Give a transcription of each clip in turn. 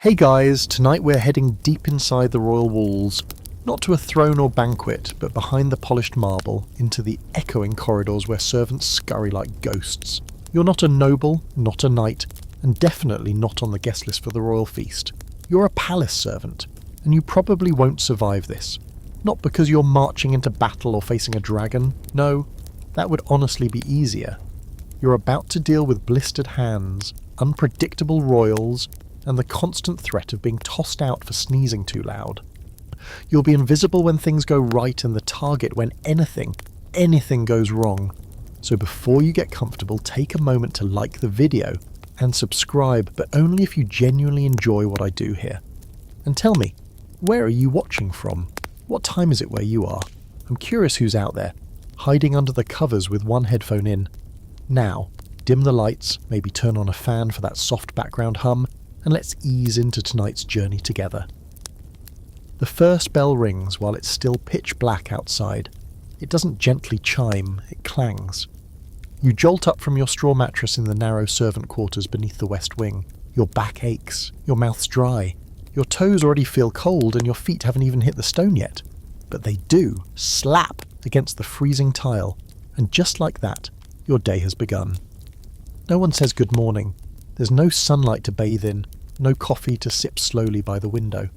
Hey guys, tonight we're heading deep inside the royal walls, not to a throne or banquet, but behind the polished marble, into the echoing corridors where servants scurry like ghosts. You're not a noble, not a knight, and definitely not on the guest list for the royal feast. You're a palace servant, and you probably won't survive this. Not because you're marching into battle or facing a dragon, no, that would honestly be easier. You're about to deal with blistered hands, unpredictable royals, and the constant threat of being tossed out for sneezing too loud. You'll be invisible when things go right and the target when anything goes wrong. So before you get comfortable, take a moment to like the video and subscribe, but only if you genuinely enjoy what I do here. And tell me, where are you watching from? What time is it where you are? I'm curious who's out there, hiding under the covers with one headphone in. Now, dim the lights, maybe turn on a fan for that soft background hum, and let's ease into tonight's journey together. The first bell rings while it's still pitch black outside. It doesn't gently chime, it clangs. You jolt up from your straw mattress in the narrow servant quarters beneath the west wing. Your back aches, your mouth's dry, your toes already feel cold and your feet haven't even hit the stone yet. But they do, slap against the freezing tile, and just like that, your day has begun. No one says good morning. There's no sunlight to bathe in, no coffee to sip slowly by the window.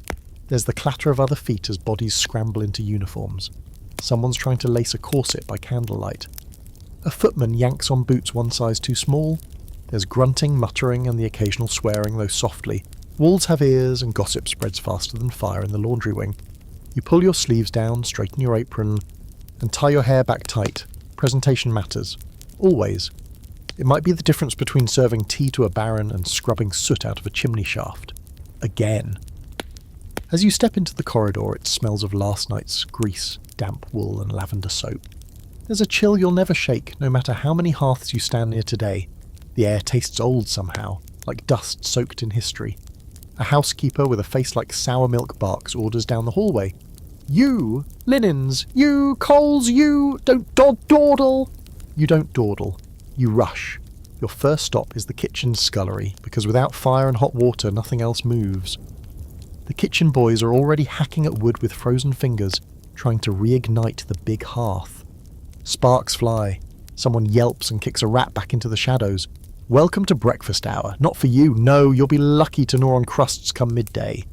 There's the clatter of other feet as bodies scramble into uniforms. Someone's trying to lace a corset by candlelight. A footman yanks on boots one size too small. There's grunting, muttering, and the occasional swearing, though softly. Walls have ears, and gossip spreads faster than fire in the laundry wing. You pull your sleeves down, straighten your apron, and tie your hair back tight. Presentation matters. Always. It might be the difference between serving tea to a baron and scrubbing soot out of a chimney shaft. Again. As you step into the corridor, it smells of last night's grease, damp wool and lavender soap. There's a chill you'll never shake, no matter how many hearths you stand near today. The air tastes old somehow, like dust soaked in history. A housekeeper with a face like sour milk barks orders down the hallway. You! Linens! You! Coals! You! Don't dawdle! You don't dawdle. You rush. Your first stop is the kitchen scullery, because without fire and hot water, nothing else moves. The kitchen boys are already hacking at wood with frozen fingers, trying to reignite the big hearth. Sparks fly. Someone yelps and kicks a rat back into the shadows. Welcome to breakfast hour. Not for you. No, you'll be lucky to gnaw on crusts come midday.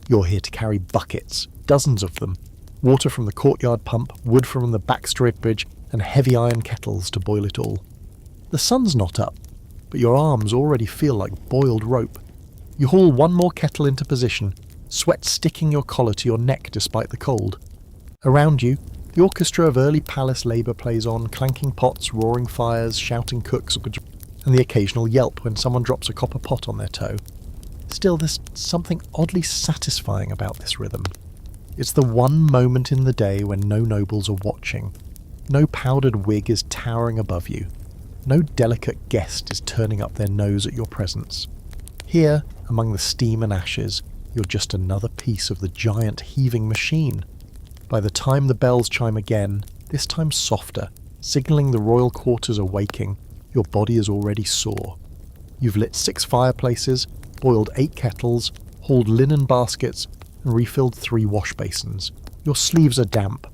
You're here to carry buckets, dozens of them. Water from the courtyard pump, wood from the back storage bridge, and heavy iron kettles to boil it all. The sun's not up, but your arms already feel like boiled rope. You haul one more kettle into position, sweat sticking your collar to your neck despite the cold. Around you, the orchestra of early palace labour plays on, clanking pots, roaring fires, shouting cooks, and the occasional yelp when someone drops a copper pot on their toe. Still, there's something oddly satisfying about this rhythm. It's the one moment in the day when no nobles are watching. No powdered wig is towering above you. No delicate guest is turning up their nose at your presence. Here, among the steam and ashes, you're just another piece of the giant heaving machine. By the time the bells chime again, this time softer, signalling the royal quarters are waking, your body is already sore. You've lit 6 fireplaces, boiled 8 kettles, hauled linen baskets, and refilled 3 wash basins. Your sleeves are damp.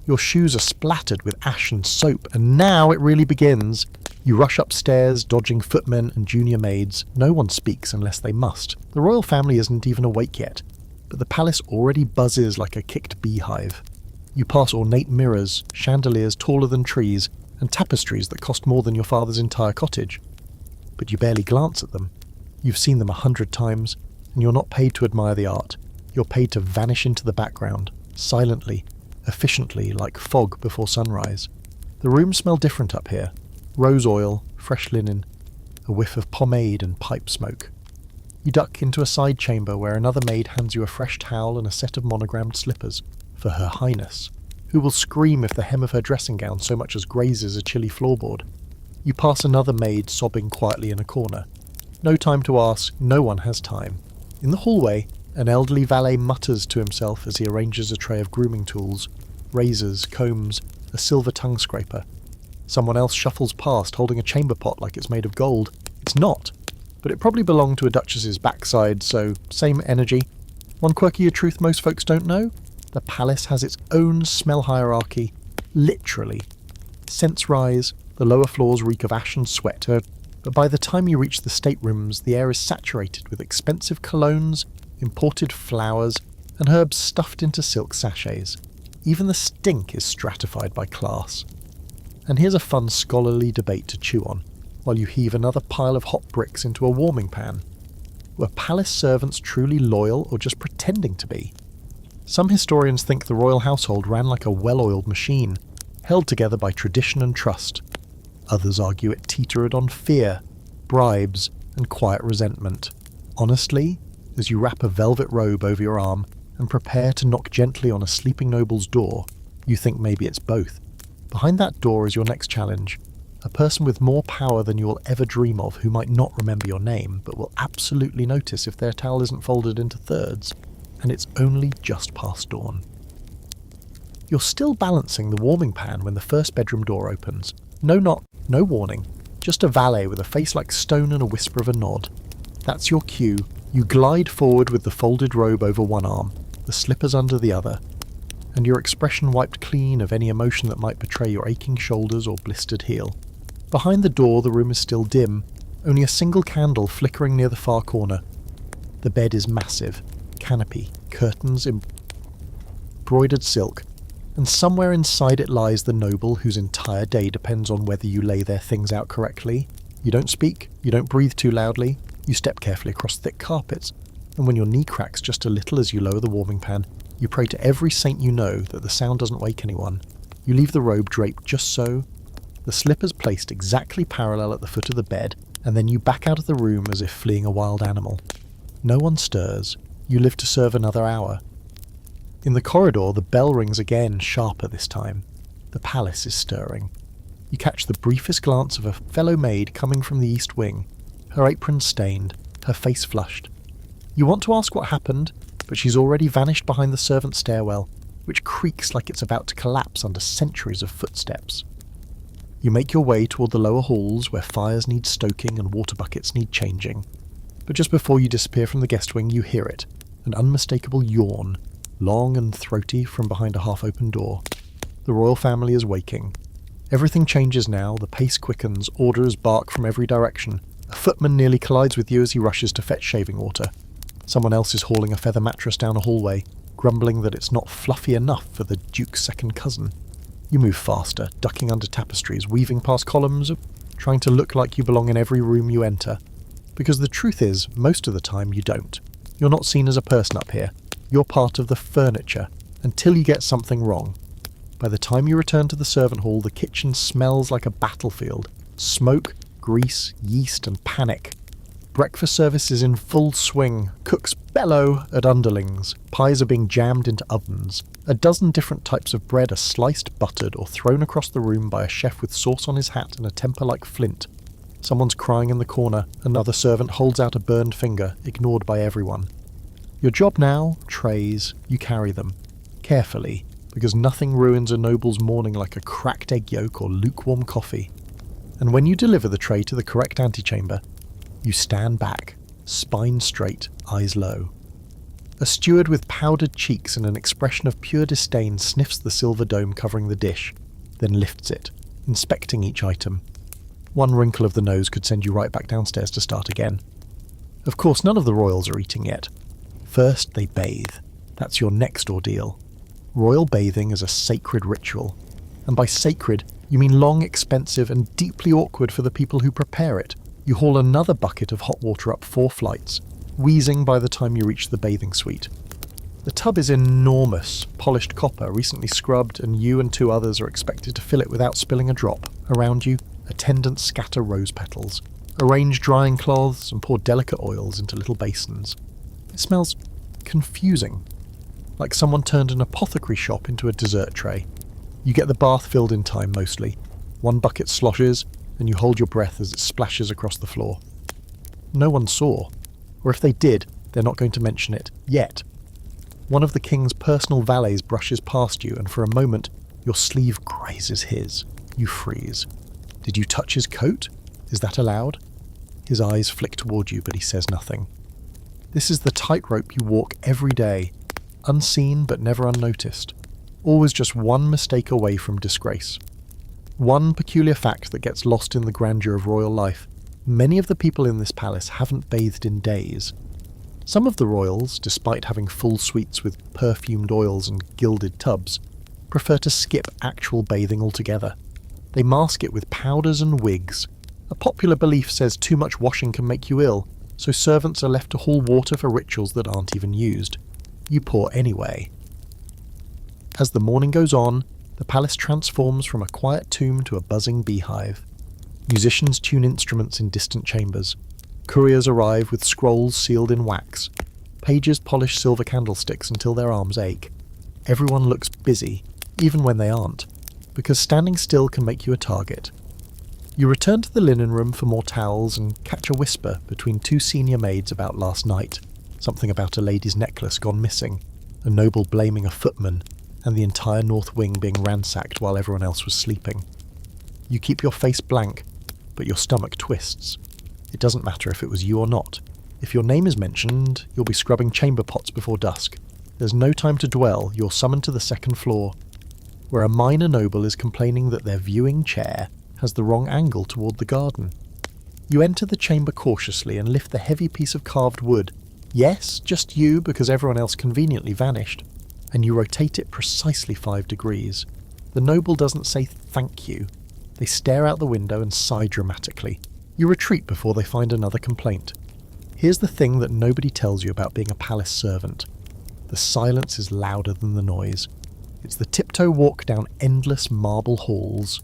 Your shoes are splattered with ash and soap, and now it really begins. You rush upstairs, dodging footmen and junior maids. No one speaks unless they must. The royal family isn't even awake yet, but the palace already buzzes like a kicked beehive. You pass ornate mirrors, chandeliers taller than trees, and tapestries that cost more than your father's entire cottage. But you barely glance at them. You've seen them 100 times, and you're not paid to admire the art. You're paid to vanish into the background, silently, efficiently, like fog before sunrise. The rooms smell different up here. Rose oil, fresh linen, a whiff of pomade and pipe smoke. You duck into a side chamber where another maid hands you a fresh towel and a set of monogrammed slippers for Her Highness, who will scream if the hem of her dressing gown so much as grazes a chilly floorboard. You pass another maid sobbing quietly in a corner. No time to ask, no one has time. In the hallway, an elderly valet mutters to himself as he arranges a tray of grooming tools, razors, combs, a silver tongue scraper. Someone else shuffles past holding a chamber pot like it's made of gold. It's not. but it probably belonged to a duchess's backside, so same energy. One quirkier truth most folks don't know? The palace has its own smell hierarchy. Literally. Scents rise, the lower floors reek of ash and sweat, but by the time you reach the staterooms, the air is saturated with expensive colognes, imported flowers, and herbs stuffed into silk sachets. Even the stink is stratified by class. And here's a fun scholarly debate to chew on, while you heave another pile of hot bricks into a warming pan. Were palace servants truly loyal or just pretending to be? Some historians think the royal household ran like a well-oiled machine, held together by tradition and trust. Others argue it teetered on fear, bribes, and quiet resentment. Honestly, as you wrap a velvet robe over your arm and prepare to knock gently on a sleeping noble's door, you think maybe it's both. Behind that door is your next challenge. A person with more power than you will ever dream of who might not remember your name, but will absolutely notice if their towel isn't folded into thirds. And it's only just past dawn. You're still balancing the warming pan when the first bedroom door opens. No knock, no warning. Just a valet with a face like stone and a whisper of a nod. That's your cue. You glide forward with the folded robe over one arm, the slippers under the other, and your expression wiped clean of any emotion that might betray your aching shoulders or blistered heel. Behind the door, the room is still dim, only a single candle flickering near the far corner. The bed is massive, canopy, curtains, embroidered silk, and somewhere inside it lies the noble whose entire day depends on whether you lay their things out correctly. You don't speak, you don't breathe too loudly, you step carefully across thick carpets, and when your knee cracks just a little as you lower the warming pan, you pray to every saint you know that the sound doesn't wake anyone. You leave the robe draped just so, the slippers placed exactly parallel at the foot of the bed, and then you back out of the room as if fleeing a wild animal. No one stirs. You live to serve another hour. In the corridor, the bell rings again, sharper this time. The palace is stirring. You catch the briefest glance of a fellow maid coming from the east wing, her apron stained, her face flushed. You want to ask what happened, but she's already vanished behind the servants' stairwell, which creaks like it's about to collapse under centuries of footsteps. You make your way toward the lower halls where fires need stoking and water buckets need changing. But just before you disappear from the guest wing, you hear it, an unmistakable yawn, long and throaty from behind a half-open door. The royal family is waking. Everything changes now, the pace quickens, orders bark from every direction. A footman nearly collides with you as he rushes to fetch shaving water. Someone else is hauling a feather mattress down a hallway, grumbling that it's not fluffy enough for the Duke's second cousin. You move faster, ducking under tapestries, weaving past columns, trying to look like you belong in every room you enter. Because the truth is, most of the time you don't. You're not seen as a person up here. You're part of the furniture, until you get something wrong. By the time you return to the servant hall, the kitchen smells like a battlefield. Smoke, grease, yeast, and panic. Breakfast service is in full swing. Cooks bellow at underlings. Pies are being jammed into ovens. A dozen different types of bread are sliced, buttered, or thrown across the room by a chef with sauce on his hat and a temper like flint. Someone's crying in the corner. Another servant holds out a burned finger, ignored by everyone. Your job now, trays. You carry them. Carefully, because nothing ruins a noble's morning like a cracked egg yolk or lukewarm coffee. And when you deliver the tray to the correct antechamber, you stand back, spine straight, eyes low. A steward with powdered cheeks and an expression of pure disdain sniffs the silver dome covering the dish, then lifts it, inspecting each item. One wrinkle of the nose could send you right back downstairs to start again. Of course, none of the royals are eating yet. First, they bathe. That's your next ordeal. Royal bathing is a sacred ritual. And by sacred, you mean long, expensive, and deeply awkward for the people who prepare it. You haul another bucket of hot water up 4 flights, wheezing by the time you reach the bathing suite. The tub is enormous, polished copper, recently scrubbed, and you and 2 others are expected to fill it without spilling a drop. Around you, attendants scatter rose petals, arrange drying cloths, and pour delicate oils into little basins. It smells confusing, like someone turned an apothecary shop into a dessert tray. You get the bath filled in time mostly. 1 bucket sloshes, and you hold your breath as it splashes across the floor. No one saw, or if they did, they're not going to mention it, yet. One of the king's personal valets brushes past you, and for a moment, your sleeve grazes his. You freeze. Did you touch his coat? Is that allowed? His eyes flick toward you, but he says nothing. This is the tightrope you walk every day, unseen but never unnoticed, always just one mistake away from disgrace. One peculiar fact that gets lost in the grandeur of royal life: many of the people in this palace haven't bathed in days. Some of the royals, despite having full suites with perfumed oils and gilded tubs, prefer to skip actual bathing altogether. They mask it with powders and wigs. A popular belief says too much washing can make you ill, so servants are left to haul water for rituals that aren't even used. You pour anyway. As the morning goes on, the palace transforms from a quiet tomb to a buzzing beehive. Musicians tune instruments in distant chambers. Couriers arrive with scrolls sealed in wax. Pages polish silver candlesticks until their arms ache. Everyone looks busy, even when they aren't, because standing still can make you a target. You return to the linen room for more towels and catch a whisper between two senior maids about last night, something about a lady's necklace gone missing, a noble blaming a footman, and the entire north wing being ransacked while everyone else was sleeping. You keep your face blank, but your stomach twists. It doesn't matter if it was you or not. If your name is mentioned, you'll be scrubbing chamber pots before dusk. There's no time to dwell, you're summoned to the second floor, where a minor noble is complaining that their viewing chair has the wrong angle toward the garden. You enter the chamber cautiously and lift the heavy piece of carved wood. Yes, just you, because everyone else conveniently vanished. And you rotate it precisely 5 degrees. The noble doesn't say thank you. They stare out the window and sigh dramatically. You retreat before they find another complaint. Here's the thing that nobody tells you about being a palace servant. The silence is louder than the noise. It's the tiptoe walk down endless marble halls.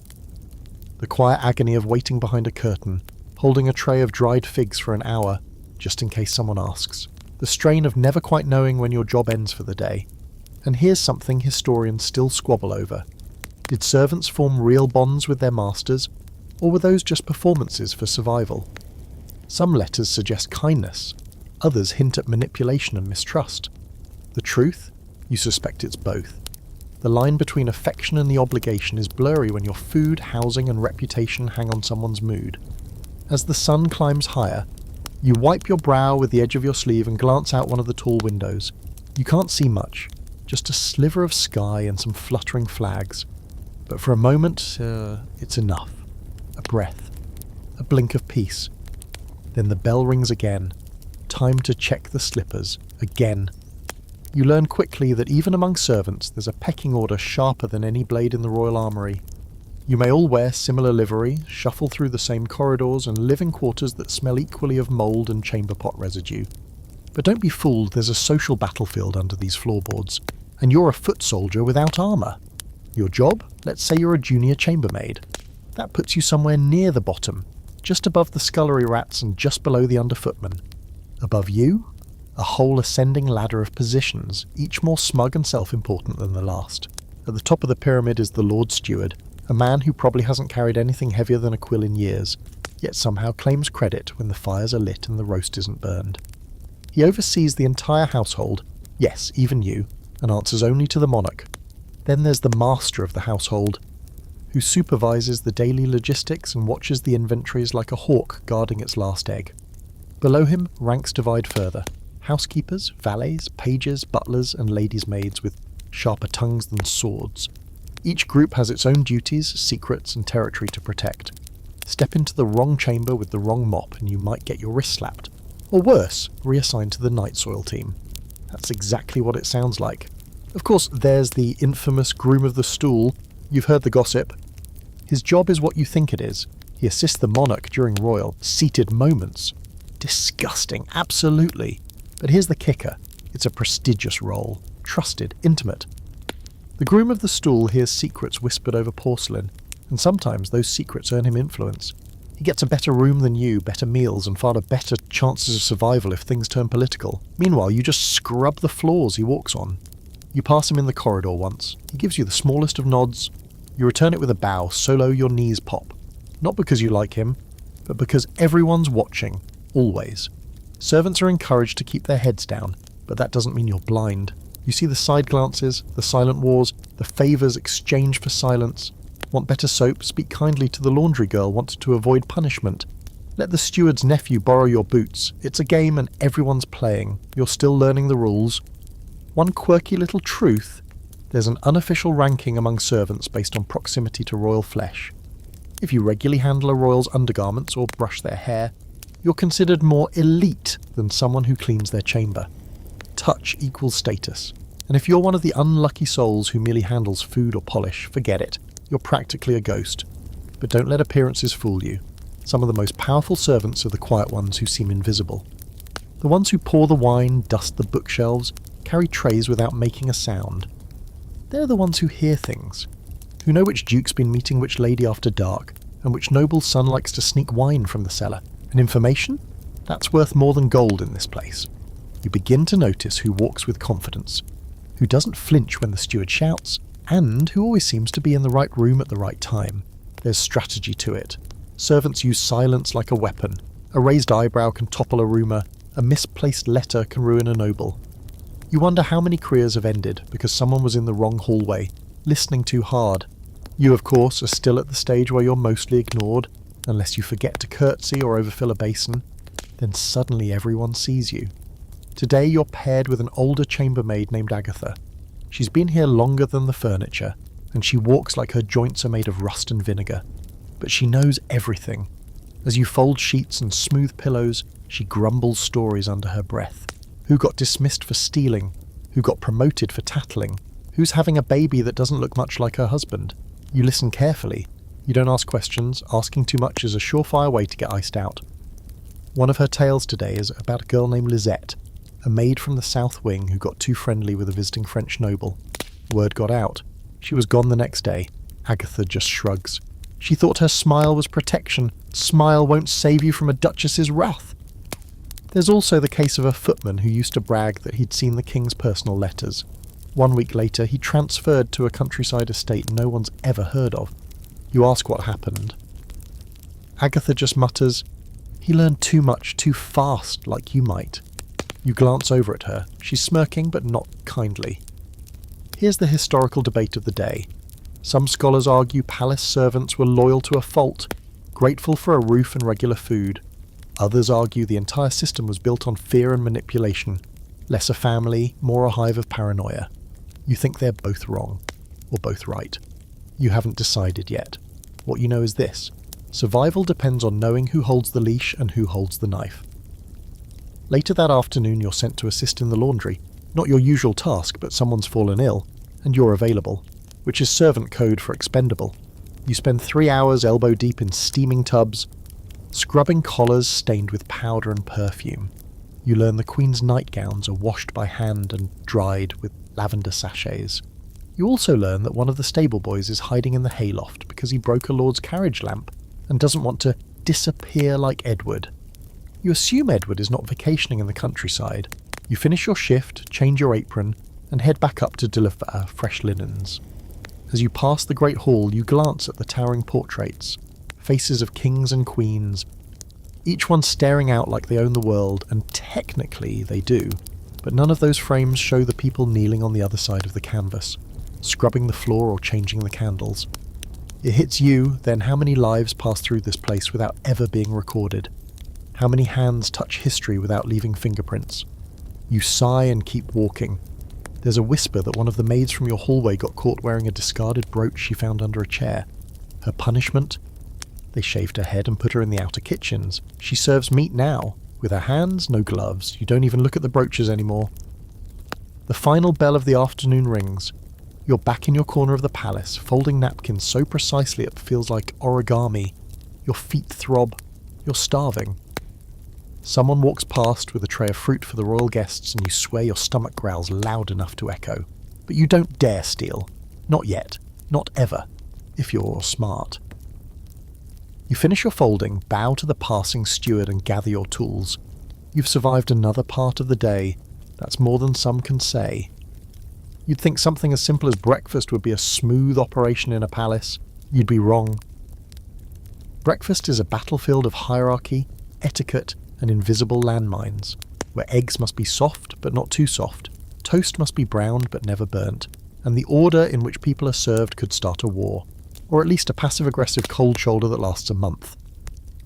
The quiet agony of waiting behind a curtain, holding a tray of dried figs for an hour, just in case someone asks. The strain of never quite knowing when your job ends for the day. And here's something historians still squabble over. Did servants form real bonds with their masters, or were those just performances for survival? Some letters suggest kindness, others hint at manipulation and mistrust. The truth? You suspect it's both. The line between affection and the obligation is blurry when your food, housing and reputation hang on someone's mood. As the sun climbs higher, you wipe your brow with the edge of your sleeve and glance out one of the tall windows. You can't see much, just a sliver of sky and some fluttering flags. But for a moment, it's enough. A breath. A blink of peace. Then the bell rings again. Time to check the slippers. Again. You learn quickly that even among servants there's a pecking order sharper than any blade in the royal armoury. You may all wear similar livery, shuffle through the same corridors and live in quarters that smell equally of mould and chamber pot residue. But don't be fooled, there's a social battlefield under these floorboards, and you're a foot soldier without armour. Your job? Let's say you're a junior chambermaid. That puts you somewhere near the bottom, just above the scullery rats and just below the underfootmen. Above you, a whole ascending ladder of positions, each more smug and self-important than the last. At the top of the pyramid is the Lord Steward, a man who probably hasn't carried anything heavier than a quill in years, yet somehow claims credit when the fires are lit and the roast isn't burned. He oversees the entire household, yes, even you, and answers only to the monarch. Then there's the master of the household, who supervises the daily logistics and watches the inventories like a hawk guarding its last egg. Below him, ranks divide further. Housekeepers, valets, pages, butlers, and ladies' maids with sharper tongues than swords. Each group has its own duties, secrets, and territory to protect. Step into the wrong chamber with the wrong mop and you might get your wrist slapped. Or worse, reassigned to the night soil team. That's exactly what it sounds like. Of course, there's the infamous groom of the stool. You've heard the gossip. His job is what you think it is. He assists the monarch during royal, seated moments. Disgusting, absolutely. But here's the kicker. It's a prestigious role. Trusted, intimate. The groom of the stool hears secrets whispered over porcelain, and sometimes those secrets earn him influence. He gets a better room than you, better meals, and far better chances of survival if things turn political. Meanwhile, you just scrub the floors he walks on. You pass him in the corridor once. He gives you the smallest of nods. You return it with a bow, so low your knees pop. Not because you like him, but because everyone's watching, always. Servants are encouraged to keep their heads down, but that doesn't mean you're blind. You see the side glances, the silent wars, the favours exchanged for silence. Want better soap? Speak kindly to the laundry girl. Want to avoid punishment? Let the steward's nephew borrow your boots. It's a game and everyone's playing. You're still learning the rules. One quirky little truth: there's an unofficial ranking among servants based on proximity to royal flesh. If you regularly handle a royal's undergarments or brush their hair, you're considered more elite than someone who cleans their chamber. Touch equals status. And if you're one of the unlucky souls who merely handles food or polish, forget it. You're practically a ghost. But don't let appearances fool you. Some of the most powerful servants are the quiet ones who seem invisible. The ones who pour the wine, dust the bookshelves, carry trays without making a sound. They're the ones who hear things, who know which duke's been meeting which lady after dark, and which noble's son likes to sneak wine from the cellar. And information? That's worth more than gold in this place. You begin to notice who walks with confidence, who doesn't flinch when the steward shouts, and who always seems to be in the right room at the right time. There's strategy to it. Servants use silence like a weapon. A raised eyebrow can topple a rumour. A misplaced letter can ruin a noble. You wonder how many careers have ended because someone was in the wrong hallway, listening too hard. You, of course, are still at the stage where you're mostly ignored, unless you forget to curtsy or overfill a basin. Then suddenly everyone sees you. Today you're paired with an older chambermaid named Agatha. She's been here longer than the furniture, and she walks like her joints are made of rust and vinegar. But she knows everything. As you fold sheets and smooth pillows, she grumbles stories under her breath. Who got dismissed for stealing? Who got promoted for tattling? Who's having a baby that doesn't look much like her husband? You listen carefully. You don't ask questions. Asking too much is a surefire way to get iced out. One of her tales today is about a girl named Lisette, a maid from the South Wing who got too friendly with a visiting French noble. Word got out. She was gone the next day. Agatha just shrugs. She thought her smile was protection. Smile won't save you from a duchess's wrath. There's also the case of a footman who used to brag that he'd seen the king's personal letters. 1 week later, he transferred to a countryside estate no one's ever heard of. You ask what happened. Agatha just mutters, "He learned too much, too fast, like you might." You glance over at her. She's smirking, but not kindly. Here's the historical debate of the day. Some scholars argue palace servants were loyal to a fault, grateful for a roof and regular food. Others argue the entire system was built on fear and manipulation. Less a family, more a hive of paranoia. You think they're both wrong, or both right. You haven't decided yet. What you know is this: survival depends on knowing who holds the leash and who holds the knife. Later that afternoon you're sent to assist in the laundry. Not your usual task, but someone's fallen ill, and you're available, which is servant code for expendable. You spend 3 hours elbow deep in steaming tubs, scrubbing collars stained with powder and perfume. You learn the Queen's nightgowns are washed by hand and dried with lavender sachets. You also learn that one of the stable boys is hiding in the hayloft because he broke a lord's carriage lamp and doesn't want to disappear like Edward. You assume Edward is not vacationing in the countryside. You finish your shift, change your apron, and head back up to deliver fresh linens. As you pass the great hall, you glance at the towering portraits, faces of kings and queens, each one staring out like they own the world, and technically they do, but none of those frames show the people kneeling on the other side of the canvas, scrubbing the floor or changing the candles. It hits you, then, how many lives pass through this place without ever being recorded? How many hands touch history without leaving fingerprints? You sigh and keep walking. There's a whisper that one of the maids from your hallway got caught wearing a discarded brooch she found under a chair. Her punishment? They shaved her head and put her in the outer kitchens. She serves meat now, with her hands, no gloves. You don't even look at the brooches anymore. The final bell of the afternoon rings. You're back in your corner of the palace, folding napkins so precisely it feels like origami. Your feet throb. You're starving. Someone walks past with a tray of fruit for the royal guests, and you swear your stomach growls loud enough to echo. But you don't dare steal. Not yet. Not ever. If you're smart. You finish your folding, bow to the passing steward and gather your tools. You've survived another part of the day. That's more than some can say. You'd think something as simple as breakfast would be a smooth operation in a palace. You'd be wrong. Breakfast is a battlefield of hierarchy, etiquette, and invisible landmines, where eggs must be soft but not too soft, toast must be browned but never burnt, and the order in which people are served could start a war, or at least a passive-aggressive cold shoulder that lasts a month.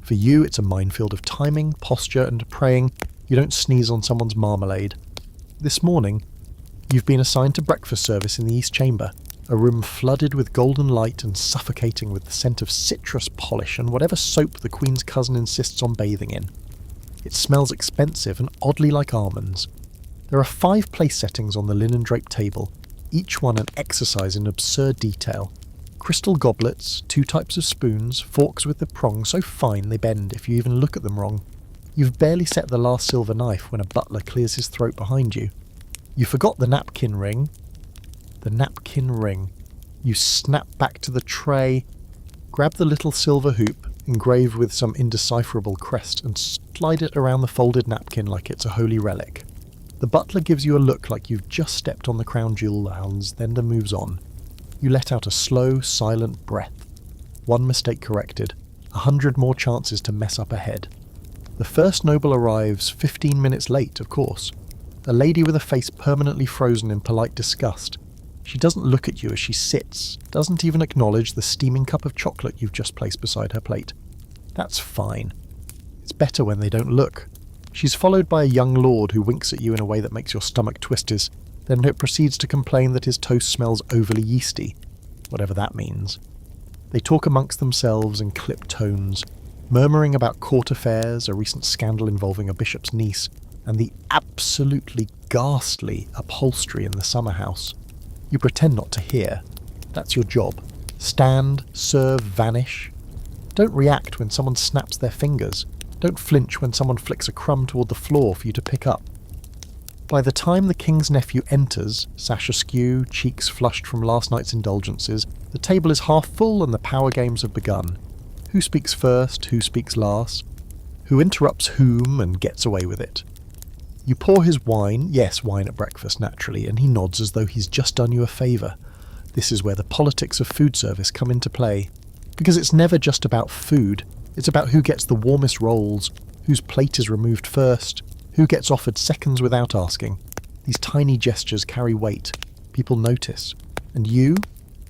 For you, it's a minefield of timing, posture, and praying you don't sneeze on someone's marmalade. This morning, you've been assigned to breakfast service in the East Chamber, a room flooded with golden light and suffocating with the scent of citrus polish and whatever soap the Queen's cousin insists on bathing in. It smells expensive and oddly like almonds. There are 5 place settings on the linen-draped table, each one an exercise in absurd detail. Crystal goblets, 2 types of spoons, forks with the prongs so fine they bend if you even look at them wrong. You've barely set the last silver knife when a butler clears his throat behind you. You forgot the napkin ring. The napkin ring. You snap back to the tray, grab the little silver hoop, engraved with some indecipherable crest, and slide it around the folded napkin like it's a holy relic. The butler gives you a look like you've just stepped on the crown jewel hounds, then moves on. You let out a slow, silent breath. 1 mistake corrected, 100 more chances to mess up ahead. The first noble arrives 15 minutes late, of course. A lady with a face permanently frozen in polite disgust. She doesn't look at you as she sits, doesn't even acknowledge the steaming cup of chocolate you've just placed beside her plate. That's fine. It's better when they don't look. She's followed by a young lord who winks at you in a way that makes your stomach twist, then proceeds to complain that his toast smells overly yeasty, whatever that means. They talk amongst themselves in clipped tones, murmuring about court affairs, a recent scandal involving a bishop's niece, and the absolutely ghastly upholstery in the summer house. You pretend not to hear. That's your job. Stand, serve, vanish. Don't react when someone snaps their fingers. Don't flinch when someone flicks a crumb toward the floor for you to pick up. By the time the king's nephew enters, sash askew, cheeks flushed from last night's indulgences, the table is half full and the power games have begun. Who speaks first, who speaks last? Who interrupts whom and gets away with it? You pour his wine, yes, wine at breakfast naturally, and he nods as though he's just done you a favour. This is where the politics of food service come into play. Because it's never just about food, it's about who gets the warmest rolls, whose plate is removed first, who gets offered seconds without asking. These tiny gestures carry weight. People notice. And you're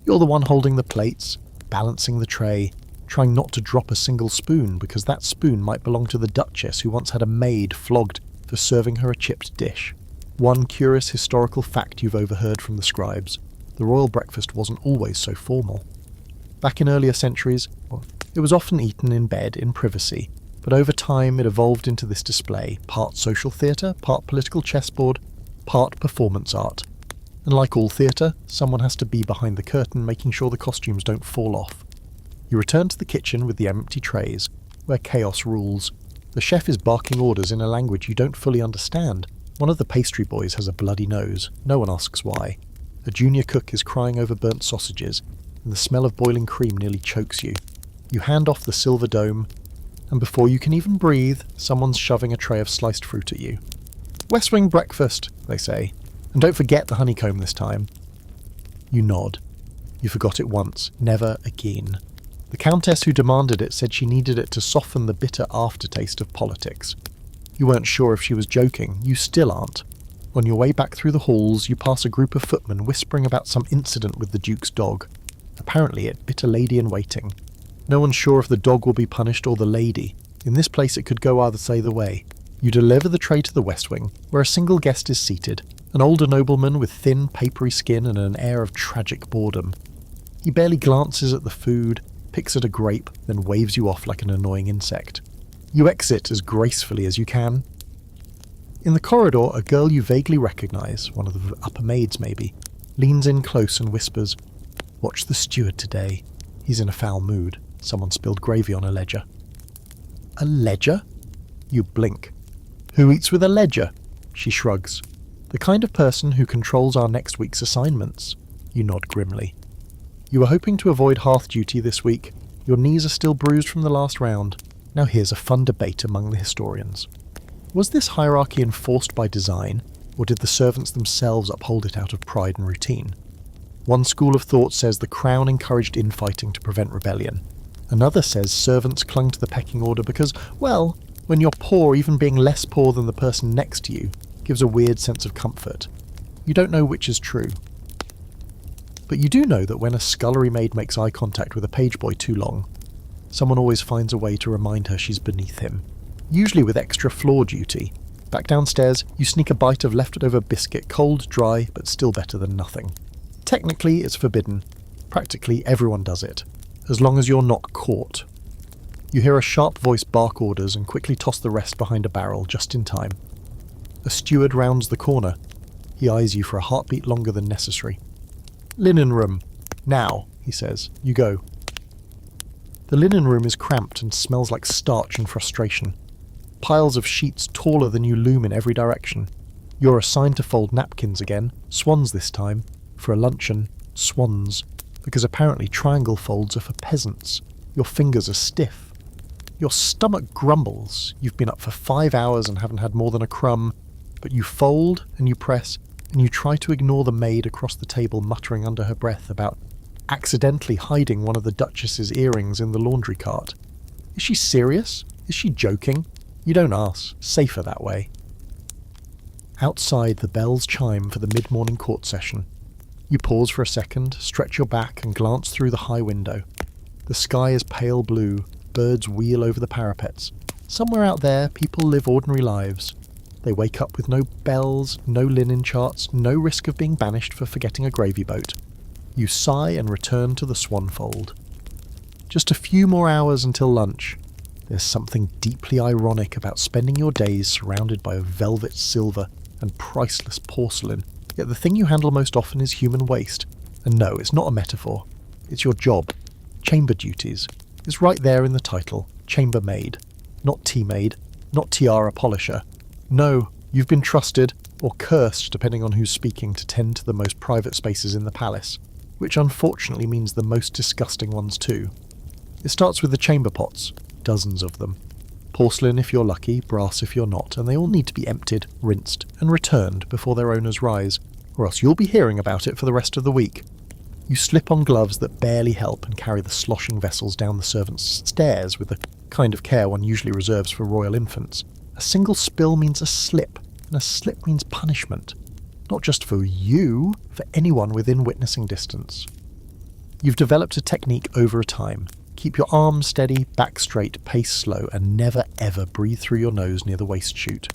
the one holding the plates, balancing the tray, trying not to drop a single spoon because that spoon might belong to the Duchess who once had a maid flogged for serving her a chipped dish. One curious historical fact you've overheard from the scribes: the royal breakfast wasn't always so formal. Back in earlier centuries, it was often eaten in bed in privacy, but over time it evolved into this display, part social theatre, part political chessboard, part performance art. And like all theatre, someone has to be behind the curtain making sure the costumes don't fall off. You return to the kitchen with the empty trays, where chaos rules. The chef is barking orders in a language you don't fully understand. One of the pastry boys has a bloody nose. No one asks why. A junior cook is crying over burnt sausages, and the smell of boiling cream nearly chokes you. You hand off the silver dome, and before you can even breathe, someone's shoving a tray of sliced fruit at you. "West Wing breakfast," they say. "And don't forget the honeycomb this time." You nod. You forgot it once, never again. The countess who demanded it said she needed it to soften the bitter aftertaste of politics. You weren't sure if she was joking. You still aren't. On your way back through the halls, you pass a group of footmen whispering about some incident with the Duke's dog. Apparently it bit a lady in waiting. No one's sure if the dog will be punished or the lady. In this place it could go either way. You deliver the tray to the West Wing, where a single guest is seated, an older nobleman with thin, papery skin and an air of tragic boredom. He barely glances at the food, picks at a grape, then waves you off like an annoying insect. You exit as gracefully as you can. In the corridor, a girl you vaguely recognise, one of the upper maids maybe, leans in close and whispers, "Watch the steward today. He's in a foul mood. Someone spilled gravy on a ledger." "A ledger?" You blink. "Who eats with a ledger?" She shrugs. "The kind of person who controls our next week's assignments." You nod grimly. You were hoping to avoid hearth duty this week. Your knees are still bruised from the last round. Now here's a fun debate among the historians. Was this hierarchy enforced by design, or did the servants themselves uphold it out of pride and routine? One school of thought says the crown encouraged infighting to prevent rebellion. Another says servants clung to the pecking order because, well, when you're poor, even being less poor than the person next to you gives a weird sense of comfort. You don't know which is true. But you do know that when a scullery maid makes eye contact with a page boy too long, Someone always finds a way to remind her she's beneath him, usually with extra floor duty. Back downstairs, you sneak a bite of leftover biscuit, cold, dry, but still better than nothing. Technically, it's forbidden. Practically everyone does it, as long as you're not caught. You hear a sharp voice bark orders and quickly toss the rest behind a barrel just in time. A steward rounds the corner. He eyes you for a heartbeat longer than necessary. "Linen room. Now," he says. "You go." The linen room is cramped and smells like starch and frustration. Piles of sheets taller than you loom in every direction. You're assigned to fold napkins again, swans this time. For a luncheon, swans. Because apparently triangle folds are for peasants. Your fingers are stiff. Your stomach grumbles. You've been up for 5 hours and haven't had more than a crumb. But you fold and you press and you try to ignore the maid across the table muttering under her breath about accidentally hiding one of the Duchess's earrings in the laundry cart. Is she serious? Is she joking? You don't ask. Safer that way. Outside, the bells chime for the mid-morning court session. You pause for a second, stretch your back and glance through the high window. The sky is pale blue, birds wheel over the parapets. Somewhere out there, people live ordinary lives. They wake up with no bells, no linen charts, no risk of being banished for forgetting a gravy boat. You sigh and return to the swanfold. Just a few more hours until lunch. There's something deeply ironic about spending your days surrounded by velvet silver and priceless porcelain, yet the thing you handle most often is human waste. And no, it's not a metaphor. It's your job. Chamber duties. It's right there in the title. Chambermaid. Not tea maid. Not tiara polisher. No, you've been trusted, or cursed depending on who's speaking, to tend to the most private spaces in the palace, which unfortunately means the most disgusting ones too. It starts with the chamber pots, dozens of them. Porcelain if you're lucky, brass if you're not, and they all need to be emptied, rinsed, and returned before their owners rise, or else you'll be hearing about it for the rest of the week. You slip on gloves that barely help and carry the sloshing vessels down the servants' stairs with the kind of care one usually reserves for royal infants. A single spill means a slip, and a slip means punishment. Not just for you, for anyone within witnessing distance. You've developed a technique over time. Keep your arms steady, back straight, pace slow, and never ever breathe through your nose near the waste chute.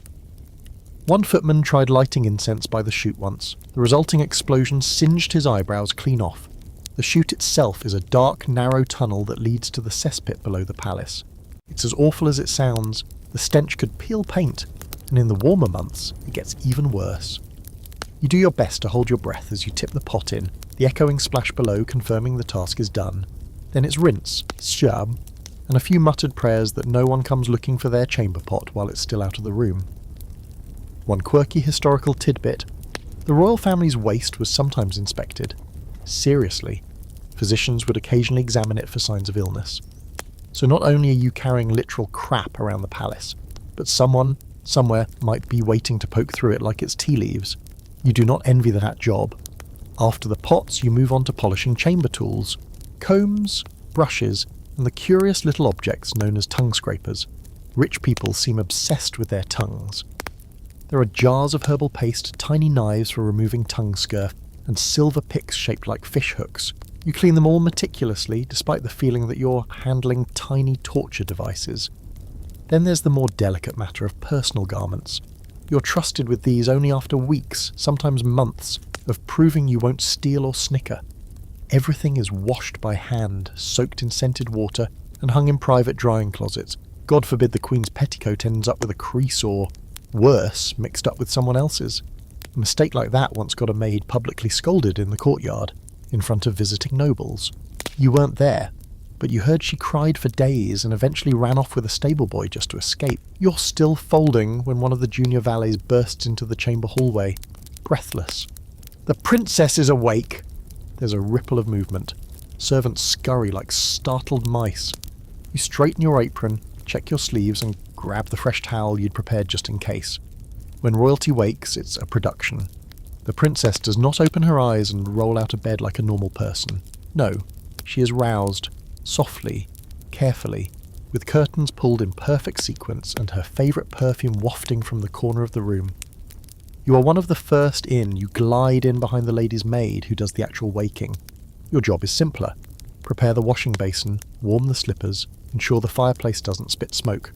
One footman tried lighting incense by the chute once. The resulting explosion singed his eyebrows clean off. The chute itself is a dark, narrow tunnel that leads to the cesspit below the palace. It's as awful as it sounds. The stench could peel paint, and in the warmer months, it gets even worse. You do your best to hold your breath as you tip the pot in, the echoing splash below confirming the task is done. Then it's rinse, shab, and a few muttered prayers that no one comes looking for their chamber pot while it's still out of the room. One quirky historical tidbit: the royal family's waste was sometimes inspected. Seriously. Physicians would occasionally examine it for signs of illness. So not only are you carrying literal crap around the palace, but someone, somewhere, might be waiting to poke through it like it's tea leaves. You do not envy that job. After the pots, you move on to polishing chamber tools. Combs, brushes, and the curious little objects known as tongue scrapers. Rich people seem obsessed with their tongues. There are jars of herbal paste, tiny knives for removing tongue scurf, and silver picks shaped like fish hooks. You clean them all meticulously, despite the feeling that you're handling tiny torture devices. Then there's the more delicate matter of personal garments. You're trusted with these only after weeks, sometimes months, of proving you won't steal or snicker. Everything is washed by hand, soaked in scented water, and hung in private drying closets. God forbid the Queen's petticoat ends up with a crease or, worse, mixed up with someone else's. A mistake like that once got a maid publicly scolded in the courtyard, in front of visiting nobles. You weren't there, but you heard she cried for days and eventually ran off with a stable boy just to escape. You're still folding when one of the junior valets bursts into the chamber hallway, breathless. "The princess is awake!" There's a ripple of movement. Servants scurry like startled mice. You straighten your apron, check your sleeves, and grab the fresh towel you'd prepared just in case. When royalty wakes, it's a production. The princess does not open her eyes and roll out of bed like a normal person. No, she is roused, softly, carefully, with curtains pulled in perfect sequence and her favourite perfume wafting from the corner of the room. You are one of the first in. You glide in behind the lady's maid who does the actual waking. Your job is simpler. Prepare the washing basin, warm the slippers, ensure the fireplace doesn't spit smoke.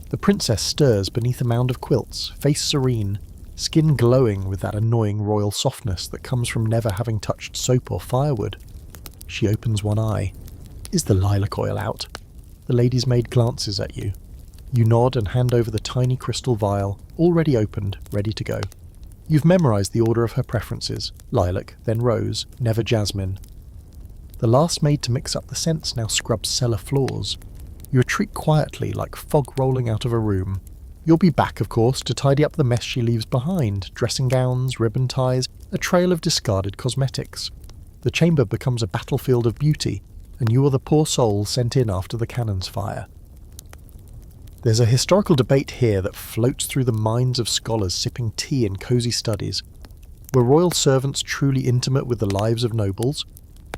The princess stirs beneath a mound of quilts, face serene, skin glowing with that annoying royal softness that comes from never having touched soap or firewood. She opens one eye. Is the lilac oil out? The lady's maid glances at you. You nod and hand over the tiny crystal vial, already opened, ready to go. You've memorised the order of her preferences: lilac, then rose, never jasmine. The last maid to mix up the scents now scrubs cellar floors. You retreat quietly, like fog rolling out of a room. You'll be back, of course, to tidy up the mess she leaves behind: dressing gowns, ribbon ties, a trail of discarded cosmetics. The chamber becomes a battlefield of beauty, and you are the poor soul sent in after the cannons fire. There's a historical debate here that floats through the minds of scholars sipping tea in cosy studies. Were royal servants truly intimate with the lives of nobles?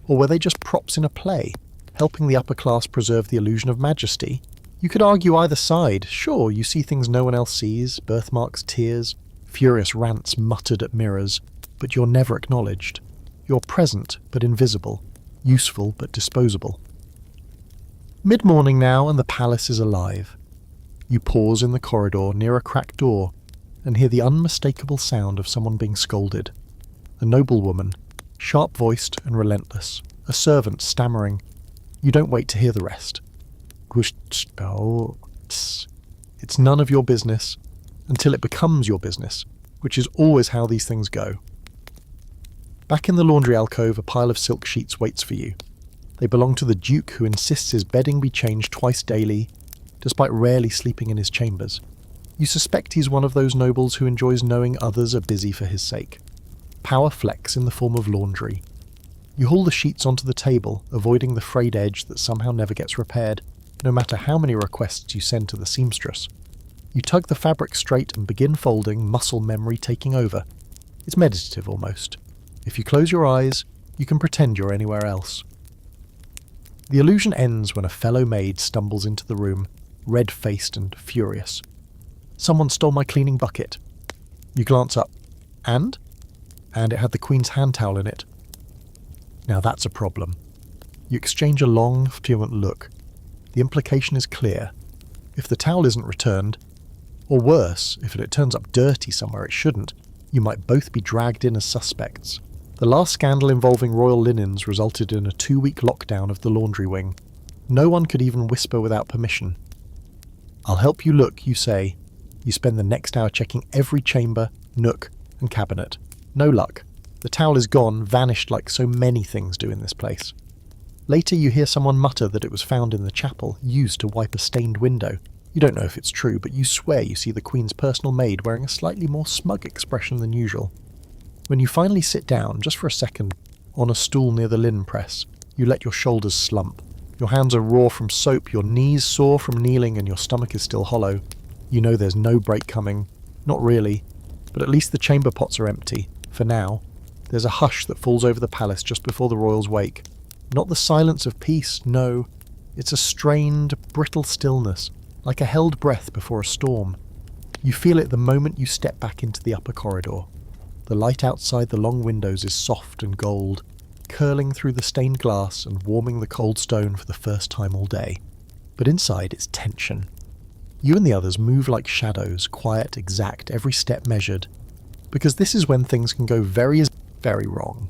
Or were they just props in a play, helping the upper class preserve the illusion of majesty? You could argue either side. Sure, you see things no one else sees: birthmarks, tears, furious rants muttered at mirrors, but you're never acknowledged. You're present, but invisible. Useful, but disposable. Mid-morning now, and the palace is alive. You pause in the corridor near a cracked door, and hear the unmistakable sound of someone being scolded. A noblewoman, sharp-voiced and relentless. A servant stammering. You don't wait to hear the rest. It's none of your business, until it becomes your business, which is always how these things go. Back in the laundry alcove, a pile of silk sheets waits for you. They belong to the Duke, who insists his bedding be changed twice daily, despite rarely sleeping in his chambers. You suspect he's one of those nobles who enjoys knowing others are busy for his sake. Power flex in the form of laundry. You haul the sheets onto the table, avoiding the frayed edge that somehow never gets repaired, no matter how many requests you send to the seamstress. You tug the fabric straight and begin folding, muscle memory taking over. It's meditative almost. If you close your eyes, you can pretend you're anywhere else. The illusion ends when a fellow maid stumbles into the room, red-faced and furious. Someone stole my cleaning bucket. You glance up. And it had the Queen's hand towel in it. Now that's a problem. You exchange a long, fluent look. The implication is clear. If the towel isn't returned, or worse, if it turns up dirty somewhere it shouldn't, you might both be dragged in as suspects. The last scandal involving royal linens resulted in a 2-week lockdown of the laundry wing. No one could even whisper without permission. I'll help you look, you say. You spend the next hour checking every chamber, nook, and cabinet. No luck. The towel is gone, vanished like so many things do in this place. Later you hear someone mutter that it was found in the chapel, used to wipe a stained window. You don't know if it's true, but you swear you see the Queen's personal maid wearing a slightly more smug expression than usual. When you finally sit down, just for a second, on a stool near the linen press, you let your shoulders slump. Your hands are raw from soap, your knees sore from kneeling, and your stomach is still hollow. You know there's no break coming. Not really, but at least the chamber pots are empty, for now. There's a hush that falls over the palace just before the royals wake. Not the silence of peace, no. It's a strained, brittle stillness, like a held breath before a storm. You feel it the moment you step back into the upper corridor. The light outside the long windows is soft and gold, curling through the stained glass and warming the cold stone for the first time all day. But inside it's tension. You and the others move like shadows, quiet, exact, every step measured. Because this is when things can go very wrong.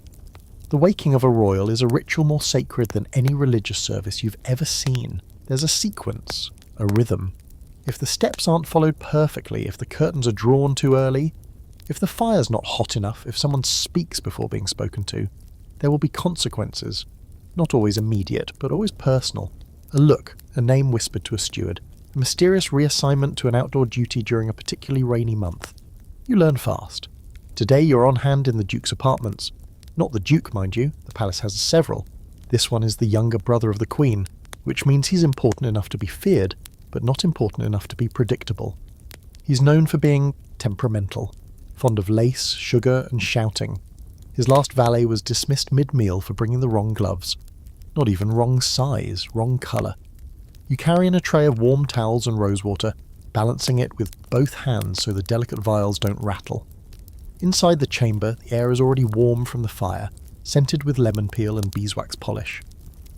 The waking of a royal is a ritual more sacred than any religious service you've ever seen. There's a sequence, a rhythm. If the steps aren't followed perfectly, if the curtains are drawn too early, if the fire's not hot enough, if someone speaks before being spoken to, there will be consequences. Not always immediate, but always personal. A look, a name whispered to a steward, a mysterious reassignment to an outdoor duty during a particularly rainy month. You learn fast. Today you're on hand in the Duke's apartments. Not the Duke, mind you, the palace has several. This one is the younger brother of the Queen, which means he's important enough to be feared, but not important enough to be predictable. He's known for being temperamental, fond of lace, sugar, and shouting. His last valet was dismissed mid-meal for bringing the wrong gloves. Not even wrong size, wrong colour. You carry in a tray of warm towels and rosewater, balancing it with both hands so the delicate vials don't rattle. Inside the chamber, the air is already warm from the fire, scented with lemon peel and beeswax polish.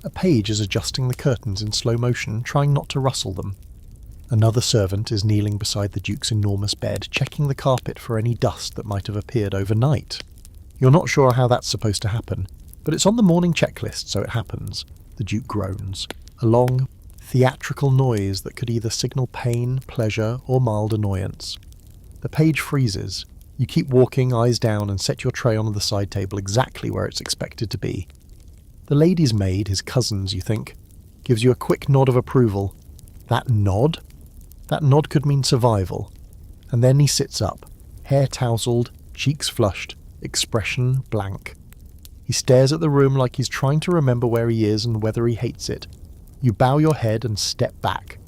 A page is adjusting the curtains in slow motion, trying not to rustle them. Another servant is kneeling beside the Duke's enormous bed, checking the carpet for any dust that might have appeared overnight. You're not sure how that's supposed to happen, but it's on the morning checklist, so it happens. The Duke groans. A long, theatrical noise that could either signal pain, pleasure, or mild annoyance. The page freezes. You keep walking, eyes down, and set your tray on the side table exactly where it's expected to be. The lady's maid, his cousins, you think, gives you a quick nod of approval. That nod? That nod could mean survival. And then he sits up, hair tousled, cheeks flushed, expression blank. He stares at the room like he's trying to remember where he is and whether he hates it. You bow your head and step back.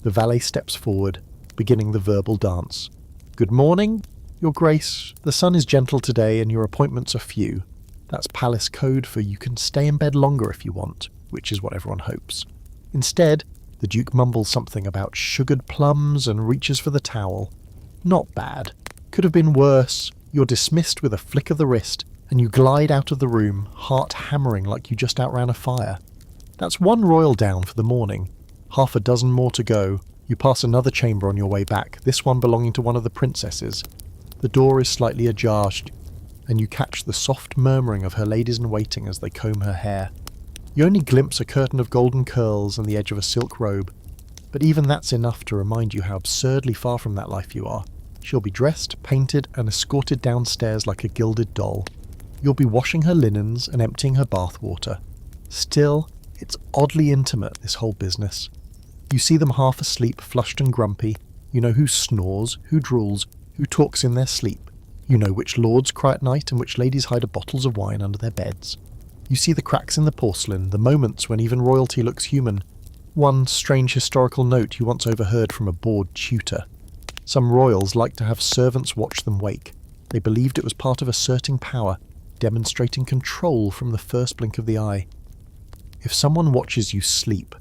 The valet steps forward, beginning the verbal dance. Good morning, Your Grace. The sun is gentle today and your appointments are few. That's palace code for you can stay in bed longer if you want, which is what everyone hopes. Instead, the Duke mumbles something about sugared plums and reaches for the towel. Not bad. Could have been worse. You're dismissed with a flick of the wrist, and you glide out of the room, heart hammering like you just outran a fire. That's one royal down for the morning. Half a dozen more to go. You pass another chamber on your way back, this one belonging to one of the princesses. The door is slightly ajar, and you catch the soft murmuring of her ladies-in-waiting as they comb her hair. You only glimpse a curtain of golden curls and the edge of a silk robe, but even that's enough to remind you how absurdly far from that life you are. She'll be dressed, painted, and escorted downstairs like a gilded doll. You'll be washing her linens and emptying her bathwater. Still, it's oddly intimate, this whole business. You see them half asleep, flushed and grumpy. You know who snores, who drools, who talks in their sleep. You know which lords cry at night and which ladies hide bottles of wine under their beds. You see the cracks in the porcelain, the moments when even royalty looks human. One strange historical note you once overheard from a bored tutor. Some royals liked to have servants watch them wake. They believed it was part of asserting power, demonstrating control from the first blink of the eye. If someone watches you sleep,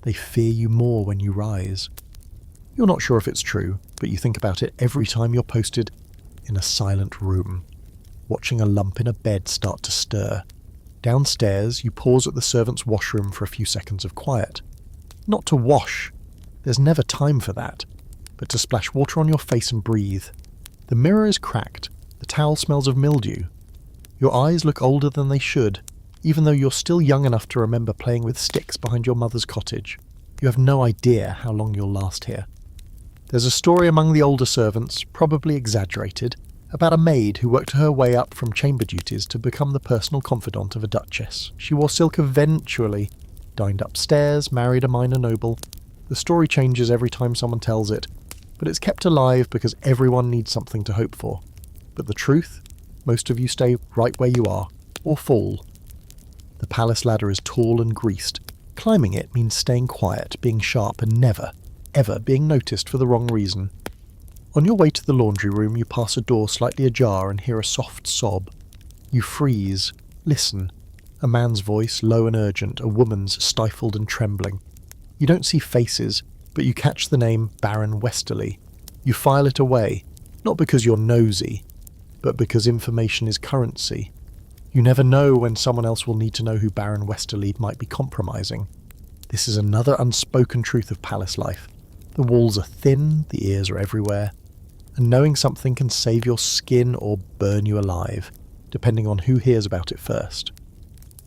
they fear you more when you rise. You're not sure if it's true, but you think about it every time you're posted in a silent room, watching a lump in a bed start to stir. Downstairs, you pause at the servants' washroom for a few seconds of quiet. Not to wash. There's never time for that. But to splash water on your face and breathe. The mirror is cracked. The towel smells of mildew. Your eyes look older than they should, even though you're still young enough to remember playing with sticks behind your mother's cottage. You have no idea how long you'll last here. There's a story among the older servants, probably exaggerated, about a maid who worked her way up from chamber duties to become the personal confidant of a duchess. She wore silk eventually, dined upstairs, married a minor noble. The story changes every time someone tells it, but it's kept alive because everyone needs something to hope for. But the truth? Most of you stay right where you are, or fall. The palace ladder is tall and greased. Climbing it means staying quiet, being sharp, and never, ever being noticed for the wrong reason. On your way to the laundry room, you pass a door slightly ajar and hear a soft sob. You freeze, listen. A man's voice, low and urgent, a woman's stifled and trembling. You don't see faces, but you catch the name Baron Westerly. You file it away, not because you're nosy, but because information is currency. You never know when someone else will need to know who Baron Westerly might be compromising. This is another unspoken truth of palace life. The walls are thin, the ears are everywhere, and knowing something can save your skin or burn you alive, depending on who hears about it first.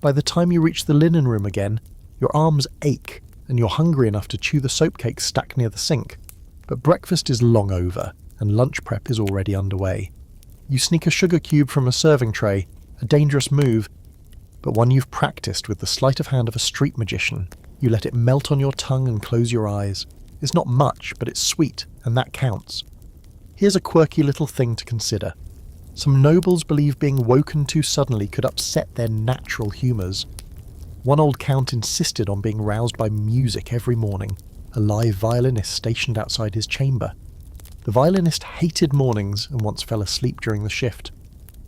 By the time you reach the linen room again, your arms ache, and you're hungry enough to chew the soap cakes stacked near the sink. But breakfast is long over, and lunch prep is already underway. You sneak a sugar cube from a serving tray, a dangerous move, but one you've practiced with the sleight of hand of a street magician. You let it melt on your tongue and close your eyes. It's not much, but it's sweet, and that counts. Here's a quirky little thing to consider. Some nobles believe being woken too suddenly could upset their natural humours. One old count insisted on being roused by music every morning, a live violinist stationed outside his chamber. The violinist hated mornings and once fell asleep during the shift.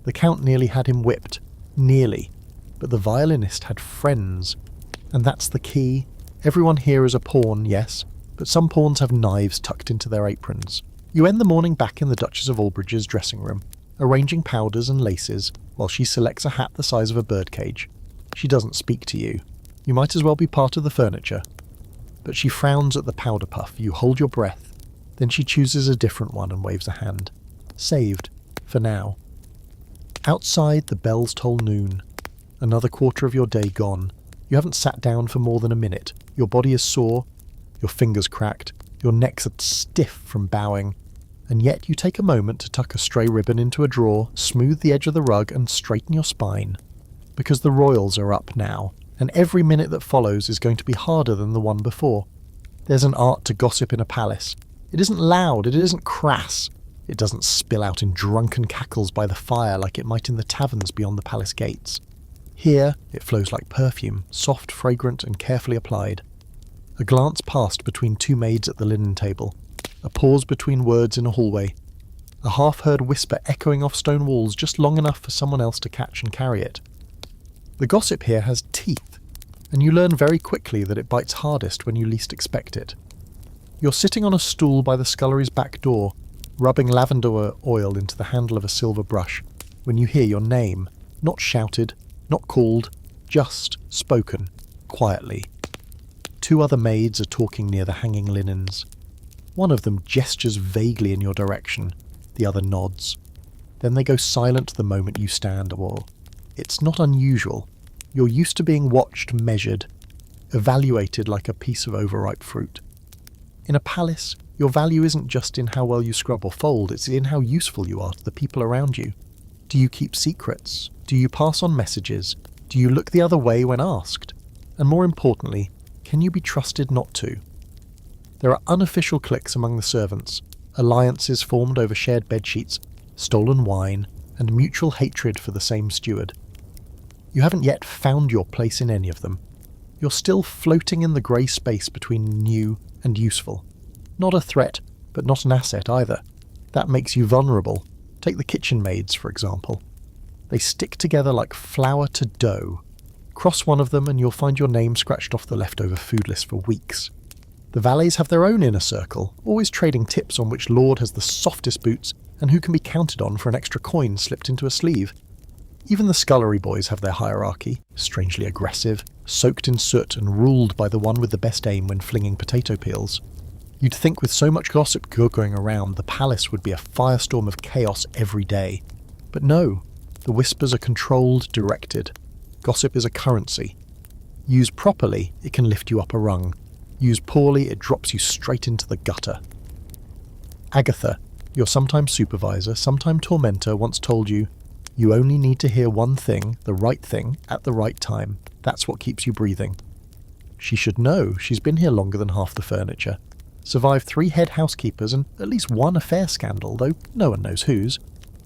The count nearly had him whipped. Nearly. But the violinist had friends. And that's the key. Everyone here is a pawn, yes, but some pawns have knives tucked into their aprons. You end the morning back in the Duchess of Albridge's dressing room, arranging powders and laces, while she selects a hat the size of a birdcage. She doesn't speak to you. You might as well be part of the furniture. But she frowns at the powder puff. You hold your breath. Then she chooses a different one and waves a hand. Saved. For now. Outside, the bells toll noon. Another quarter of your day gone. You haven't sat down for more than a minute. Your body is sore. Your fingers cracked. Your necks are stiff from bowing. And yet you take a moment to tuck a stray ribbon into a drawer, smooth the edge of the rug, and straighten your spine. Because the royals are up now, and every minute that follows is going to be harder than the one before. There's an art to gossip in a palace. It isn't loud, it isn't crass. It doesn't spill out in drunken cackles by the fire like it might in the taverns beyond the palace gates. Here, it flows like perfume, soft, fragrant, and carefully applied. A glance passed between two maids at the linen table. A pause between words in a hallway. A half-heard whisper echoing off stone walls just long enough for someone else to catch and carry it. The gossip here has teeth, and you learn very quickly that it bites hardest when you least expect it. You're sitting on a stool by the scullery's back door, rubbing lavender oil into the handle of a silver brush, when you hear your name, not shouted, not called, just spoken, quietly. Two other maids are talking near the hanging linens. One of them gestures vaguely in your direction, the other nods. Then they go silent the moment you stand, or it's not unusual. You're used to being watched, measured, evaluated like a piece of overripe fruit. In a palace, your value isn't just in how well you scrub or fold, it's in how useful you are to the people around you. Do you keep secrets? Do you pass on messages? Do you look the other way when asked? And more importantly, can you be trusted not to? There are unofficial cliques among the servants, alliances formed over shared bedsheets, stolen wine, and mutual hatred for the same steward. You haven't yet found your place in any of them. You're still floating in the grey space between new and useful. Not a threat, but not an asset either. That makes you vulnerable. Take the kitchen maids, for example. They stick together like flour to dough. Cross one of them and you'll find your name scratched off the leftover food list for weeks. The valets have their own inner circle, always trading tips on which lord has the softest boots and who can be counted on for an extra coin slipped into a sleeve. Even the scullery boys have their hierarchy, strangely aggressive, soaked in soot and ruled by the one with the best aim when flinging potato peels. You'd think with so much gossip going around, the palace would be a firestorm of chaos every day. But no, the whispers are controlled, directed. Gossip is a currency. Used properly, it can lift you up a rung. Used poorly, it drops you straight into the gutter. Agatha, your sometime supervisor, sometime tormentor, once told you, you only need to hear one thing, the right thing, at the right time. That's what keeps you breathing. She should know. She's been here longer than half the furniture. Survived 3 head housekeepers and at least 1 affair scandal, though no one knows whose.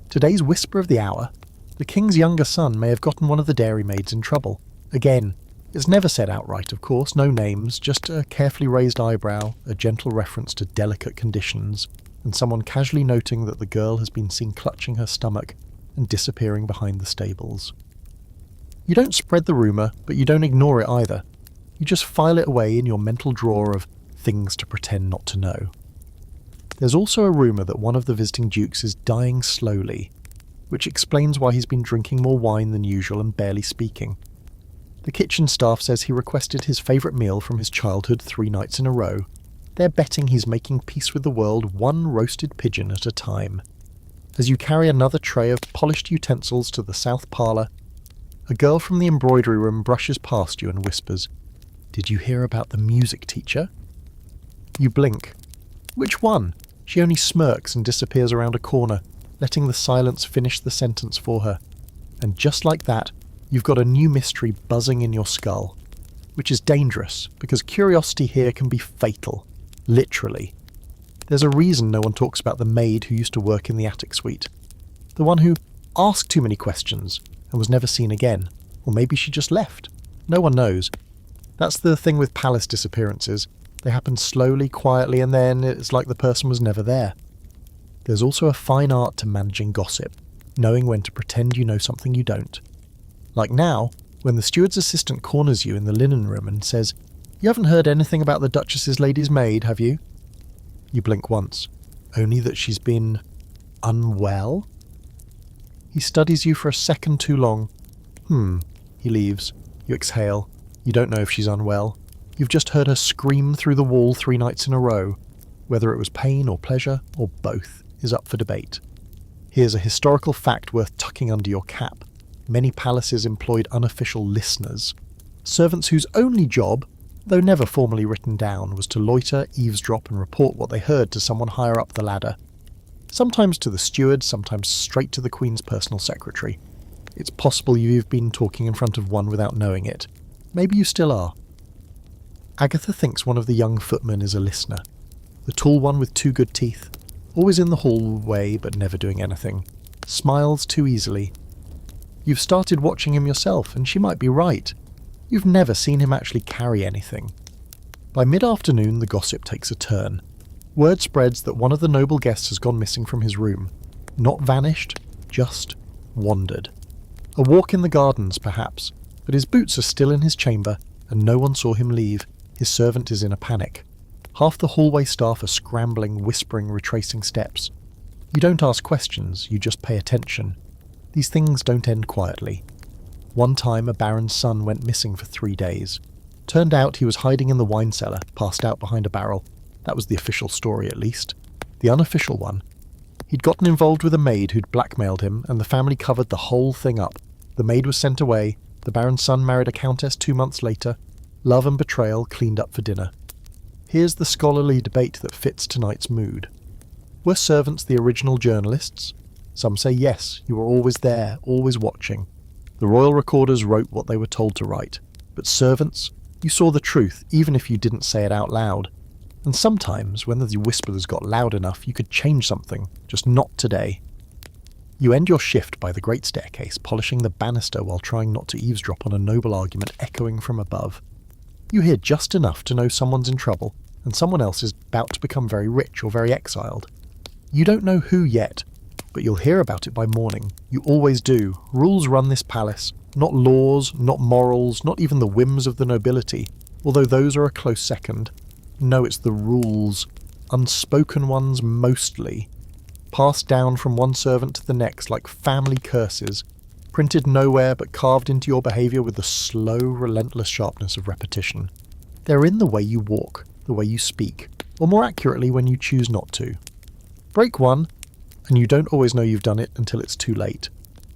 Today's whisper of the hour. The king's younger son may have gotten one of the dairymaids in trouble. Again, it's never said outright, of course, no names, just a carefully raised eyebrow, a gentle reference to delicate conditions, and someone casually noting that the girl has been seen clutching her stomach and disappearing behind the stables. You don't spread the rumour, but you don't ignore it either. You just file it away in your mental drawer of things to pretend not to know. There's also a rumour that one of the visiting dukes is dying slowly, which explains why he's been drinking more wine than usual and barely speaking. The kitchen staff says he requested his favourite meal from his childhood 3 nights in a row. They're betting he's making peace with the world 1 roasted pigeon at a time. As you carry another tray of polished utensils to the south parlour, a girl from the embroidery room brushes past you and whispers, "Did you hear about the music teacher?" You blink. Which one? She only smirks and disappears around a corner, letting the silence finish the sentence for her. And just like that, you've got a new mystery buzzing in your skull. Which is dangerous, because curiosity here can be fatal. Literally. There's a reason no one talks about the maid who used to work in the attic suite. The one who asked too many questions and was never seen again. Or maybe she just left. No one knows. That's the thing with palace disappearances. They happen slowly, quietly, and then it's like the person was never there. There's also a fine art to managing gossip, knowing when to pretend you know something you don't. Like now, when the steward's assistant corners you in the linen room and says, "You haven't heard anything about the Duchess's lady's maid, have you?" You blink once. Only that she's been unwell? He studies you for a second too long. He leaves. You exhale. You don't know if she's unwell. You've just heard her scream through the wall 3 nights in a row. Whether it was pain or pleasure, or both, is up for debate. Here's a historical fact worth tucking under your cap. Many palaces employed unofficial listeners, servants whose only job, though never formally written down, was to loiter, eavesdrop and report what they heard to someone higher up the ladder. Sometimes to the steward, sometimes straight to the Queen's personal secretary. It's possible you've been talking in front of one without knowing it. Maybe you still are. Agatha thinks one of the young footmen is a listener. The tall one with 2 good teeth, always in the hallway but never doing anything. Smiles too easily. You've started watching him yourself, and she might be right. You've never seen him actually carry anything. By mid-afternoon, the gossip takes a turn. Word spreads that one of the noble guests has gone missing from his room. Not vanished, just wandered. A walk in the gardens, perhaps, but his boots are still in his chamber, and no one saw him leave. His servant is in a panic. Half the hallway staff are scrambling, whispering, retracing steps. You don't ask questions, you just pay attention. These things don't end quietly. One time a baron's son went missing for 3 days. Turned out he was hiding in the wine cellar, passed out behind a barrel. That was the official story, at least. The unofficial one. He'd gotten involved with a maid who'd blackmailed him, and the family covered the whole thing up. The maid was sent away, the baron's son married a countess 2 months later. Love and betrayal cleaned up for dinner. Here's the scholarly debate that fits tonight's mood. Were servants the original journalists? Some say yes, you were always there, always watching. The royal recorders wrote what they were told to write. But servants? You saw the truth, even if you didn't say it out loud. And sometimes, when the whispers got loud enough, you could change something, just not today. You end your shift by the great staircase, polishing the banister while trying not to eavesdrop on a noble argument echoing from above. You hear just enough to know someone's in trouble, and someone else is about to become very rich or very exiled. You don't know who yet, but you'll hear about it by morning. You always do. Rules run this palace. Not laws, not morals, not even the whims of the nobility, although those are a close second. No, it's the rules. Unspoken ones mostly. Passed down from one servant to the next like family curses. Printed nowhere but carved into your behaviour with the slow, relentless sharpness of repetition. They're in the way you walk, the way you speak, or more accurately when you choose not to. Break one, and you don't always know you've done it until it's too late.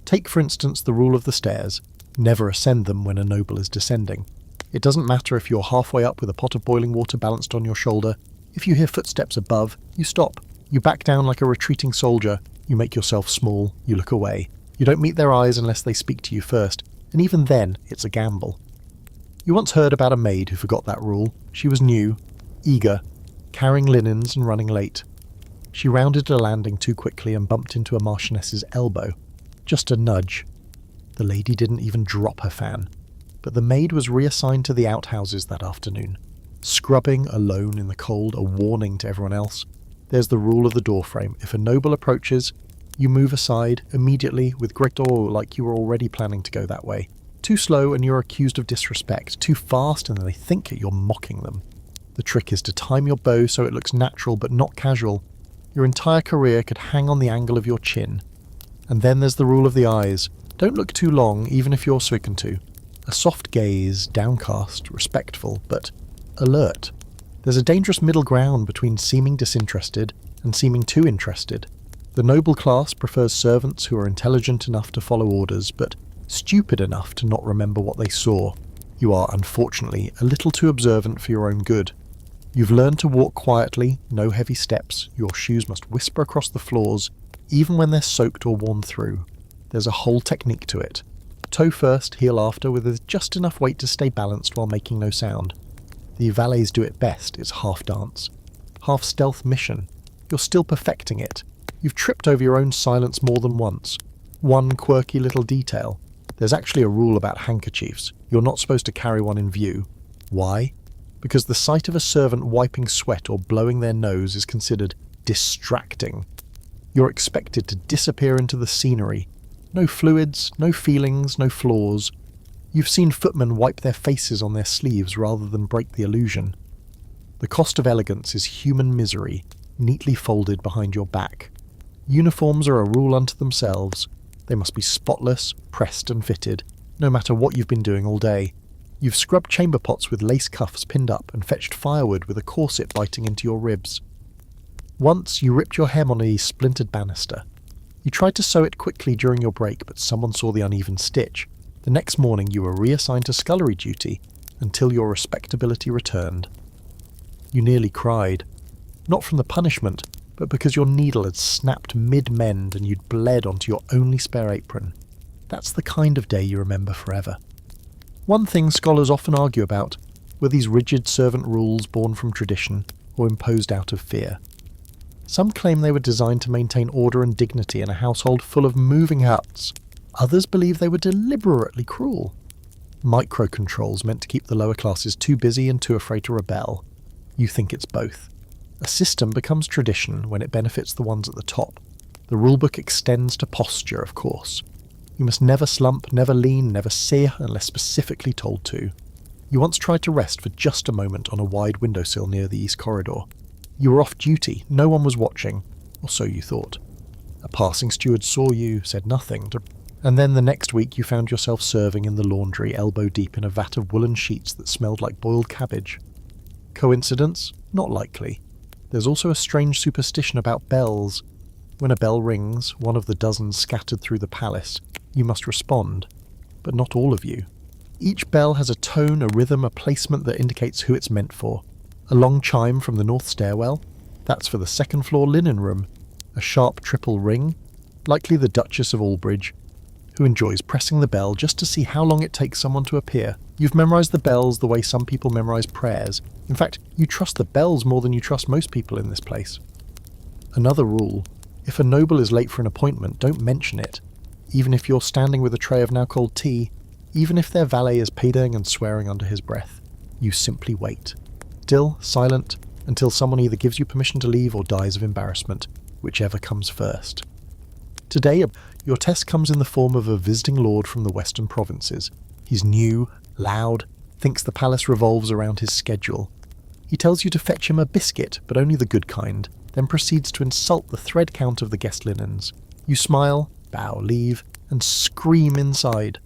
Take, for instance, the rule of the stairs. Never ascend them when a noble is descending. It doesn't matter if you're halfway up with a pot of boiling water balanced on your shoulder. If you hear footsteps above, you stop. You back down like a retreating soldier. You make yourself small. You look away. You don't meet their eyes unless they speak to you first, and even then, it's a gamble. You once heard about a maid who forgot that rule. She was new, eager, carrying linens and running late. She rounded a landing too quickly and bumped into a marchioness's elbow. Just a nudge. The lady didn't even drop her fan. But the maid was reassigned to the outhouses that afternoon. Scrubbing alone in the cold, a warning to everyone else. There's the rule of the doorframe. If a noble approaches, you move aside immediately with great awe like you were already planning to go that way. Too slow and you're accused of disrespect. Too fast and they think you're mocking them. The trick is to time your bow so it looks natural but not casual. Your entire career could hang on the angle of your chin. And then there's the rule of the eyes. Don't look too long, even if you're spoken to. A soft gaze, downcast, respectful, but alert. There's a dangerous middle ground between seeming disinterested and seeming too interested. The noble class prefers servants who are intelligent enough to follow orders, but stupid enough to not remember what they saw. You are, unfortunately, a little too observant for your own good. You've learned to walk quietly, no heavy steps. Your shoes must whisper across the floors, even when they're soaked or worn through. There's a whole technique to it. Toe first, heel after, with just enough weight to stay balanced while making no sound. The valets do it best. It's half dance. Half stealth mission. You're still perfecting it. You've tripped over your own silence more than once. One quirky little detail. There's actually a rule about handkerchiefs. You're not supposed to carry one in view. Why? Because the sight of a servant wiping sweat or blowing their nose is considered distracting. You're expected to disappear into the scenery. No fluids, no feelings, no flaws. You've seen footmen wipe their faces on their sleeves rather than break the illusion. The cost of elegance is human misery, neatly folded behind your back. Uniforms are a rule unto themselves. They must be spotless, pressed and fitted, no matter what you've been doing all day. You've scrubbed chamber pots with lace cuffs pinned up and fetched firewood with a corset biting into your ribs. Once you ripped your hem on a splintered banister. You tried to sew it quickly during your break, but someone saw the uneven stitch. The next morning you were reassigned to scullery duty until your respectability returned. You nearly cried. Not from the punishment, but because your needle had snapped mid-mend and you'd bled onto your only spare apron. That's the kind of day you remember forever. One thing scholars often argue about were these rigid servant rules born from tradition or imposed out of fear. Some claim they were designed to maintain order and dignity in a household full of moving huts. Others believe they were deliberately cruel. Microcontrols meant to keep the lower classes too busy and too afraid to rebel. You think it's both. A system becomes tradition when it benefits the ones at the top. The rulebook extends to posture, of course. You must never slump, never lean, never sit unless specifically told to. You once tried to rest for just a moment on a wide windowsill near the east corridor. You were off duty, no one was watching, or so you thought. A passing steward saw you, said nothing, and then the next week you found yourself serving in the laundry elbow deep in a vat of woolen sheets that smelled like boiled cabbage. Coincidence? Not likely. There's also a strange superstition about bells. When a bell rings, one of the dozens scattered through the palace, you must respond, but not all of you. Each bell has a tone, a rhythm, a placement that indicates who it's meant for. A long chime from the north stairwell, that's for the second floor linen room. A sharp triple ring, likely the Duchess of Albridge, who enjoys pressing the bell just to see how long it takes someone to appear. You've memorised the bells the way some people memorise prayers. In fact, you trust the bells more than you trust most people in this place. Another rule: if a noble is late for an appointment, don't mention it. Even if you're standing with a tray of now cold tea, even if their valet is peding and swearing under his breath, you simply wait. Still, silent, until someone either gives you permission to leave or dies of embarrassment, whichever comes first. Today, your test comes in the form of a visiting lord from the western provinces. He's new, loud, thinks the palace revolves around his schedule. He tells you to fetch him a biscuit, but only the good kind, then proceeds to insult the thread count of the guest linens. You smile, bow, leave, and scream inside.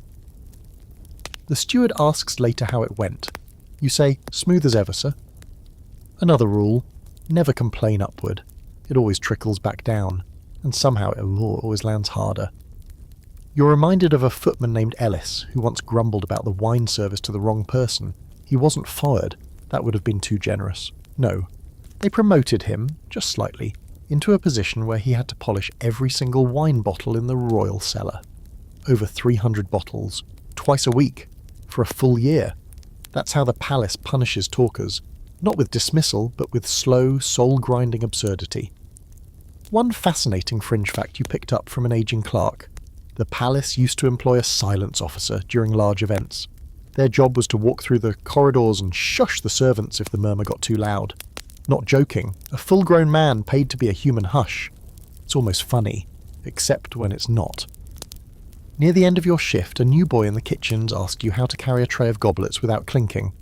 The steward asks later how it went. You say, smooth as ever, sir. Another rule: never complain upward. It always trickles back down, and somehow it always lands harder. You're reminded of a footman named Ellis, who once grumbled about the wine service to the wrong person. He wasn't fired. That would have been too generous. No. They promoted him, just slightly, into a position where he had to polish every single wine bottle in the royal cellar. Over 300 bottles, twice a week, for a full year. That's how the palace punishes talkers, not with dismissal, but with slow, soul-grinding absurdity. One fascinating fringe fact you picked up from an aging clerk: the palace used to employ a silence officer during large events. Their job was to walk through the corridors and shush the servants if the murmur got too loud. Not joking, a full-grown man paid to be a human hush. It's almost funny, except when it's not. Near the end of your shift, a new boy in the kitchens asks you how to carry a tray of goblets without clinking.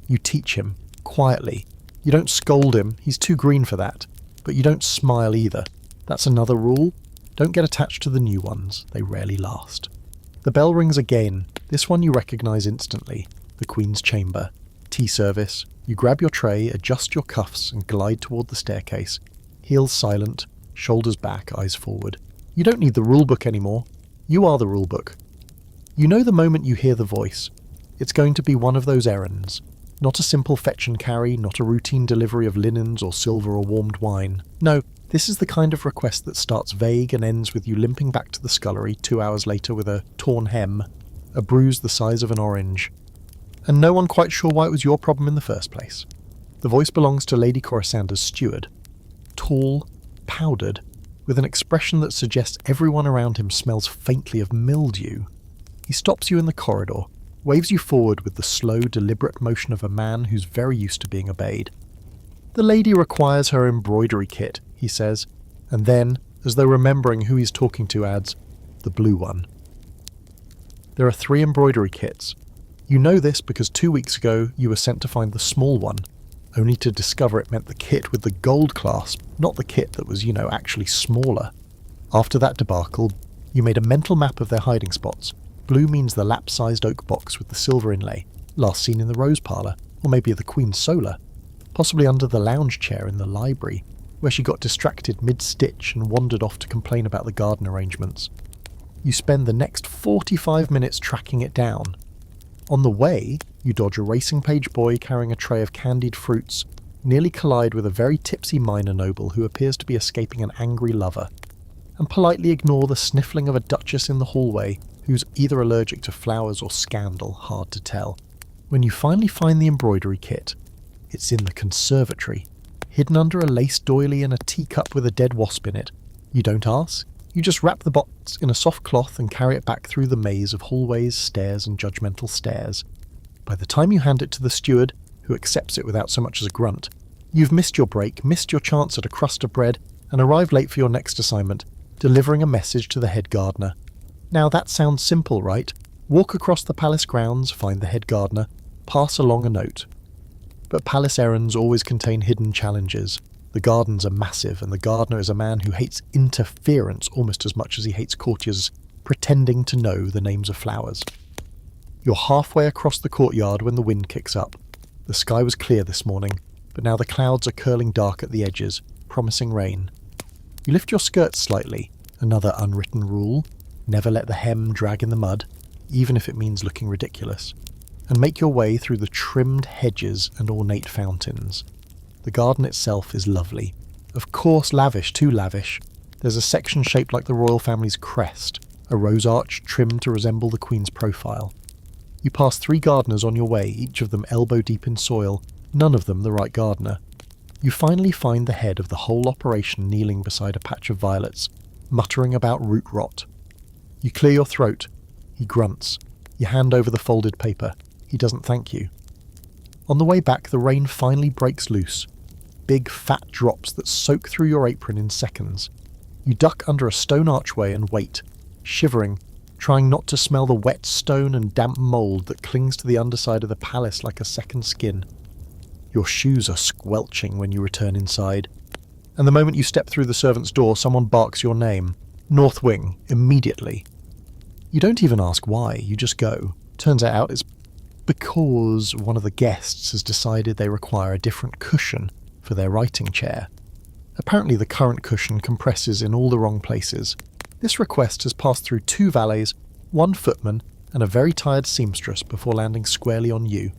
You teach him, quietly. You don't scold him, he's too green for that. But you don't smile either. That's another rule. Don't get attached to the new ones, they rarely last. The bell rings again, this one you recognise instantly. The Queen's chamber. Tea service. You grab your tray, adjust your cuffs and glide toward the staircase. Heels silent, shoulders back, eyes forward. You don't need the rulebook anymore. You are the rulebook. You know the moment you hear the voice. It's going to be one of those errands. Not a simple fetch and carry, not a routine delivery of linens or silver or warmed wine. No, this is the kind of request that starts vague and ends with you limping back to the scullery 2 hours later with a torn hem, a bruise the size of an orange, and no one quite sure why it was your problem in the first place. The voice belongs to Lady Corisander's steward. Tall, powdered, with an expression that suggests everyone around him smells faintly of mildew. He stops you in the corridor, waves you forward with the slow, deliberate motion of a man who's very used to being obeyed. The lady requires her embroidery kit, he says, and then, as though remembering who he's talking to, adds, the blue one. There are 3 embroidery kits. You know this because 2 weeks ago you were sent to find the small one, only to discover it meant the kit with the gold clasp, not the kit that was, actually smaller. After that debacle, you made a mental map of their hiding spots. Blue means the lap-sized oak box with the silver inlay. Last seen in the Rose Parlour, or maybe the Queen's Solar, possibly under the lounge chair in the library, where she got distracted mid-stitch and wandered off to complain about the garden arrangements. You spend the next 45 minutes tracking it down. On the way, you dodge a racing page boy carrying a tray of candied fruits, nearly collide with a very tipsy minor noble who appears to be escaping an angry lover, and politely ignore the sniffling of a duchess in the hallway who's either allergic to flowers or scandal, hard to tell. When you finally find the embroidery kit, it's in the conservatory, hidden under a lace doily and a teacup with a dead wasp in it. You don't ask, you just wrap the box in a soft cloth and carry it back through the maze of hallways, stairs and judgmental stares. By the time you hand it to the steward, who accepts it without so much as a grunt, you've missed your break, missed your chance at a crust of bread, and arrived late for your next assignment, delivering a message to the head gardener. Now that sounds simple, right? Walk across the palace grounds, find the head gardener, pass along a note. But palace errands always contain hidden challenges. The gardens are massive, and the gardener is a man who hates interference almost as much as he hates courtiers pretending to know the names of flowers. You're halfway across the courtyard when the wind kicks up. The sky was clear this morning, but now the clouds are curling dark at the edges, promising rain. You lift your skirts slightly, another unwritten rule, never let the hem drag in the mud, even if it means looking ridiculous, and make your way through the trimmed hedges and ornate fountains. The garden itself is lovely. Of course lavish, too lavish. There's a section shaped like the royal family's crest, a rose arch trimmed to resemble the Queen's profile. You pass 3 gardeners on your way, each of them elbow deep in soil, none of them the right gardener. You finally find the head of the whole operation kneeling beside a patch of violets, muttering about root rot. You clear your throat. He grunts. You hand over the folded paper. He doesn't thank you. On the way back, the rain finally breaks loose. Big fat drops that soak through your apron in seconds. You duck under a stone archway and wait, shivering, trying not to smell the wet stone and damp mould that clings to the underside of the palace like a second skin. Your shoes are squelching when you return inside, and the moment you step through the servant's door, someone barks your name. North Wing, immediately. You don't even ask why, you just go. Turns out it's because one of the guests has decided they require a different cushion for their writing chair. Apparently the current cushion compresses in all the wrong places. This request has passed through 2 valets, 1 footman, and a very tired seamstress before landing squarely on you,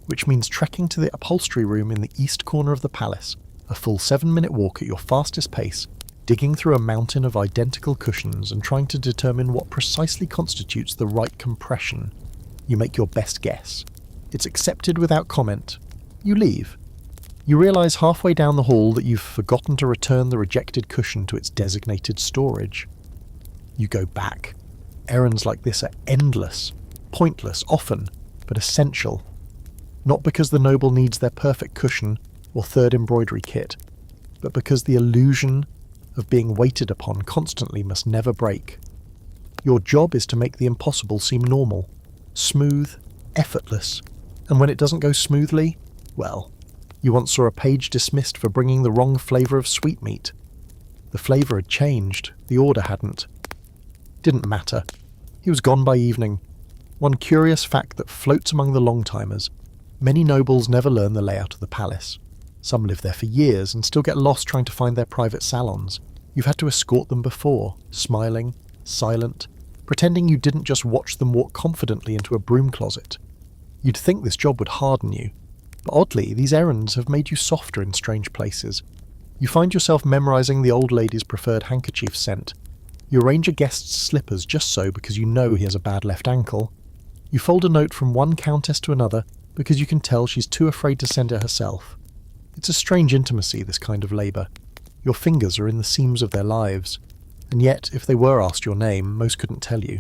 which means trekking to the upholstery room in the east corner of the palace, a full 7-minute walk at your fastest pace, digging through a mountain of identical cushions and trying to determine what precisely constitutes the right compression. You make your best guess. It's accepted without comment. You leave. You realise halfway down the hall that you've forgotten to return the rejected cushion to its designated storage. You go back. Errands like this are endless, pointless often, but essential. Not because the noble needs their perfect cushion or 3rd embroidery kit, but because the illusion of being waited upon constantly must never break. Your job is to make the impossible seem normal, smooth, effortless, and when it doesn't go smoothly, well, you once saw a page dismissed for bringing the wrong flavour of sweetmeat. The flavour had changed, the order hadn't. Didn't matter. He was gone by evening. One curious fact that floats among the long-timers: many nobles never learn the layout of the palace. Some live there for years and still get lost trying to find their private salons. You've had to escort them before, smiling, silent, pretending you didn't just watch them walk confidently into a broom closet. You'd think this job would harden you, but oddly, these errands have made you softer in strange places. You find yourself memorising the old lady's preferred handkerchief scent. You arrange a guest's slippers just so because you know he has a bad left ankle. You fold a note from one countess to another because you can tell she's too afraid to send it herself. It's a strange intimacy, this kind of labour. Your fingers are in the seams of their lives, and yet, if they were asked your name, most couldn't tell you.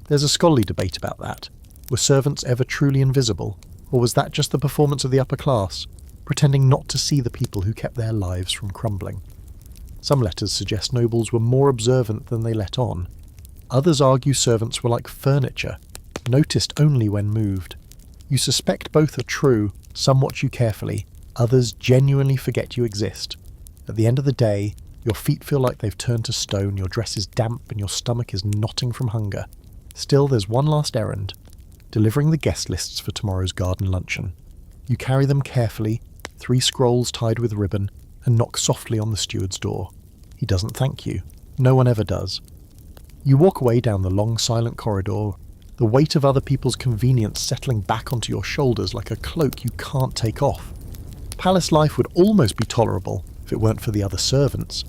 There's a scholarly debate about that. Were servants ever truly invisible, or was that just the performance of the upper class, pretending not to see the people who kept their lives from crumbling? Some letters suggest nobles were more observant than they let on. Others argue servants were like furniture, noticed only when moved. You suspect both are true, some watch you carefully, others genuinely forget you exist. At the end of the day, your feet feel like they've turned to stone, your dress is damp and your stomach is knotting from hunger. Still, there's one last errand. delivering the guest lists for tomorrow's garden luncheon. You carry them carefully, 3 scrolls tied with ribbon, and knock softly on the steward's door. He doesn't thank you. No one ever does. You walk away down the long, silent corridor, the weight of other people's convenience settling back onto your shoulders like a cloak you can't take off. Palace life would almost be tolerable if it weren't for the other servants.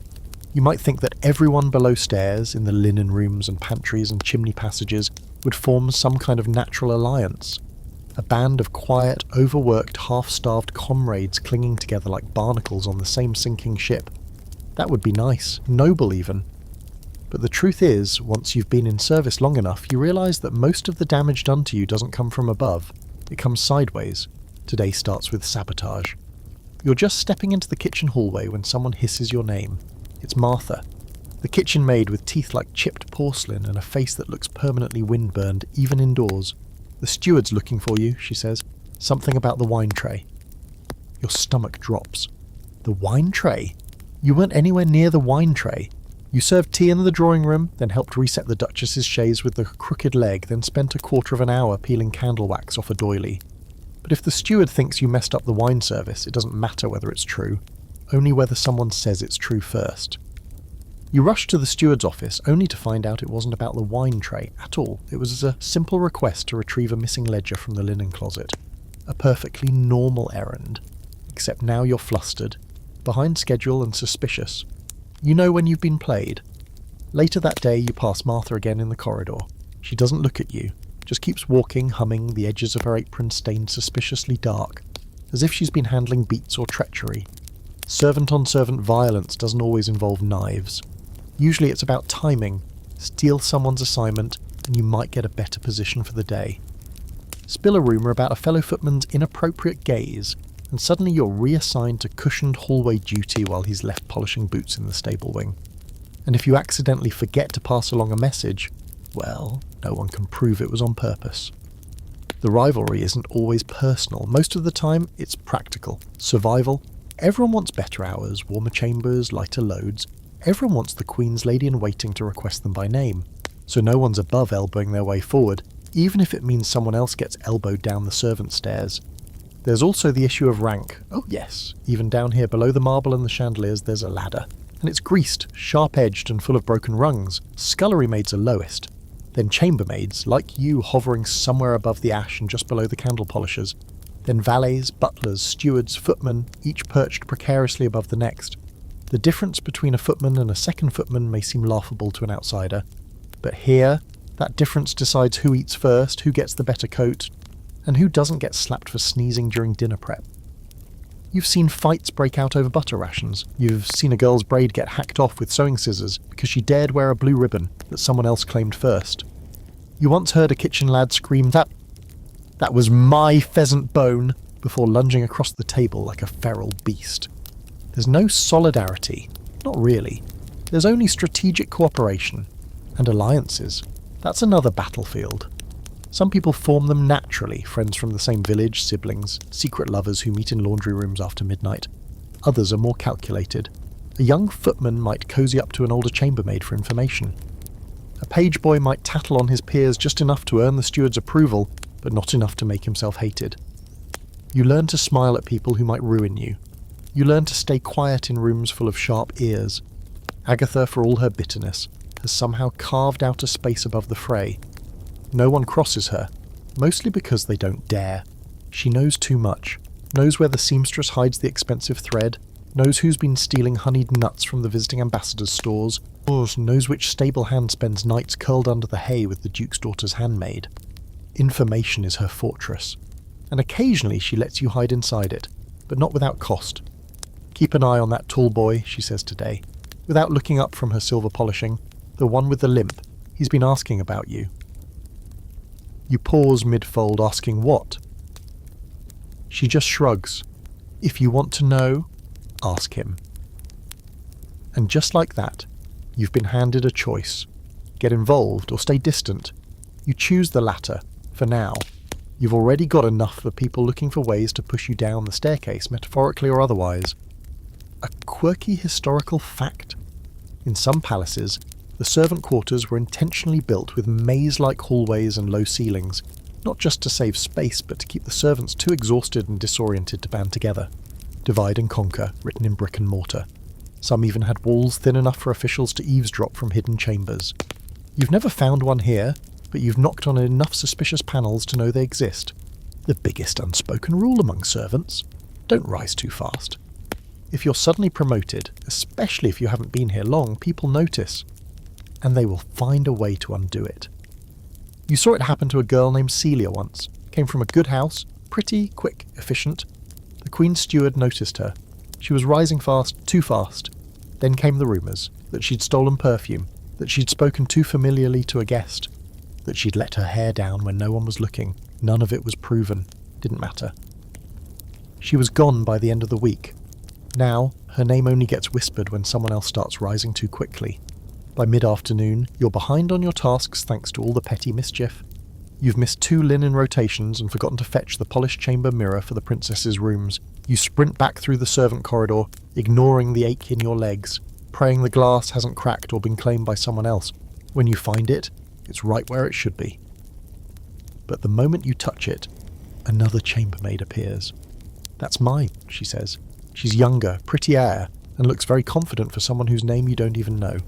You might think that everyone below stairs, in the linen rooms and pantries and chimney passages, would form some kind of natural alliance. A band of quiet, overworked, half-starved comrades clinging together like barnacles on the same sinking ship. That would be nice, noble even. But the truth is, once you've been in service long enough, you realise that most of the damage done to you doesn't come from above. It comes sideways. Today starts with sabotage. You're just stepping into the kitchen hallway when someone hisses your name. It's Martha, the kitchen maid with teeth like chipped porcelain and a face that looks permanently wind-burned, even indoors. "The steward's looking for you," she says. "Something about the wine tray." Your stomach drops. The wine tray? You weren't anywhere near the wine tray. You served tea in the drawing room, then helped reset the Duchess's chaise with the crooked leg, then spent a quarter of an hour peeling candle wax off a doily. But if the steward thinks you messed up the wine service, it doesn't matter whether it's true, only whether someone says it's true first. You rush to the steward's office only to find out it wasn't about the wine tray at all. It was a simple request to retrieve a missing ledger from the linen closet. A perfectly normal errand. Except now you're flustered, behind schedule and suspicious. You know when you've been played. Later that day you pass Martha again in the corridor. She doesn't look at you, just keeps walking, humming, the edges of her apron stained suspiciously dark, as if she's been handling beats or treachery. Servant-on-servant violence doesn't always involve knives. Usually it's about timing. Steal someone's assignment, and you might get a better position for the day. Spill a rumour about a fellow footman's inappropriate gaze, and suddenly you're reassigned to cushioned hallway duty while he's left polishing boots in the stable wing. And if you accidentally forget to pass along a message, well, no one can prove it was on purpose. The rivalry isn't always personal. Most of the time, it's practical. Survival. Everyone wants better hours, warmer chambers, lighter loads. Everyone wants the Queen's lady-in-waiting to request them by name. So no one's above elbowing their way forward, even if it means someone else gets elbowed down the servant stairs. There's also the issue of rank. Oh yes, even down here below the marble and the chandeliers there's a ladder. And it's greased, sharp-edged and full of broken rungs. Scullery maids are lowest. Then chambermaids, like you, hovering somewhere above the ash and just below the candle polishers. Then valets, butlers, stewards, footmen, each perched precariously above the next. The difference between a footman and a second footman may seem laughable to an outsider. But here, that difference decides who eats first, who gets the better coat, and who doesn't get slapped for sneezing during dinner prep. You've seen fights break out over butter rations. You've seen a girl's braid get hacked off with sewing scissors because she dared wear a blue ribbon that someone else claimed first. You once heard a kitchen lad scream, That was my pheasant bone," before lunging across the table like a feral beast. There's no solidarity. Not really. There's only strategic cooperation. And alliances. That's another battlefield. Some people form them naturally, friends from the same village, siblings, secret lovers who meet in laundry rooms after midnight. Others are more calculated. A young footman might cosy up to an older chambermaid for information. A page boy might tattle on his peers just enough to earn the steward's approval, but not enough to make himself hated. You learn to smile at people who might ruin you. You learn to stay quiet in rooms full of sharp ears. Agatha, for all her bitterness, has somehow carved out a space above the fray. No one crosses her, mostly because they don't dare. She knows too much, knows where the seamstress hides the expensive thread, knows who's been stealing honeyed nuts from the visiting ambassador's stores, or knows which stable hand spends nights curled under the hay with the Duke's daughter's handmaid. Information is her fortress, and occasionally she lets you hide inside it, but not without cost. "Keep an eye on that tall boy," she says today, without looking up from her silver polishing, "the one with the limp. He's been asking about you." You pause mid-fold, asking what? She just shrugs. "If you want to know, ask him." And just like that, you've been handed a choice. Get involved or stay distant. You choose the latter, for now. You've already got enough for people looking for ways to push you down the staircase, metaphorically or otherwise. A quirky historical fact. In some palaces, the servant quarters were intentionally built with maze-like hallways and low ceilings, Not just to save space, but to keep the servants too exhausted and disoriented to band together. Divide and conquer, written in brick and mortar. Some even had walls thin enough for officials to eavesdrop from hidden chambers. You've never found one here, but you've knocked on enough suspicious panels to know they exist. The biggest unspoken rule among servants: don't rise too fast. If you're suddenly promoted, especially if you haven't been here long, people notice, and they will find a way to undo it. You saw it happen to a girl named Celia once. Came from a good house, pretty, quick, efficient. The Queen's steward noticed her. She was rising fast, too fast. Then came the rumours that she'd stolen perfume, that she'd spoken too familiarly to a guest, that she'd let her hair down when no one was looking. None of it was proven. Didn't matter. She was gone by the end of the week. Now, her name only gets whispered when someone else starts rising too quickly. By mid-afternoon, you're behind on your tasks thanks to all the petty mischief. You've missed 2 linen rotations and forgotten to fetch the polished chamber mirror for the princess's rooms. You sprint back through the servant corridor, ignoring the ache in your legs, praying the glass hasn't cracked or been claimed by someone else. When you find it, it's right where it should be. But the moment you touch it, another chambermaid appears. "That's mine," she says. She's younger, prettier, and looks very confident for someone whose name you don't even know.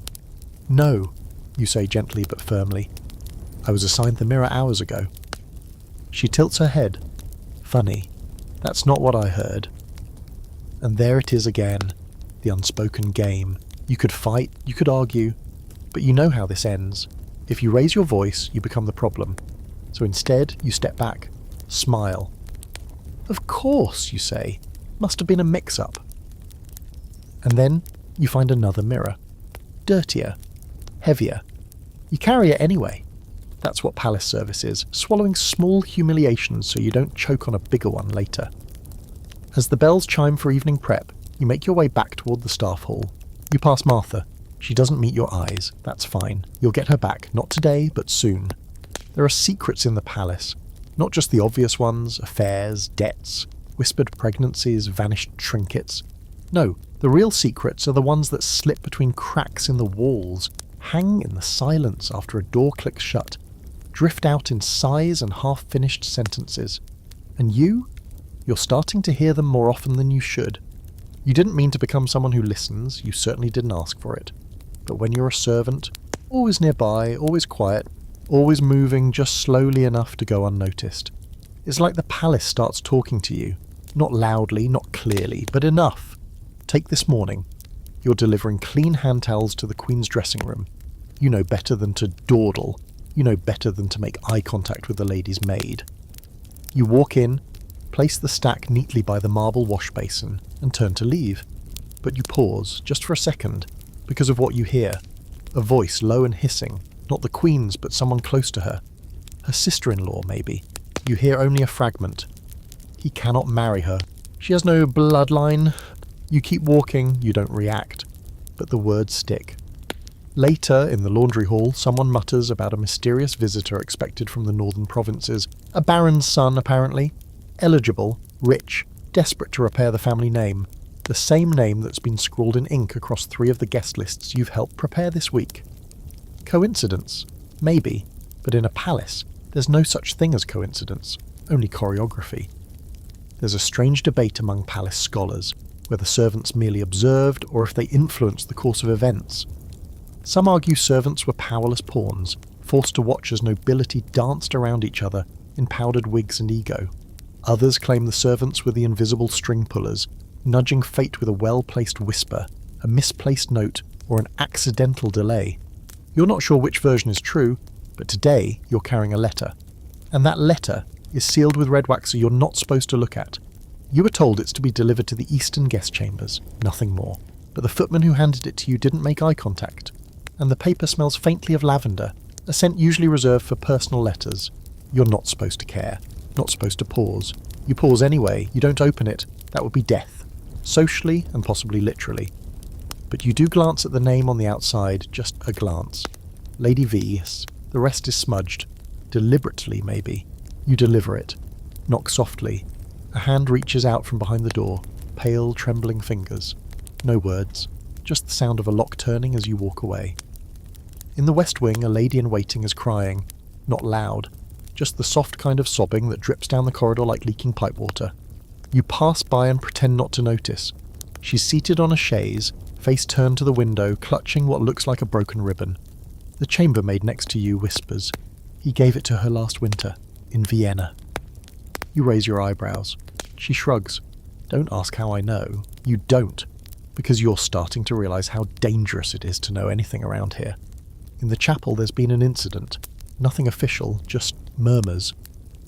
"No," you say gently but firmly. "I was assigned the mirror hours ago." She tilts her head. "Funny. That's not what I heard." And there it is again, the unspoken game. You could fight, you could argue, but you know how this ends. If you raise your voice, you become the problem. So instead, you step back, smile. "Of course," you say. "Must have been a mix-up." And then you find another mirror. Dirtier. Heavier. You carry it anyway. That's what palace service is, swallowing small humiliations so you don't choke on a bigger one later. As the bells chime for evening prep, you make your way back toward the staff hall. You pass Martha. She doesn't meet your eyes. That's fine. You'll get her back, not today, but soon. There are secrets in the palace. Not just the obvious ones, affairs, debts, whispered pregnancies, vanished trinkets. No, the real secrets are the ones that slip between cracks in the walls, hang in the silence after a door clicks shut, drift out in sighs and half-finished sentences. And you're starting to hear them more often than you should. You didn't mean to become someone who listens, you certainly didn't ask for it. But when you're a servant, always nearby, always quiet, always moving just slowly enough to go unnoticed, it's like the palace starts talking to you. Not loudly, not clearly, but enough. Take this morning. You're delivering clean hand towels to the Queen's dressing room. You know better than to dawdle. You know better than to make eye contact with the lady's maid. You walk in, place the stack neatly by the marble wash basin, and turn to leave. But you pause, just for a second, because of what you hear. A voice low and hissing, not the Queen's, but someone close to her. Her sister-in-law, maybe. You hear only a fragment. He cannot marry her. She has no bloodline. You keep walking, you don't react. But the words stick. Later, in the laundry hall, someone mutters about a mysterious visitor expected from the northern provinces. A baron's son, apparently. Eligible, rich, desperate to repair the family name. The same name that's been scrawled in ink across 3 of the guest lists you've helped prepare this week. Coincidence? Maybe. But in a palace, there's no such thing as coincidence. Only choreography. There's a strange debate among palace scholars, whether servants merely observed or if they influenced the course of events. Some argue servants were powerless pawns, forced to watch as nobility danced around each other in powdered wigs and ego. Others claim the servants were the invisible string pullers, nudging fate with a well-placed whisper, a misplaced note, or an accidental delay. You're not sure which version is true, but today you're carrying a letter. And that letter is sealed with red wax you're not supposed to look at. You were told it's to be delivered to the eastern guest chambers, nothing more. But the footman who handed it to you didn't make eye contact. And the paper smells faintly of lavender, a scent usually reserved for personal letters. You're not supposed to care, not supposed to pause. You pause anyway, you don't open it, that would be death. Socially and possibly literally. But you do glance at the name on the outside, just a glance. Lady V, the rest is smudged. Deliberately, maybe. You deliver it. Knock softly. A hand reaches out from behind the door, pale, trembling fingers. No words, just the sound of a lock turning as you walk away. In the West Wing, a lady in waiting is crying. Not loud. just the soft kind of sobbing that drips down the corridor like leaking pipe water. You pass by and pretend not to notice. She's seated on a chaise, face turned to the window, clutching what looks like a broken ribbon. The chambermaid next to you whispers, "He gave it to her last winter, in Vienna." You raise your eyebrows. She shrugs. "Don't ask how I know. You don't, because you're starting to realise how dangerous it is to know anything around here. In the chapel there's been an incident. Nothing official, just murmurs.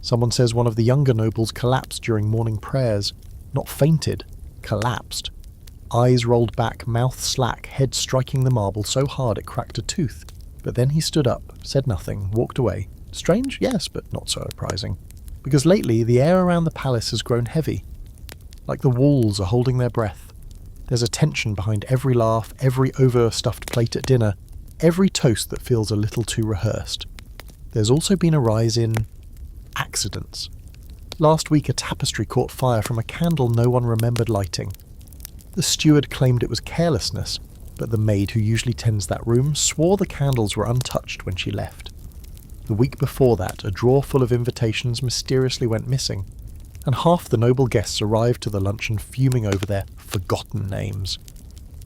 Someone says one of the younger nobles collapsed during morning prayers. Not fainted, collapsed. Eyes rolled back, mouth slack, head striking the marble so hard it cracked a tooth. But then he stood up, said nothing, walked away. Strange? Yes, but not so surprising. Because lately the air around the palace has grown heavy. Like the walls are holding their breath. There's a tension behind every laugh, every overstuffed plate at dinner, every toast that feels a little too rehearsed. There's also been a rise in accidents. Last week a tapestry caught fire from a candle no one remembered lighting. The steward claimed it was carelessness, but the maid who usually tends that room swore the candles were untouched when she left. The week before that, a drawer full of invitations mysteriously went missing, and half the noble guests arrived to the luncheon fuming over their forgotten names.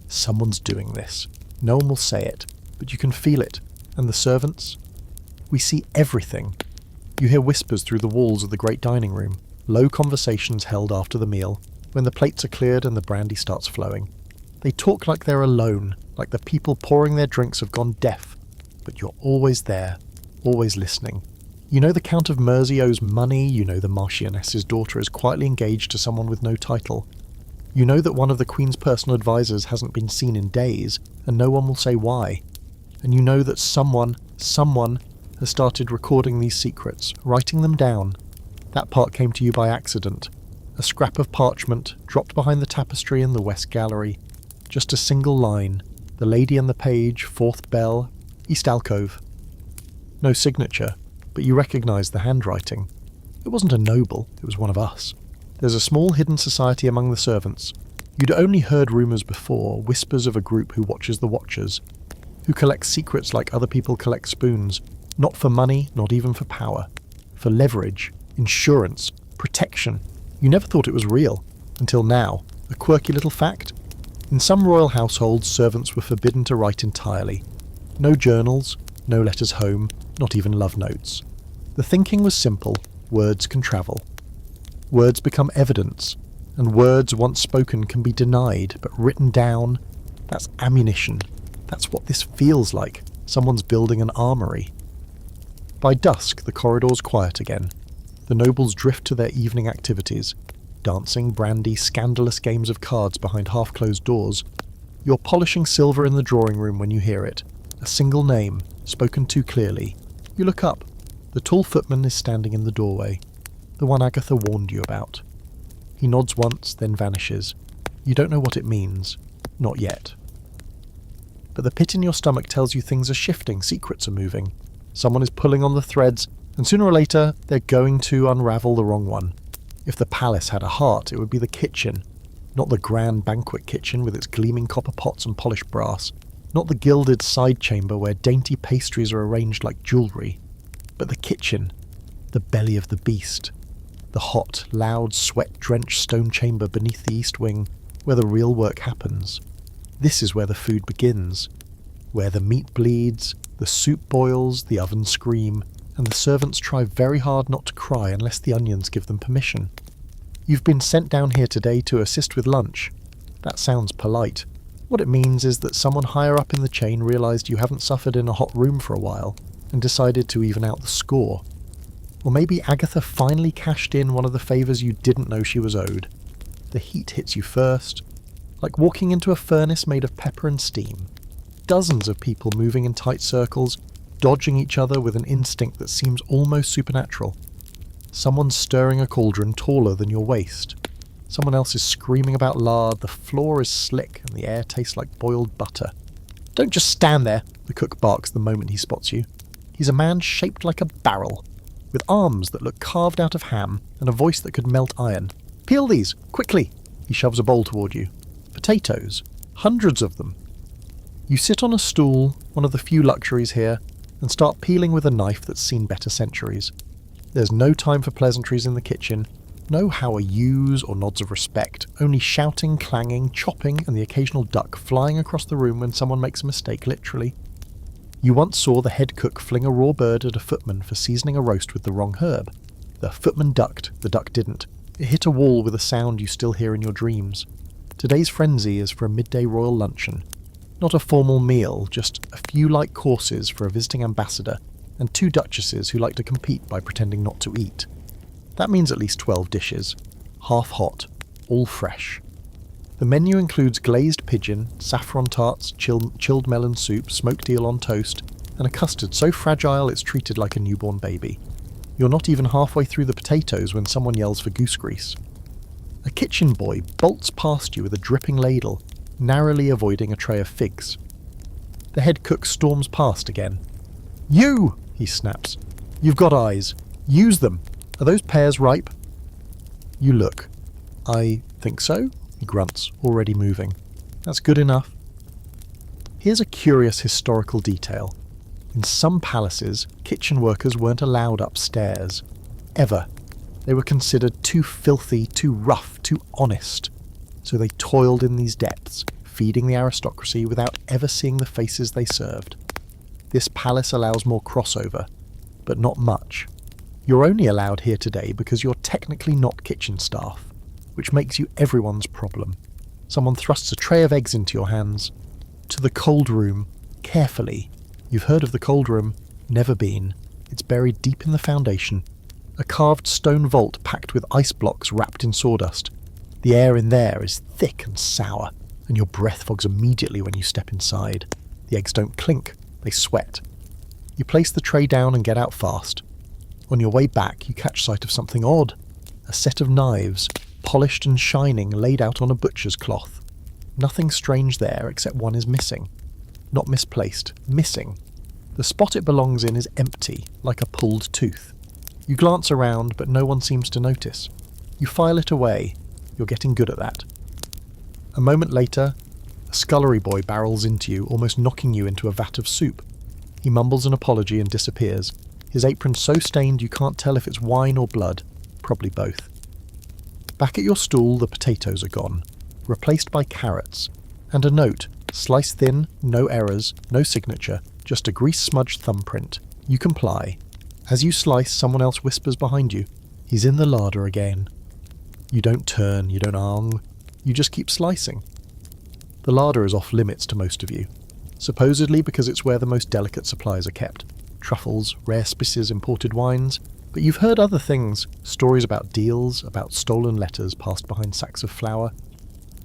Someone's doing this. No one will say it, but you can feel it. And the servants? We see everything. You hear whispers through the walls of the great dining room, low conversations held after the meal, when the plates are cleared and the brandy starts flowing. They talk like they're alone, like the people pouring their drinks have gone deaf, but you're always there, always listening. You know the Count of Mersey owes money, you know the Marchioness's daughter is quietly engaged to someone with no title. You know that one of the Queen's personal advisors hasn't been seen in days, and no one will say why. And you know that someone has started recording these secrets, writing them down. That part came to you by accident. A scrap of parchment, dropped behind the tapestry in the West Gallery. Just a single line. The Lady and the Page, 4th bell, East alcove. No signature, but you recognise the handwriting. It wasn't a noble, it was one of us. There's a small hidden society among the servants. You'd only heard rumours before, whispers of a group who watches the watchers, who collects secrets like other people collect spoons, not for money, not even for power. For leverage, insurance, protection. You never thought it was real, until now. A quirky little fact? In some royal households, servants were forbidden to write entirely. No journals, no letters home, not even love notes. The thinking was simple: words can travel. Words become evidence, and words once spoken can be denied, but written down, that's ammunition. That's what this feels like. Someone's building an armoury. By dusk, the corridors quiet again. The nobles drift to their evening activities. Dancing, brandy, scandalous games of cards behind half-closed doors. You're polishing silver in the drawing room when you hear it. A single name, spoken too clearly. You look up. The tall footman is standing in the doorway. The one Agatha warned you about. He nods once, then vanishes. You don't know what it means. Not yet. But the pit in your stomach tells you things are shifting, secrets are moving. Someone is pulling on the threads, and sooner or later, they're going to unravel the wrong one. If the palace had a heart, it would be the kitchen. Not the grand banquet kitchen with its gleaming copper pots and polished brass. Not the gilded side chamber where dainty pastries are arranged like jewellery. But the kitchen, the belly of the beast. The hot, loud, sweat-drenched stone chamber beneath the east wing, where the real work happens. This is where the food begins. Where the meat bleeds, the soup boils, the ovens scream, and the servants try very hard not to cry unless the onions give them permission. You've been sent down here today to assist with lunch. That sounds polite. What it means is that someone higher up in the chain realised you haven't suffered in a hot room for a while, and decided to even out the score. Or maybe Agatha finally cashed in one of the favours you didn't know she was owed. The heat hits you first, like walking into a furnace made of pepper and steam. Dozens of people moving in tight circles, dodging each other with an instinct that seems almost supernatural. Someone's stirring a cauldron taller than your waist. Someone else is screaming about lard, the floor is slick, and the air tastes like boiled butter. Don't just stand there, the cook barks the moment he spots you. He's a man shaped like a barrel, with arms that look carved out of ham, and a voice that could melt iron. Peel these, quickly! He shoves a bowl toward you. Potatoes. Hundreds of them. You sit on a stool, one of the few luxuries here, and start peeling with a knife that's seen better centuries. There's no time for pleasantries in the kitchen, no how are yous or nods of respect, only shouting, clanging, chopping, and the occasional duck flying across the room when someone makes a mistake, literally. You once saw the head cook fling a raw bird at a footman for seasoning a roast with the wrong herb. The footman ducked, the duck didn't. It hit a wall with a sound you still hear in your dreams. Today's frenzy is for a midday royal luncheon. Not a formal meal, just a few light courses for a visiting ambassador, and 2 duchesses who like to compete by pretending not to eat. That means at least 12 dishes. Half hot, all fresh. The menu includes glazed pigeon, saffron tarts, chilled melon soup, smoked eel on toast, and a custard so fragile it's treated like a newborn baby. You're not even halfway through the potatoes when someone yells for goose grease. A kitchen boy bolts past you with a dripping ladle, narrowly avoiding a tray of figs. The head cook storms past again. "You!" he snaps. "You've got eyes. Use them. Are those pears ripe?" You look. "I think so," he grunts, already moving. "That's good enough." Here's a curious historical detail. In some palaces, kitchen workers weren't allowed upstairs. Ever. They were considered too filthy, too rough, too honest. So they toiled in these depths, feeding the aristocracy without ever seeing the faces they served. This palace allows more crossover, but not much. You're only allowed here today because you're technically not kitchen staff, which makes you everyone's problem. Someone thrusts a tray of eggs into your hands. To the cold room, carefully. You've heard of the cold room, never been. It's buried deep in the foundation. A carved stone vault packed with ice blocks wrapped in sawdust. The air in there is thick and sour, and your breath fogs immediately when you step inside. The eggs don't clink, they sweat. You place the tray down and get out fast. On your way back, you catch sight of something odd. A set of knives, polished and shining, laid out on a butcher's cloth. Nothing strange there except one is missing. Not misplaced, missing. The spot it belongs in is empty, like a pulled tooth. You glance around, but no one seems to notice. You file it away. You're getting good at that. A moment later, a scullery boy barrels into you, almost knocking you into a vat of soup. He mumbles an apology and disappears. His apron so stained you can't tell if it's wine or blood. Probably both. Back at your stool, the potatoes are gone, replaced by carrots, and a note, sliced thin, no errors, no signature, just a grease-smudged thumbprint. You comply. As you slice, someone else whispers behind you, "He's in the larder again." You don't turn, you don't argue, you just keep slicing. The larder is off limits to most of you, supposedly because it's where the most delicate supplies are kept. Truffles, rare spices, imported wines. But you've heard other things, stories about deals, about stolen letters passed behind sacks of flour,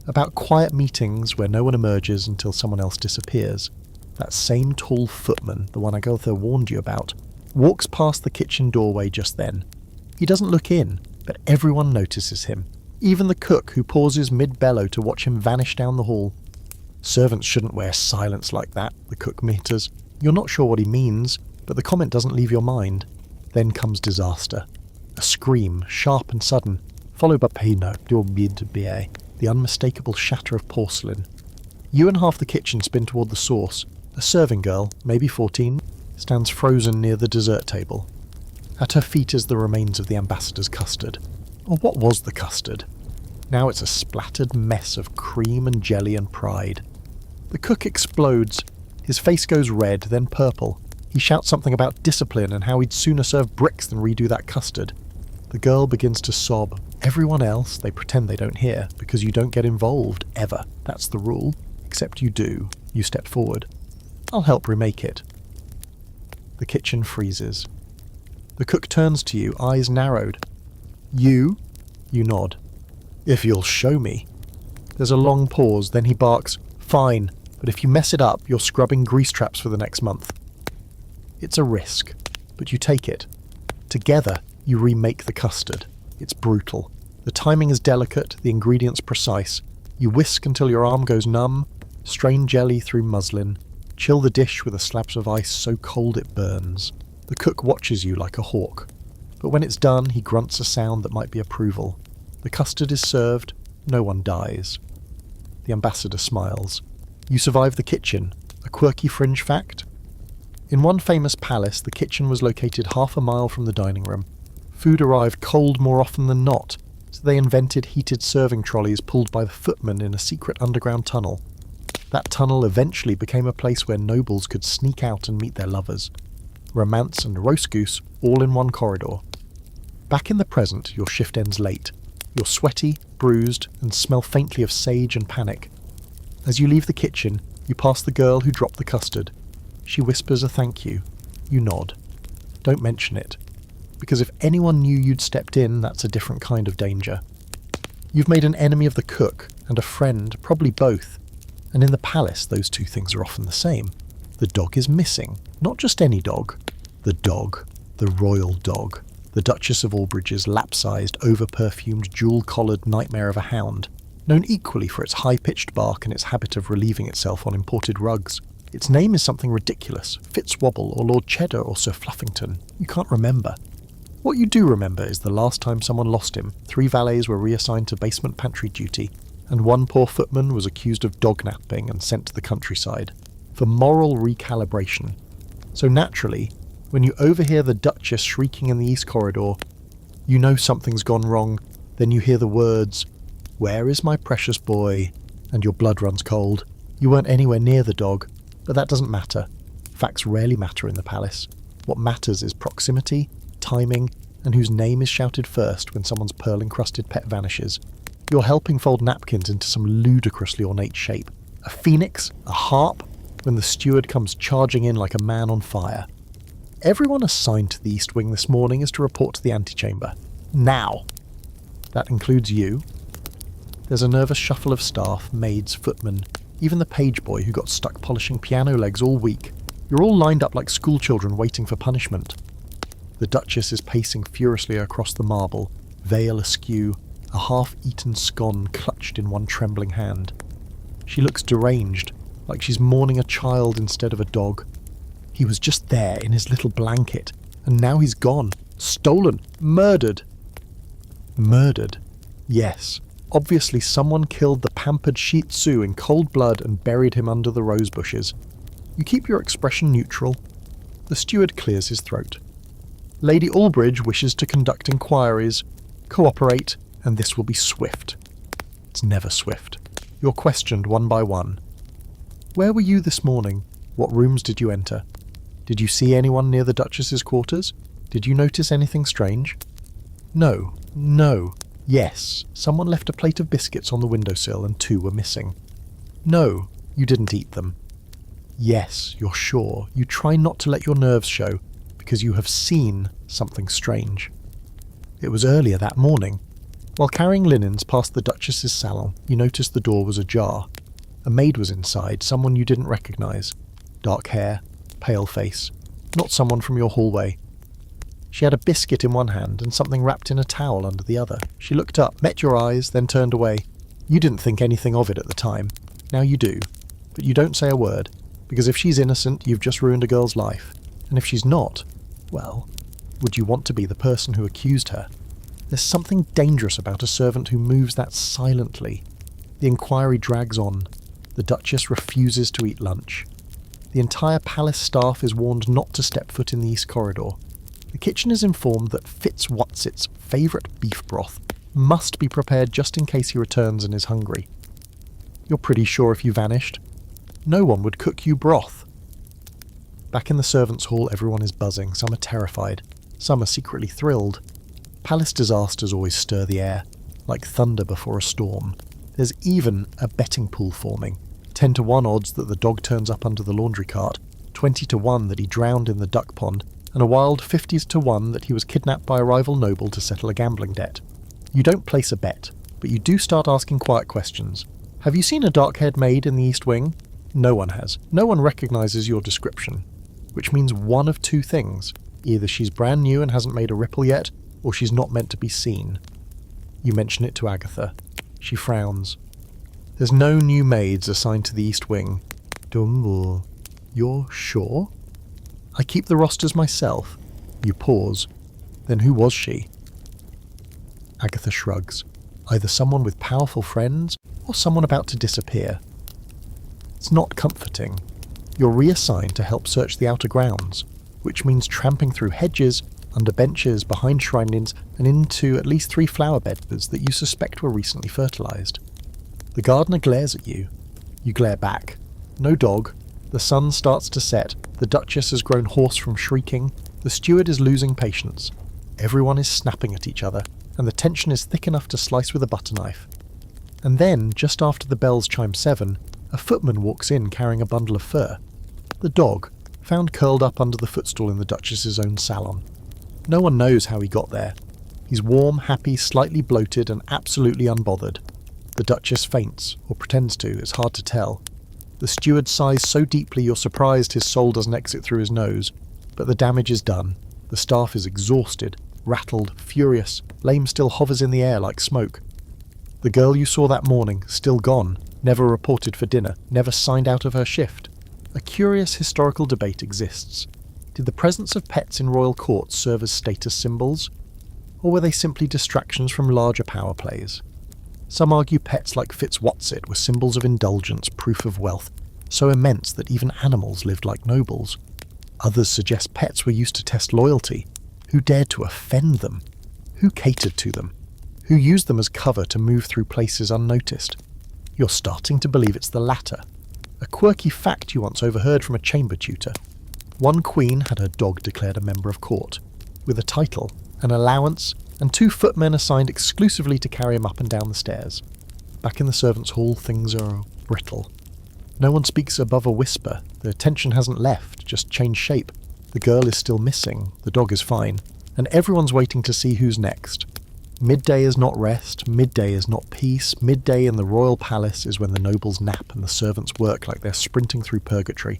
about quiet meetings where no one emerges until someone else disappears. That same tall footman, the one Agatha warned you about, walks past the kitchen doorway just then. He doesn't look in, but everyone notices him. Even the cook who pauses mid-bellow to watch him vanish down the hall. Servants shouldn't wear silence like that, the cook mutters. You're not sure what he means, but the comment doesn't leave your mind. Then comes disaster. A scream, sharp and sudden, followed by the unmistakable shatter of porcelain. You and half the kitchen spin toward the source. A serving girl, maybe 14, stands frozen near the dessert table. At her feet is the remains of the ambassador's custard. Or what was the custard? Now it's a splattered mess of cream and jelly and pride. The cook explodes. His face goes red, then purple. He shouts something about discipline and how he'd sooner serve bricks than redo that custard. The girl begins to sob. Everyone else, they pretend they don't hear, because you don't get involved, ever. That's the rule. Except you do. You step forward. "I'll help remake it." The kitchen freezes. The cook turns to you, eyes narrowed. "You?" You nod. "If you'll show me." There's a long pause, then he barks, "Fine, but if you mess it up, you're scrubbing grease traps for the next month." It's a risk, but you take it. Together, you remake the custard. It's brutal. The timing is delicate, the ingredients precise. You whisk until your arm goes numb, strain jelly through muslin, chill the dish with a slab of ice so cold it burns. The cook watches you like a hawk. But when it's done, he grunts a sound that might be approval. The custard is served, no one dies. The ambassador smiles. You survive the kitchen. A quirky fringe fact? In one famous palace, the kitchen was located half a mile from the dining room. Food arrived cold more often than not, so they invented heated serving trolleys pulled by the footmen in a secret underground tunnel. That tunnel eventually became a place where nobles could sneak out and meet their lovers. Romance and roast goose all in one corridor. Back in the present, your shift ends late. You're sweaty, bruised, and smell faintly of sage and panic. As you leave the kitchen, you pass the girl who dropped the custard. She whispers a thank you. You nod. Don't mention it, because if anyone knew you'd stepped in, that's a different kind of danger. You've made an enemy of the cook, and a friend, probably both. And in the palace, those two things are often the same. The dog is missing. Not just any dog. The dog. The royal dog. The Duchess of Albridge's lap-sized, over-perfumed, jewel-collared nightmare of a hound, known equally for its high-pitched bark and its habit of relieving itself on imported rugs. Its name is something ridiculous, Fitzwobble or Lord Cheddar or Sir Fluffington. You can't remember. What you do remember is the last time someone lost him, 3 valets were reassigned to basement pantry duty, and one poor footman was accused of dog-napping and sent to the countryside, for moral recalibration. So naturally, when you overhear the Duchess shrieking in the East Corridor, you know something's gone wrong, then you hear the words, "Where is my precious boy?" and your blood runs cold. You weren't anywhere near the dog, but that doesn't matter. Facts rarely matter in the palace. What matters is proximity, timing, and whose name is shouted first when someone's pearl-encrusted pet vanishes. You're helping fold napkins into some ludicrously ornate shape. A phoenix, a harp, when the steward comes charging in like a man on fire. Everyone assigned to the East Wing this morning is to report to the antechamber. Now! That includes you. There's a nervous shuffle of staff, maids, footmen, even the page boy who got stuck polishing piano legs all week. You're all lined up like schoolchildren waiting for punishment. The Duchess is pacing furiously across the marble, veil askew, a half-eaten scone clutched in one trembling hand. She looks deranged, like she's mourning a child instead of a dog. He was just there in his little blanket, and now he's gone. Stolen. Murdered. Murdered. Yes. Obviously someone killed the pampered Shih Tzu in cold blood and buried him under the rose bushes. You keep your expression neutral. The steward clears his throat. Lady Albridge wishes to conduct inquiries. Cooperate, and this will be swift. It's never swift. You're questioned one by one. Where were you this morning? What rooms did you enter? Did you see anyone near the Duchess's quarters? Did you notice anything strange? No. Yes, someone left a plate of biscuits on the windowsill and 2 were missing. No, you didn't eat them. Yes, you're sure. You try not to let your nerves show, because you have seen something strange. It was earlier that morning. While carrying linens past the Duchess's salon, you noticed the door was ajar. A maid was inside, someone you didn't recognise. Dark hair, pale face, not someone from your hallway. She had a biscuit in one hand and something wrapped in a towel under the other. She looked up, met your eyes, then turned away. You didn't think anything of it at the time. Now you do. But you don't say a word, because if she's innocent, you've just ruined a girl's life. And if she's not, well, would you want to be the person who accused her? There's something dangerous about a servant who moves that silently. The inquiry drags on. The Duchess refuses to eat lunch. The entire palace staff is warned not to step foot in the East Corridor. The kitchen is informed that Fitzwatsit's favourite beef broth must be prepared just in case he returns and is hungry. You're pretty sure if you vanished, no one would cook you broth. Back in the servants' hall, everyone is buzzing. Some are terrified. Some are secretly thrilled. Palace disasters always stir the air, like thunder before a storm. There's even a betting pool forming. 10-1 odds that the dog turns up under the laundry cart, 20-1 that he drowned in the duck pond, and a wild 50-1 that he was kidnapped by a rival noble to settle a gambling debt. You don't place a bet, but you do start asking quiet questions. Have you seen a dark-haired maid in the East Wing? No one has. No one recognises your description, which means one of 2 things. Either she's brand new and hasn't made a ripple yet, or she's not meant to be seen. You mention it to Agatha. She frowns. There's no new maids assigned to the East Wing. Dumbo. You're sure? I keep the rosters myself. You pause. Then who was she? Agatha shrugs. Either someone with powerful friends, or someone about to disappear. It's not comforting. You're reassigned to help search the outer grounds, which means tramping through hedges, under benches, behind shrinings, and into at least 3 flower beds that you suspect were recently fertilised. The gardener glares at you. You glare back. No dog. The sun starts to set. The Duchess has grown hoarse from shrieking. The steward is losing patience. Everyone is snapping at each other, and the tension is thick enough to slice with a butter knife. And then, just after the bells chime 7, a footman walks in carrying a bundle of fur. The dog, found curled up under the footstool in the Duchess's own salon. No one knows how he got there. He's warm, happy, slightly bloated, and absolutely unbothered. The Duchess faints, or pretends to, it's hard to tell. The steward sighs so deeply you're surprised his soul doesn't exit through his nose. But the damage is done. The staff is exhausted, rattled, furious. Lame still hovers in the air like smoke. The girl you saw that morning, still gone, never reported for dinner, never signed out of her shift. A curious historical debate exists. Did the presence of pets in royal courts serve as status symbols? Or were they simply distractions from larger power plays? Some argue pets like Fitzwatsit were symbols of indulgence, proof of wealth, so immense that even animals lived like nobles. Others suggest pets were used to test loyalty. Who dared to offend them? Who catered to them? Who used them as cover to move through places unnoticed? You're starting to believe it's the latter. A quirky fact you once overheard from a chamber tutor. One queen had her dog declared a member of court, with a title, an allowance, and 2 footmen assigned exclusively to carry him up and down the stairs. Back in the servants' hall, things are brittle. No one speaks above a whisper. The tension hasn't left, just changed shape. The girl is still missing, the dog is fine, and everyone's waiting to see who's next. Midday is not rest, midday is not peace, midday in the royal palace is when the nobles nap and the servants work like they're sprinting through purgatory.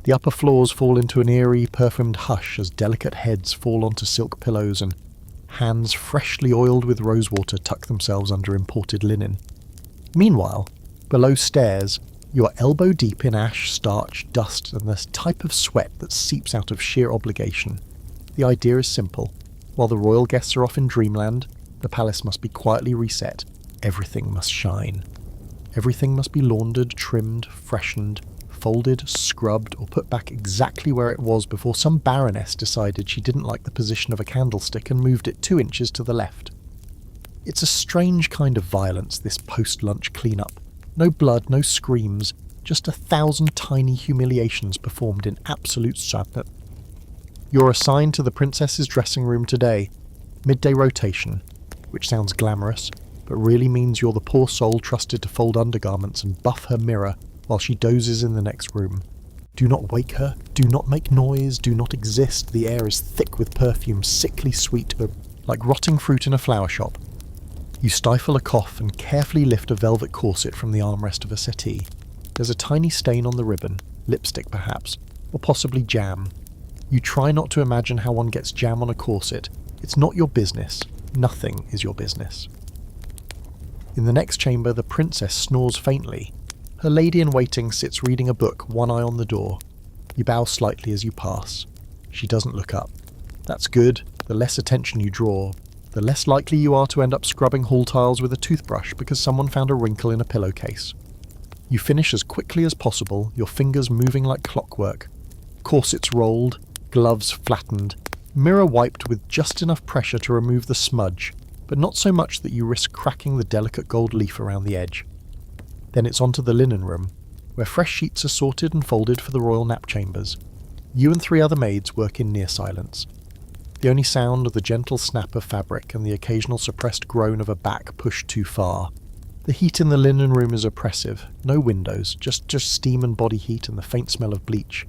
The upper floors fall into an eerie, perfumed hush as delicate heads fall onto silk pillows and hands freshly oiled with rosewater tuck themselves under imported linen. Meanwhile, below stairs, you are elbow deep in ash, starch, dust, and the type of sweat that seeps out of sheer obligation. The idea is simple. While the royal guests are off in dreamland, the palace must be quietly reset. Everything must shine. Everything must be laundered, trimmed, freshened, folded, scrubbed, or put back exactly where it was before some baroness decided she didn't like the position of a candlestick and moved it 2 inches to the left. It's a strange kind of violence, this post-lunch clean-up. No blood, no screams, just 1,000 tiny humiliations performed in absolute sadness. You're assigned to the princess's dressing room today. Midday rotation, which sounds glamorous, but really means you're the poor soul trusted to fold undergarments and buff her mirror while she dozes in the next room. Do not wake her, do not make noise, do not exist. The air is thick with perfume, sickly sweet, but like rotting fruit in a flower shop. You stifle a cough and carefully lift a velvet corset from the armrest of a settee. There's a tiny stain on the ribbon, lipstick perhaps, or possibly jam. You try not to imagine how one gets jam on a corset. It's not your business. Nothing is your business. In the next chamber, the princess snores faintly. Her lady-in-waiting sits reading a book, one eye on the door. You bow slightly as you pass. She doesn't look up. That's good. The less attention you draw, the less likely you are to end up scrubbing hall tiles with a toothbrush because someone found a wrinkle in a pillowcase. You finish as quickly as possible, your fingers moving like clockwork. Corsets rolled, gloves flattened, mirror wiped with just enough pressure to remove the smudge, but not so much that you risk cracking the delicate gold leaf around the edge. Then it's onto the linen room, where fresh sheets are sorted and folded for the royal nap chambers. You and 3 other maids work in near silence. The only sound of the gentle snap of fabric and the occasional suppressed groan of a back pushed too far. The heat in the linen room is oppressive. No windows, just steam and body heat and the faint smell of bleach.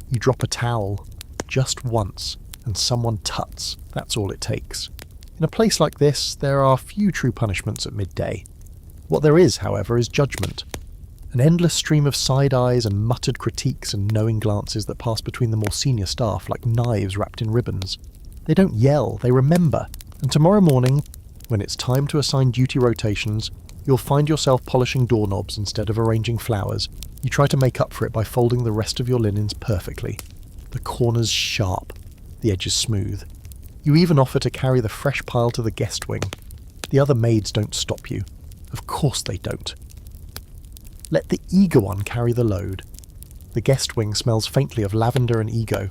You drop a towel, just once, and someone tuts. That's all it takes. In a place like this, there are few true punishments at midday. What there is, however, is judgment. An endless stream of side eyes and muttered critiques and knowing glances that pass between the more senior staff like knives wrapped in ribbons. They don't yell, they remember. And tomorrow morning, when it's time to assign duty rotations, you'll find yourself polishing doorknobs instead of arranging flowers. You try to make up for it by folding the rest of your linens perfectly. The corners sharp, the edges smooth. You even offer to carry the fresh pile to the guest wing. The other maids don't stop you. Of course they don't. Let the eager one carry the load. The guest wing smells faintly of lavender and ego.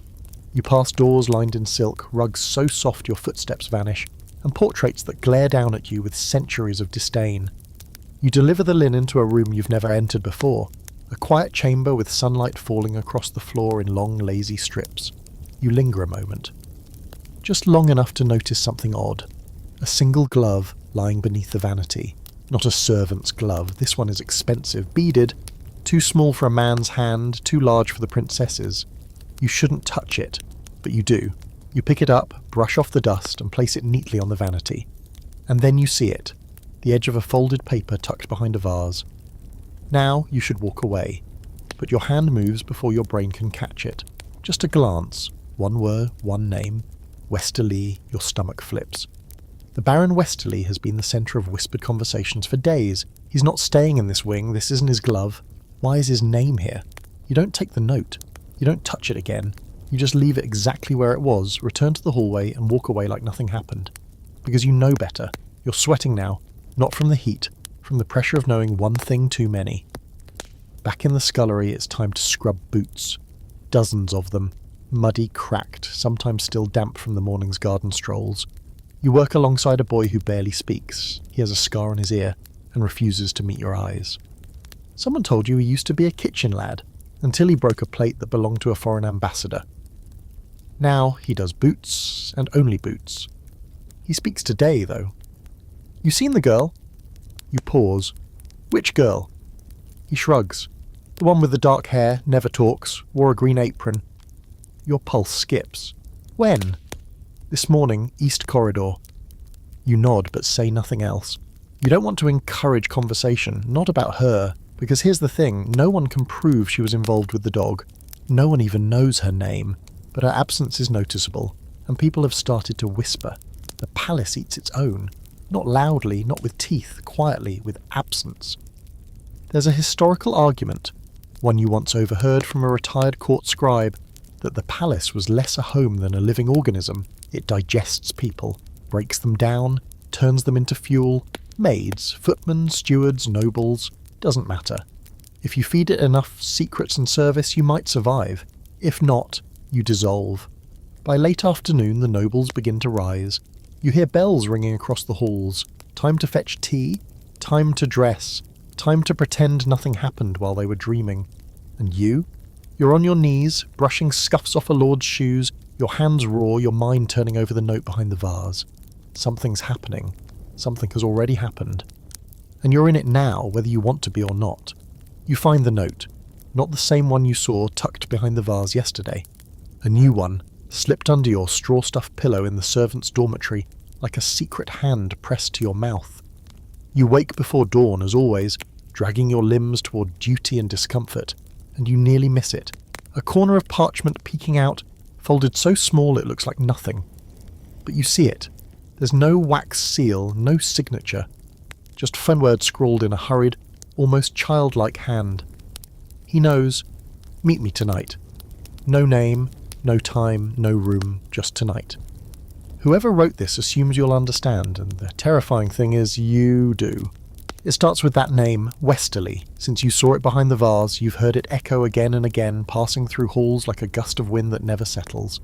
You pass doors lined in silk, rugs so soft your footsteps vanish, and portraits that glare down at you with centuries of disdain. You deliver the linen to a room you've never entered before, a quiet chamber with sunlight falling across the floor in long, lazy strips. You linger a moment. Just long enough to notice something odd. A single glove lying beneath the vanity. Not a servant's glove, this one is expensive, beaded, too small for a man's hand, too large for the princess's. You shouldn't touch it, but you do. You pick it up, brush off the dust, and place it neatly on the vanity. And then you see it, the edge of a folded paper tucked behind a vase. Now you should walk away, but your hand moves before your brain can catch it. Just a glance, one word, one name. Westerly, your stomach flips. The Baron Westerly has been the centre of whispered conversations for days. He's not staying in this wing, this isn't his glove. Why is his name here? You don't take the note. You don't touch it again. You just leave it exactly where it was, return to the hallway and walk away like nothing happened. Because you know better. You're sweating now, not from the heat, from the pressure of knowing one thing too many. Back in the scullery, it's time to scrub boots. Dozens of them. Muddy, cracked, sometimes still damp from the morning's garden strolls. You work alongside a boy who barely speaks. He has a scar on his ear and refuses to meet your eyes. Someone told you he used to be a kitchen lad, until he broke a plate that belonged to a foreign ambassador. Now he does boots, and only boots. He speaks today, though. You seen the girl? You pause. Which girl? He shrugs. The one with the dark hair, never talks, wore a green apron. Your pulse skips. When? This morning, East Corridor. You nod, but say nothing else. You don't want to encourage conversation, not about her, because here's the thing, no one can prove she was involved with the dog. No one even knows her name, but her absence is noticeable, and people have started to whisper. The palace eats its own. Not loudly, not with teeth, quietly, with absence. There's a historical argument, one you once overheard from a retired court scribe, that the palace was less a home than a living organism. It digests people, breaks them down, turns them into fuel. Maids, footmen, stewards, nobles, doesn't matter. If you feed it enough secrets and service, you might survive. If not, you dissolve. By late afternoon, the nobles begin to rise. You hear bells ringing across the halls. Time to fetch tea, time to dress, time to pretend nothing happened while they were dreaming. And you? You're on your knees, brushing scuffs off a lord's shoes, your hands raw, your mind turning over the note behind the vase. Something's happening. Something has already happened. And you're in it now, whether you want to be or not. You find the note. Not the same one you saw tucked behind the vase yesterday. A new one, slipped under your straw-stuffed pillow in the servants' dormitory, like a secret hand pressed to your mouth. You wake before dawn, as always, dragging your limbs toward duty and discomfort, and you nearly miss it. A corner of parchment peeking out, folded so small it looks like nothing. But you see it. There's no wax seal, no signature. Just fun words scrawled in a hurried, almost childlike hand. He knows. Meet me tonight. No name, no time, no room, just tonight. Whoever wrote this assumes you'll understand, and the terrifying thing is you do. It starts with that name, Westerly. Since you saw it behind the vase, you've heard it echo again and again, passing through halls like a gust of wind that never settles.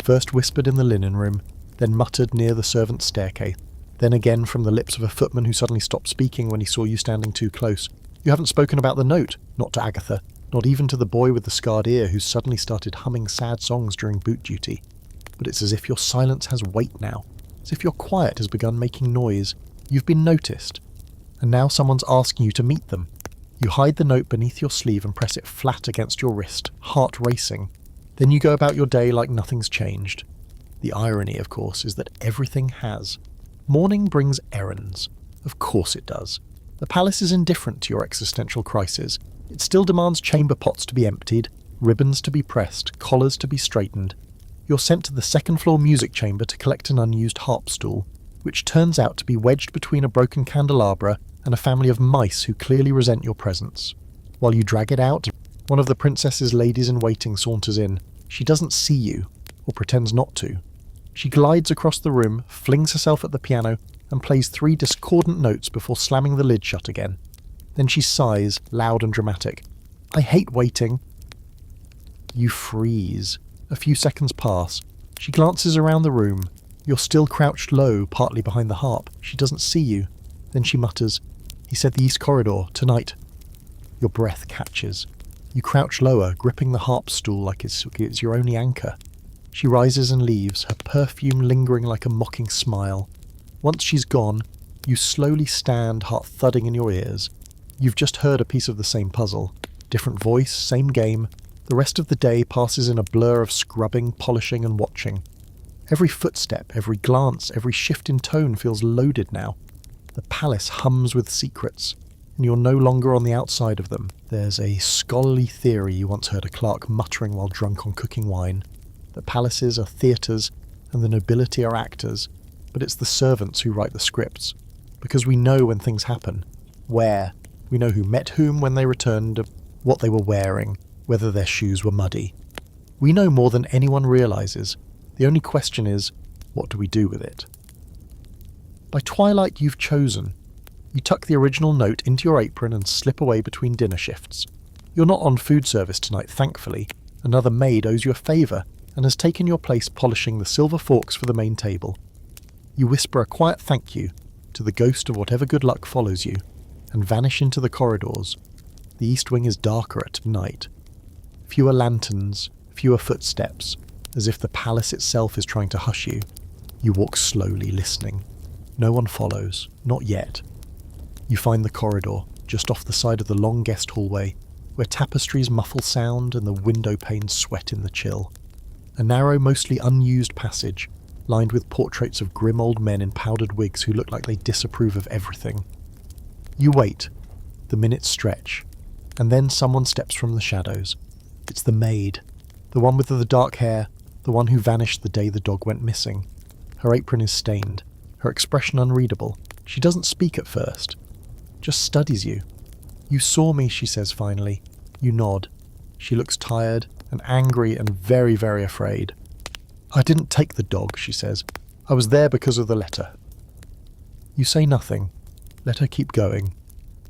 First whispered in the linen room, then muttered near the servants' staircase, then again from the lips of a footman who suddenly stopped speaking when he saw you standing too close. You haven't spoken about the note, not to Agatha, not even to the boy with the scarred ear who suddenly started humming sad songs during boot duty. But it's as if your silence has weight now, as if your quiet has begun making noise. You've been noticed. And now someone's asking you to meet them. You hide the note beneath your sleeve and press it flat against your wrist, heart racing. Then you go about your day like nothing's changed. The irony, of course, is that everything has. Morning brings errands. Of course it does. The palace is indifferent to your existential crisis. It still demands chamber pots to be emptied, ribbons to be pressed, collars to be straightened. You're sent to the second-floor music chamber to collect an unused harp stool, which turns out to be wedged between a broken candelabra and a family of mice who clearly resent your presence. While you drag it out, one of the princess's ladies-in-waiting saunters in. She doesn't see you, or pretends not to. She glides across the room, flings herself at the piano, and plays 3 discordant notes before slamming the lid shut again. Then she sighs, loud and dramatic. I hate waiting. You freeze. A few seconds pass. She glances around the room. You're still crouched low, partly behind the harp. She doesn't see you. Then she mutters, "He said the east corridor, tonight." Your breath catches. You crouch lower, gripping the harp stool like it's your only anchor. She rises and leaves, her perfume lingering like a mocking smile. Once she's gone, you slowly stand, heart thudding in your ears. You've just heard a piece of the same puzzle. Different voice, same game. The rest of the day passes in a blur of scrubbing, polishing and watching. Every footstep, every glance, every shift in tone feels loaded now. The palace hums with secrets, and you're no longer on the outside of them. There's a scholarly theory you once heard a clerk muttering while drunk on cooking wine, that palaces are theatres and the nobility are actors, but it's the servants who write the scripts. Because we know when things happen. Where. We know who met whom when they returned, what they were wearing, whether their shoes were muddy. We know more than anyone realises. The only question is, what do we do with it? By twilight you've chosen. You tuck the original note into your apron and slip away between dinner shifts. You're not on food service tonight, thankfully. Another maid owes you a favour and has taken your place polishing the silver forks for the main table. You whisper a quiet thank you to the ghost of whatever good luck follows you, and vanish into the corridors. The east wing is darker at night. Fewer lanterns, fewer footsteps, as if the palace itself is trying to hush you. You walk slowly, listening. No one follows, not yet. You find the corridor, just off the side of the long guest hallway, where tapestries muffle sound and the window panes sweat in the chill. A narrow, mostly unused passage, lined with portraits of grim old men in powdered wigs who look like they disapprove of everything. You wait. The minutes stretch, and then someone steps from the shadows. It's the maid, the one with the dark hair, the one who vanished the day the dog went missing. Her apron is stained, her expression unreadable. She doesn't speak at first, just studies you. "You saw me," she says finally. You nod. She looks tired and angry and very, very afraid. "I didn't take the dog," she says. "I was there because of the letter." You say nothing. Let her keep going.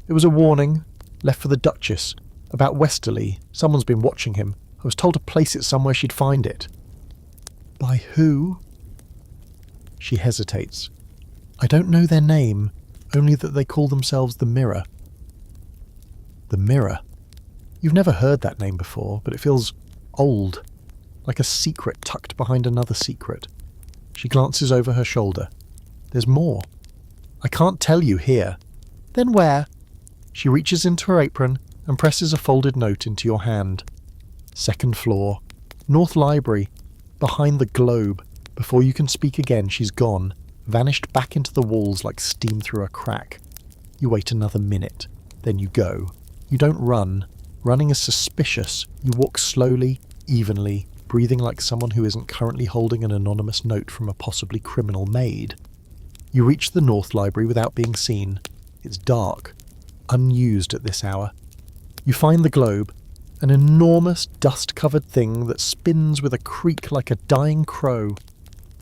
"It was a warning, left for the Duchess, about Westerly. Someone's been watching him. I was told to place it somewhere she'd find it." "By who?" She hesitates. "I don't know their name, only that they call themselves the Mirror." The Mirror. You've never heard that name before, but it feels old, like a secret tucked behind another secret. She glances over her shoulder. "There's more. I can't tell you here." "Then where?" She reaches into her apron and presses a folded note into your hand. "Second floor. North Library. Behind the globe." Before you can speak again, she's gone, vanished back into the walls like steam through a crack. You wait another minute. Then you go. You don't run. Running is suspicious. You walk slowly, evenly, breathing like someone who isn't currently holding an anonymous note from a possibly criminal maid. You reach the North Library without being seen. It's dark, unused at this hour. You find the globe, an enormous dust-covered thing that spins with a creak like a dying crow.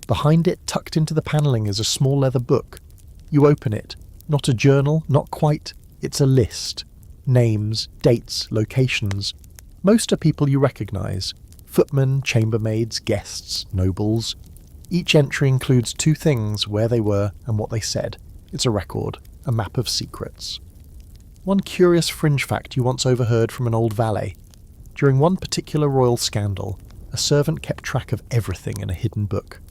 Behind it, tucked into the panelling, is a small leather book. You open it. Not a journal, not quite. It's a list. Names, dates, locations. Most are people you recognise. Footmen, chambermaids, guests, nobles. Each entry includes two things: where they were and what they said. It's a record, a map of secrets. One curious fringe fact you once overheard from an old valet. During one particular royal scandal, a servant kept track of everything in a hidden book.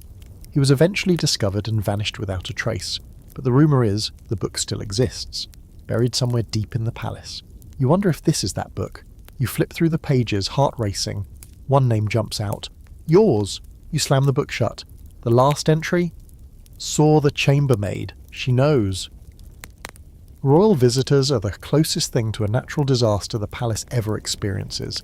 He was eventually discovered and vanished without a trace, but the rumour is the book still exists, buried somewhere deep in the palace. You wonder if this is that book. You flip through the pages, heart racing. One name jumps out. Yours! You slam the book shut. The last entry? Saw the chambermaid. She knows. Royal visitors are the closest thing to a natural disaster the palace ever experiences.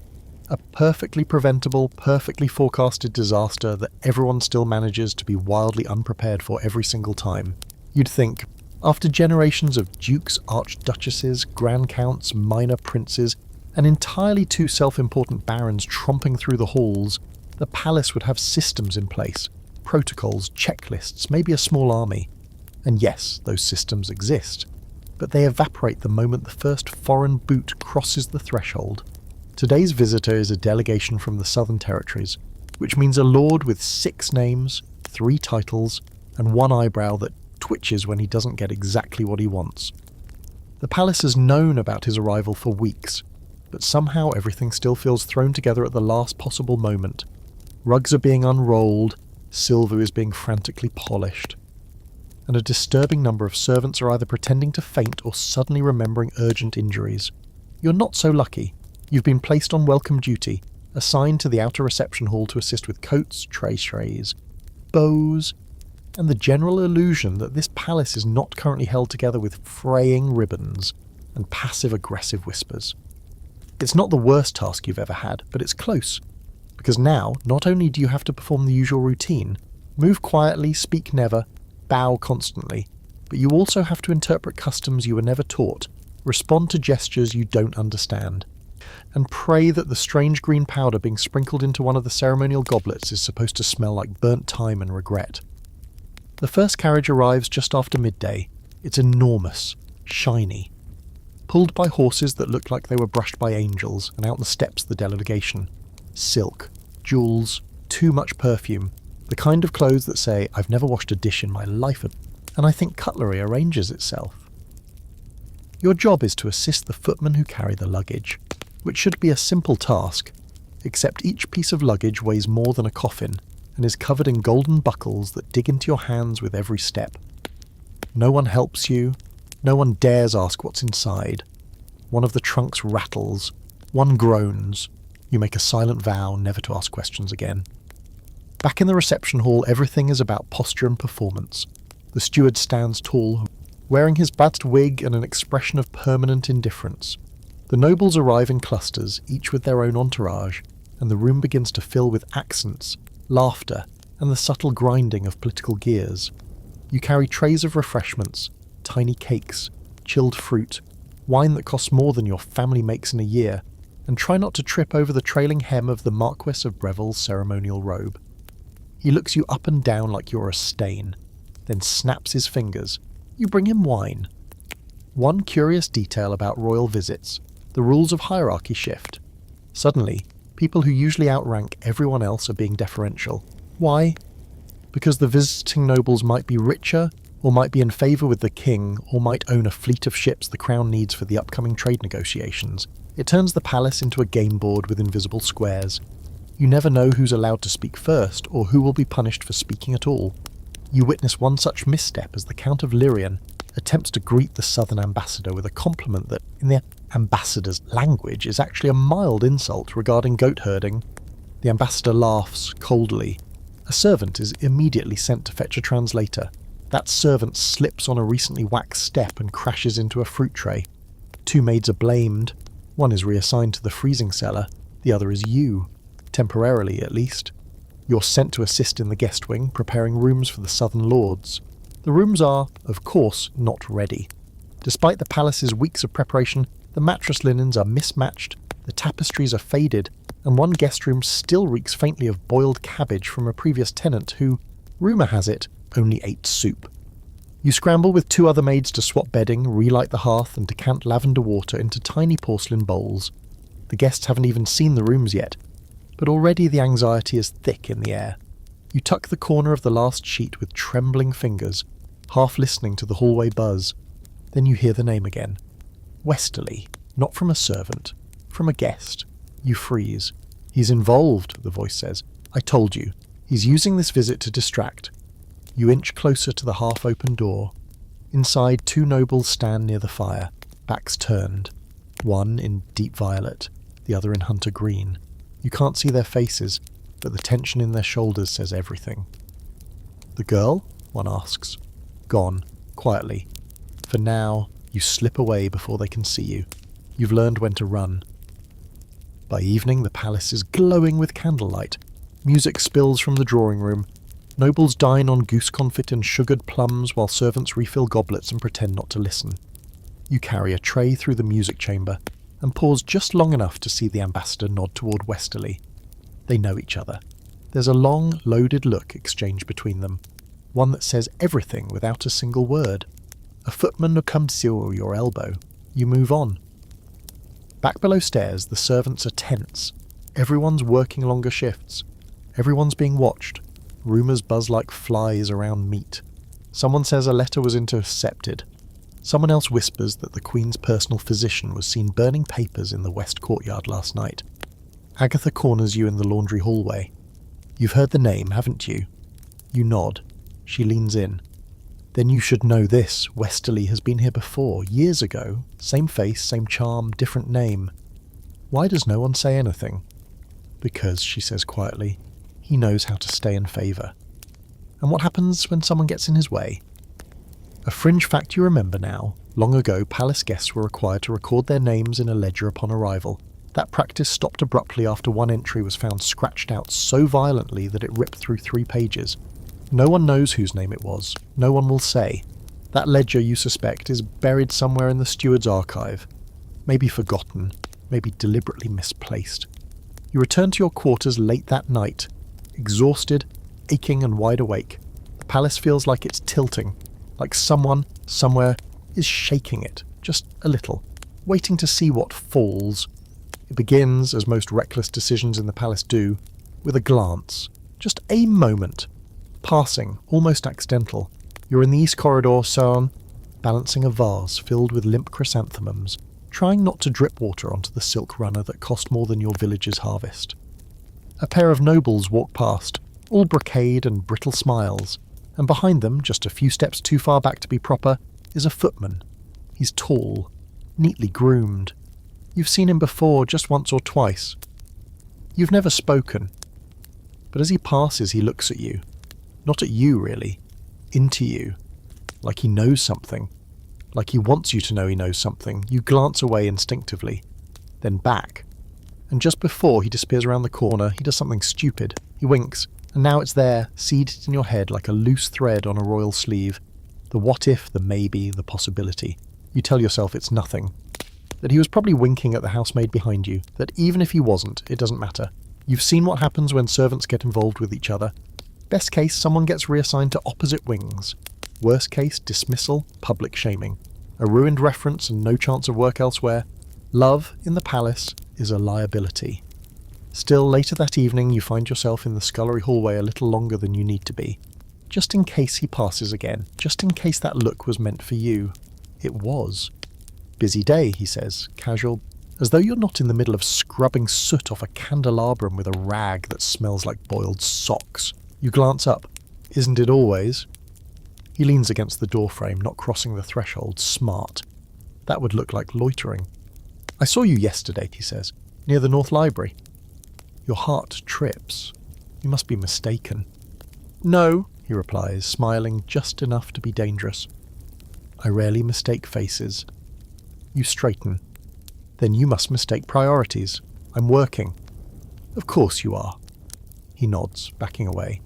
A perfectly preventable, perfectly forecasted disaster that everyone still manages to be wildly unprepared for every single time. You'd think, after generations of dukes, archduchesses, grand counts, minor princes, and entirely too self-important barons tromping through the halls, the palace would have systems in place, protocols, checklists, maybe a small army. And yes, those systems exist, but they evaporate the moment the first foreign boot crosses the threshold. Today's visitor is a delegation from the Southern Territories. which means a lord with 6 names, 3 titles, and 1 eyebrow that twitches when he doesn't get exactly what he wants. The palace has known about his arrival for weeks, but somehow everything still feels thrown together at the last possible moment. Rugs are being unrolled, silver is being frantically polished, and a disturbing number of servants are either pretending to faint or suddenly remembering urgent injuries. You're not so lucky. You've been placed on welcome duty, assigned to the outer reception hall to assist with coats, trays, bows, and the general illusion that this palace is not currently held together with fraying ribbons and passive-aggressive whispers. It's not the worst task you've ever had, but it's close, because now not only do you have to perform the usual routine, move quietly, speak never, bow constantly, but you also have to interpret customs you were never taught, respond to gestures you don't understand, and pray that the strange green powder being sprinkled into one of the ceremonial goblets is supposed to smell like burnt time and regret. The first carriage arrives just after midday. It's enormous, shiny, pulled by horses that look like they were brushed by angels, and out the steps the delegation. Silk, jewels, too much perfume, the kind of clothes that say, "I've never washed a dish in my life," and I think cutlery arranges itself. Your job is to assist the footmen who carry the luggage, which should be a simple task, except each piece of luggage weighs more than a coffin, and is covered in golden buckles that dig into your hands with every step. No one helps you, no one dares ask what's inside. One of the trunks rattles, one groans. You make a silent vow never to ask questions again. Back in the reception hall, everything is about posture and performance. The steward stands tall, wearing his battered wig and an expression of permanent indifference. The nobles arrive in clusters, each with their own entourage, and the room begins to fill with accents, laughter, and the subtle grinding of political gears. You carry trays of refreshments, tiny cakes, chilled fruit, wine that costs more than your family makes in a year, and try not to trip over the trailing hem of the Marquess of Breville's ceremonial robe. He looks you up and down like you're a stain, then snaps his fingers. You bring him wine. One curious detail about royal visits: the rules of hierarchy shift. Suddenly, people who usually outrank everyone else are being deferential. Why? Because the visiting nobles might be richer, or might be in favour with the king, or might own a fleet of ships the crown needs for the upcoming trade negotiations. It turns the palace into a game board with invisible squares. You never know who's allowed to speak first, or who will be punished for speaking at all. You witness one such misstep as the Count of Lyrian attempts to greet the southern ambassador with a compliment that, in the ambassador's language, is actually a mild insult regarding goat herding. The ambassador laughs coldly. A servant is immediately sent to fetch a translator. That servant slips on a recently waxed step and crashes into a fruit tray. 2 maids are blamed. One is reassigned to the freezing cellar. The other is you, temporarily at least. You're sent to assist in the guest wing, preparing rooms for the southern lords. The rooms are, of course, not ready. Despite the palace's weeks of preparation, the mattress linens are mismatched, the tapestries are faded, and one guest room still reeks faintly of boiled cabbage from a previous tenant who, rumour has it, only ate soup. You scramble with 2 other maids to swap bedding, relight the hearth, and decant lavender water into tiny porcelain bowls. The guests haven't even seen the rooms yet, but already the anxiety is thick in the air. You tuck the corner of the last sheet with trembling fingers, half listening to the hallway buzz. Then you hear the name again. Westerly, not from a servant, from a guest. You freeze. "He's involved," the voice says. "I told you. He's using this visit to distract." You inch closer to the half-open door. Inside, 2 nobles stand near the fire, backs turned. One in deep violet, the other in hunter green. You can't see their faces, but the tension in their shoulders says everything. "The girl?" one asks. "Gone, quietly. For now, you slip away before they can see you. You've learned when to run." By evening, the palace is glowing with candlelight. Music spills from the drawing room. Nobles dine on goose confit and sugared plums while servants refill goblets and pretend not to listen. You carry a tray through the music chamber and pause just long enough to see the ambassador nod toward Westerly. They know each other. There's a long, loaded look exchanged between them, one that says everything without a single word. A footman comes to your elbow. You move on. Back below stairs, the servants are tense. Everyone's working longer shifts. Everyone's being watched. Rumours buzz like flies around meat. Someone says a letter was intercepted. Someone else whispers that the Queen's personal physician was seen burning papers in the west courtyard last night. Agatha corners you in the laundry hallway. You've heard the name, haven't you? You nod. She leans in. Then you should know this. Westerly has been here before, years ago. Same face, same charm, different name. Why does no one say anything? Because, she says quietly, he knows how to stay in favour. And what happens when someone gets in his way? A fringe fact you remember now. Long ago, palace guests were required to record their names in a ledger upon arrival. That practice stopped abruptly after one entry was found scratched out so violently that it ripped through 3 pages. No one knows whose name it was. No one will say. That ledger, you suspect, is buried somewhere in the steward's archive. Maybe forgotten, maybe deliberately misplaced. You return to your quarters late that night, exhausted, aching and wide awake. The palace feels like it's tilting, like someone, somewhere, is shaking it, just a little, waiting to see what falls. It begins, as most reckless decisions in the palace do, with a glance, just a moment. Passing, almost accidental. You're in the east corridor, Cern, balancing a vase filled with limp chrysanthemums, trying not to drip water onto the silk runner that cost more than your village's harvest. A pair of nobles walk past, all brocade and brittle smiles, and behind them, just a few steps too far back to be proper, is a footman. He's tall, neatly groomed. You've seen him before, just once or twice. You've never spoken. But as he passes, he looks at you. Not at you, really. Into you. Like he knows something. Like he wants you to know he knows something. You glance away instinctively. Then back. And just before he disappears around the corner, he does something stupid. He winks. And now it's there, seeded in your head like a loose thread on a royal sleeve. The what if, the maybe, the possibility. You tell yourself it's nothing. That he was probably winking at the housemaid behind you. That even if he wasn't, it doesn't matter. You've seen what happens when servants get involved with each other. Best case, someone gets reassigned to opposite wings. Worst case, dismissal, public shaming. A ruined reference and no chance of work elsewhere. Love, in the palace, is a liability. Still, later that evening, you find yourself in the scullery hallway a little longer than you need to be. Just in case he passes again. Just in case that look was meant for you. It was. Busy day, he says, casual, as though you're not in the middle of scrubbing soot off a candelabrum with a rag that smells like boiled socks. You glance up. Isn't it always? He leans against the doorframe, not crossing the threshold, smart. That would look like loitering. I saw you yesterday, he says, near the North Library. Your heart trips. You must be mistaken. No, he replies, smiling just enough to be dangerous. I rarely mistake faces. You straighten. Then you must mistake priorities. I'm working. Of course you are. He nods, backing away.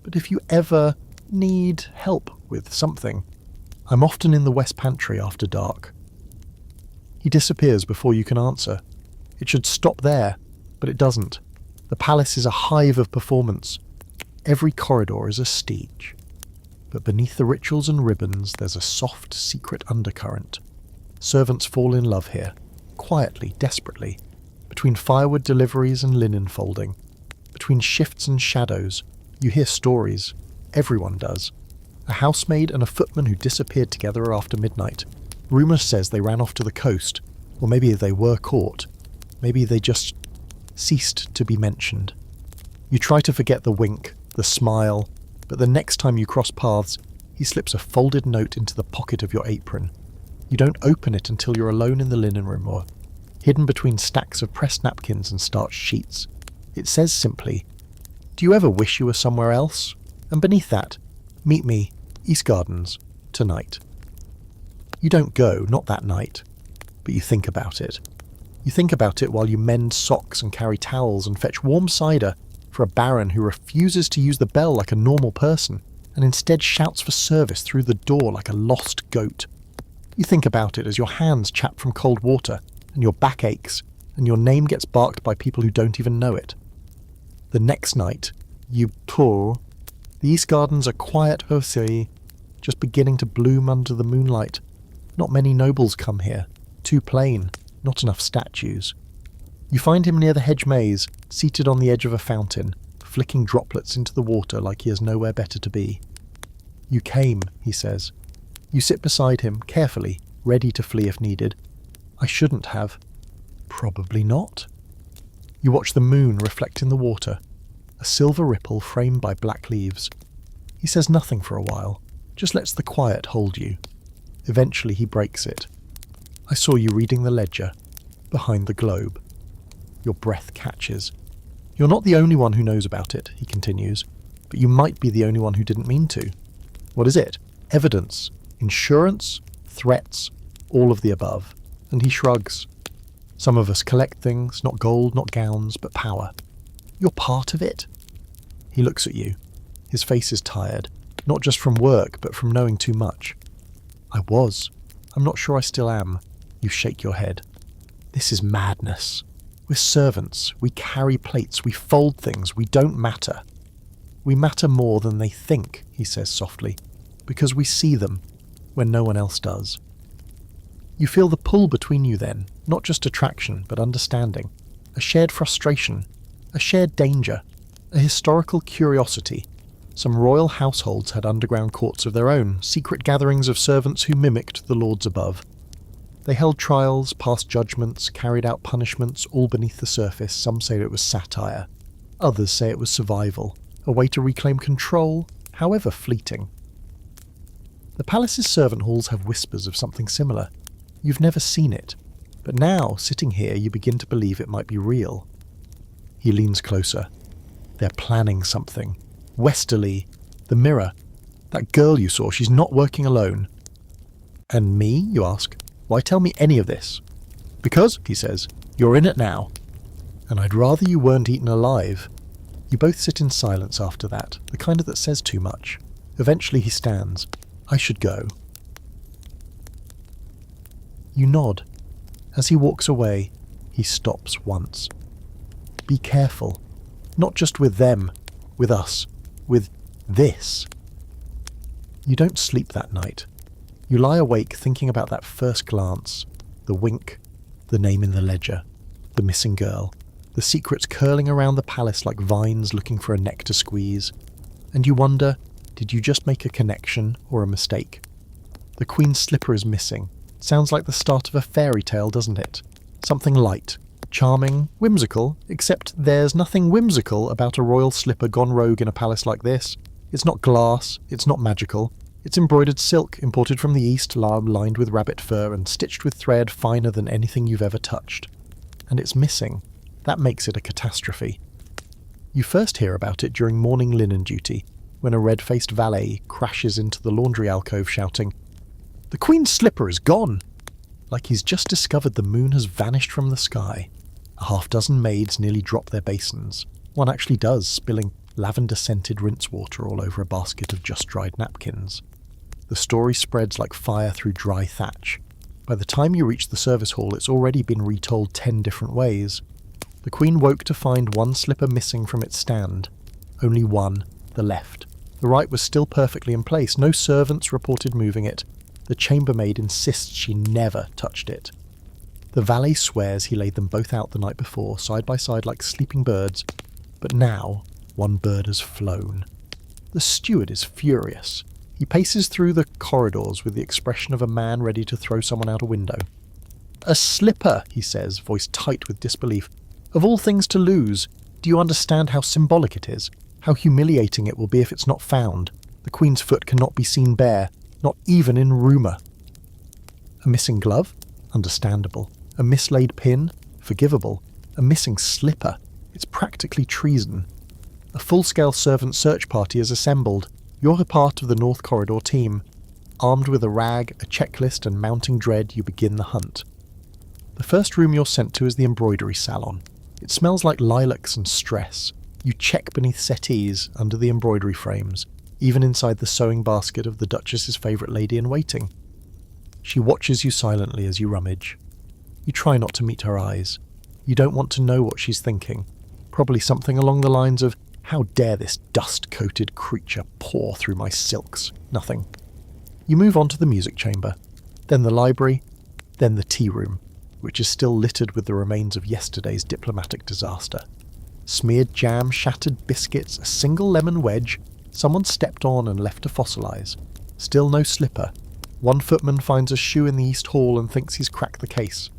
But if you ever need help with something, I'm often in the west pantry after dark. He disappears before you can answer. It should stop there, but it doesn't. The palace is a hive of performance. Every corridor is a stage. But beneath the rituals and ribbons, there's a soft, secret undercurrent. Servants fall in love here, quietly, desperately, between firewood deliveries and linen folding. Between shifts and shadows, you hear stories. Everyone does. A housemaid and a footman who disappeared together after midnight. Rumour says they ran off to the coast, or maybe they were caught. Maybe they just ceased to be mentioned. You try to forget the wink, the smile, but the next time you cross paths, he slips a folded note into the pocket of your apron. You don't open it until you're alone in the linen room or hidden between stacks of pressed napkins and starched sheets. It says simply, "Do you ever wish you were somewhere else?" And beneath that, "Meet me, East Gardens, tonight." You don't go, not that night, but you think about it. You think about it while you mend socks and carry towels and fetch warm cider for a baron who refuses to use the bell like a normal person and instead shouts for service through the door like a lost goat. You think about it as your hands chap from cold water and your back aches and your name gets barked by people who don't even know it. The next night, you pour. The East Gardens are quiet Hosei, just beginning to bloom under the moonlight. Not many nobles come here. Too plain, not enough statues. You find him near the hedge maze, seated on the edge of a fountain, flicking droplets into the water like he has nowhere better to be. "You came," he says. You sit beside him, carefully, ready to flee if needed. "I shouldn't have." "Probably not." You watch the moon reflect in the water, a silver ripple framed by black leaves. He says nothing for a while, just lets the quiet hold you. Eventually he breaks it. "I saw you reading the ledger, behind the globe." Your breath catches. "You're not the only one who knows about it," he continues, "but you might be the only one who didn't mean to." "What is it? Evidence? Insurance? Threats? All of the above." And he shrugs. "Some of us collect things, not gold, not gowns, but power. You're part of it." He looks at you. His face is tired, not just from work, but from knowing too much. "I was. I'm not sure I still am." You shake your head. "This is madness. We're servants. We carry plates. We fold things. We don't matter." "We matter more than they think," he says softly, "because we see them when no one else does." You feel the pull between you then, not just attraction, but understanding. A shared frustration, a shared danger, a historical curiosity. Some royal households had underground courts of their own, secret gatherings of servants who mimicked the lords above. They held trials, passed judgments, carried out punishments, all beneath the surface. Some say it was satire. Others say it was survival, a way to reclaim control, however fleeting. The palace's servant halls have whispers of something similar. You've never seen it, but now, sitting here, you begin to believe it might be real. He leans closer. They're planning something. Westerly, the mirror. That girl you saw, she's not working alone. "And me?" you ask. "Why tell me any of this?" "Because," he says, "you're in it now. And I'd rather you weren't eaten alive." You both sit in silence after that, the kind that says too much. Eventually he stands. "I should go." You nod. As he walks away, he stops once. "Be careful. Not just with them, with us, with this." You don't sleep that night. You lie awake thinking about that first glance, the wink, the name in the ledger, the missing girl, the secrets curling around the palace like vines looking for a neck to squeeze. And you wonder, did you just make a connection or a mistake? The Queen's slipper is missing. Sounds like the start of a fairy tale, doesn't it? Something light, charming, whimsical, except there's nothing whimsical about a royal slipper gone rogue in a palace like this. It's not glass, it's not magical. It's embroidered silk imported from the east, lined with rabbit fur and stitched with thread finer than anything you've ever touched. And it's missing. That makes it a catastrophe. You first hear about it during morning linen duty, when a red-faced valet crashes into the laundry alcove shouting, "The Queen's slipper is gone!" Like he's just discovered the moon has vanished from the sky. A half-dozen maids nearly drop their basins. One actually does, spilling lavender-scented rinse water all over a basket of just-dried napkins. The story spreads like fire through dry thatch. By the time you reach the service hall, it's already been retold 10 different ways. The Queen woke to find one slipper missing from its stand. Only one, the left. The right was still perfectly in place. No servants reported moving it. The chambermaid insists she never touched it. The valet swears he laid them both out the night before, side by side like sleeping birds. But now, one bird has flown. The steward is furious. He paces through the corridors with the expression of a man ready to throw someone out a window. "A slipper," he says, voice tight with disbelief. "Of all things to lose, do you understand how symbolic it is? How humiliating it will be if it's not found? The Queen's foot cannot be seen bare, not even in rumour." A missing glove? Understandable. A mislaid pin? Forgivable. A missing slipper? It's practically treason. A full-scale servant search party is assembled. You're a part of the North Corridor team. Armed with a rag, a checklist and mounting dread, you begin the hunt. The first room you're sent to is the embroidery salon. It smells like lilacs and stress. You check beneath settees, under the embroidery frames, even inside the sewing basket of the Duchess's favourite lady-in-waiting. She watches you silently as you rummage. You try not to meet her eyes. You don't want to know what she's thinking. Probably something along the lines of, "How dare this dust-coated creature pour through my silks?" Nothing. You move on to the music chamber, then the library, then the tea room, which is still littered with the remains of yesterday's diplomatic disaster. Smeared jam, shattered biscuits, a single lemon wedge. Someone stepped on and left to fossilise. Still no slipper. One footman finds a shoe in the East Hall and thinks he's cracked the case.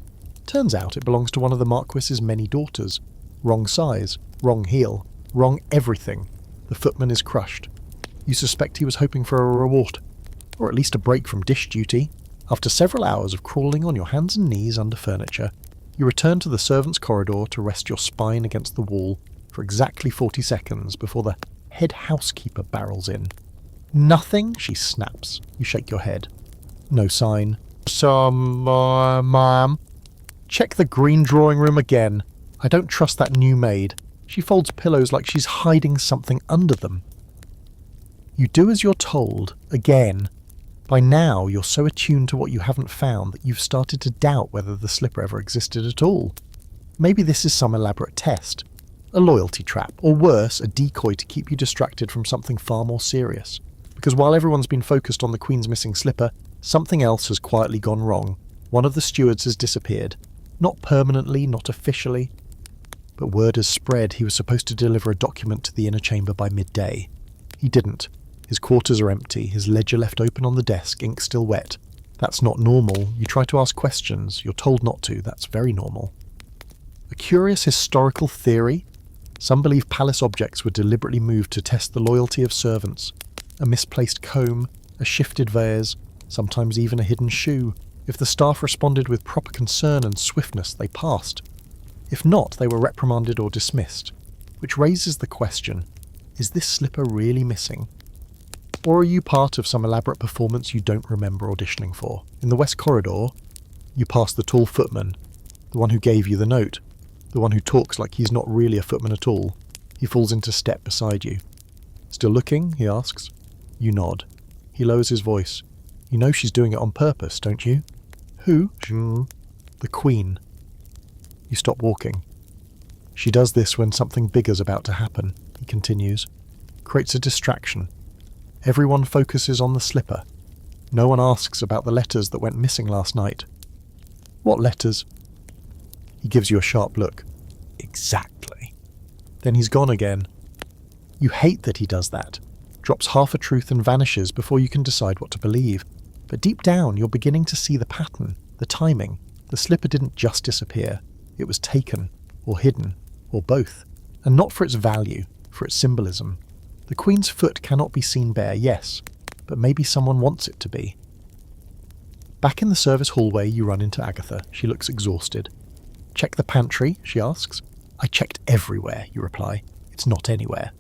Turns out it belongs to one of the Marquis's many daughters. Wrong size, wrong heel, wrong everything. The footman is crushed. You suspect he was hoping for a reward, or at least a break from dish duty. After several hours of crawling on your hands and knees under furniture, you return to the servants' corridor to rest your spine against the wall for exactly 40 seconds before the head housekeeper barrels in. Nothing, she snaps. You shake your head. No sign. Ma'am. Check the green drawing room again. I don't trust that new maid. She folds pillows like she's hiding something under them. You do as you're told, again. By now, you're so attuned to what you haven't found that you've started to doubt whether the slipper ever existed at all. Maybe this is some elaborate test. A loyalty trap, or worse, a decoy to keep you distracted from something far more serious. Because while everyone's been focused on the Queen's missing slipper, something else has quietly gone wrong. One of the stewards has disappeared. Not permanently, not officially. But word has spread he was supposed to deliver a document to the inner chamber by midday. He didn't. His quarters are empty, his ledger left open on the desk, ink still wet. That's not normal. You try to ask questions. You're told not to. That's very normal. A curious historical theory. Some believe palace objects were deliberately moved to test the loyalty of servants. A misplaced comb, a shifted vase, sometimes even a hidden shoe. If the staff responded with proper concern and swiftness, they passed. If not, they were reprimanded or dismissed. Which raises the question, is this slipper really missing? Or are you part of some elaborate performance you don't remember auditioning for? In the West Corridor, you pass the tall footman, the one who gave you the note, the one who talks like he's not really a footman at all. He falls into step beside you. Still looking? He asks. You nod. He lowers his voice. You know she's doing it on purpose, don't you? Who? The Queen. You stop walking. She does this when something bigger's about to happen, he continues. Creates a distraction. Everyone focuses on the slipper. No one asks about the letters that went missing last night. What letters? He gives you a sharp look. Exactly. Then he's gone again. You hate that he does that. Drops half a truth and vanishes before you can decide what to believe. But deep down, you're beginning to see the pattern, the timing. The slipper didn't just disappear. It was taken, or hidden, or both. And not for its value, for its symbolism. The Queen's foot cannot be seen bare, yes, but maybe someone wants it to be. Back in the service hallway, you run into Agatha. She looks exhausted. Check the pantry, she asks. I checked everywhere, you reply. It's not anywhere.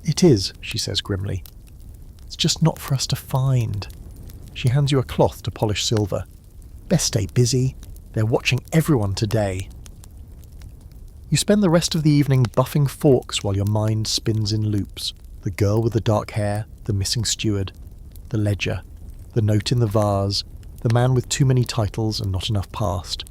It is, she says grimly. It's just not for us to find. She hands you a cloth to polish silver. Best stay busy. They're watching everyone today. You spend the rest of the evening buffing forks while your mind spins in loops. The girl with the dark hair, the missing steward, the ledger, the note in the vase, the man with too many titles and not enough past.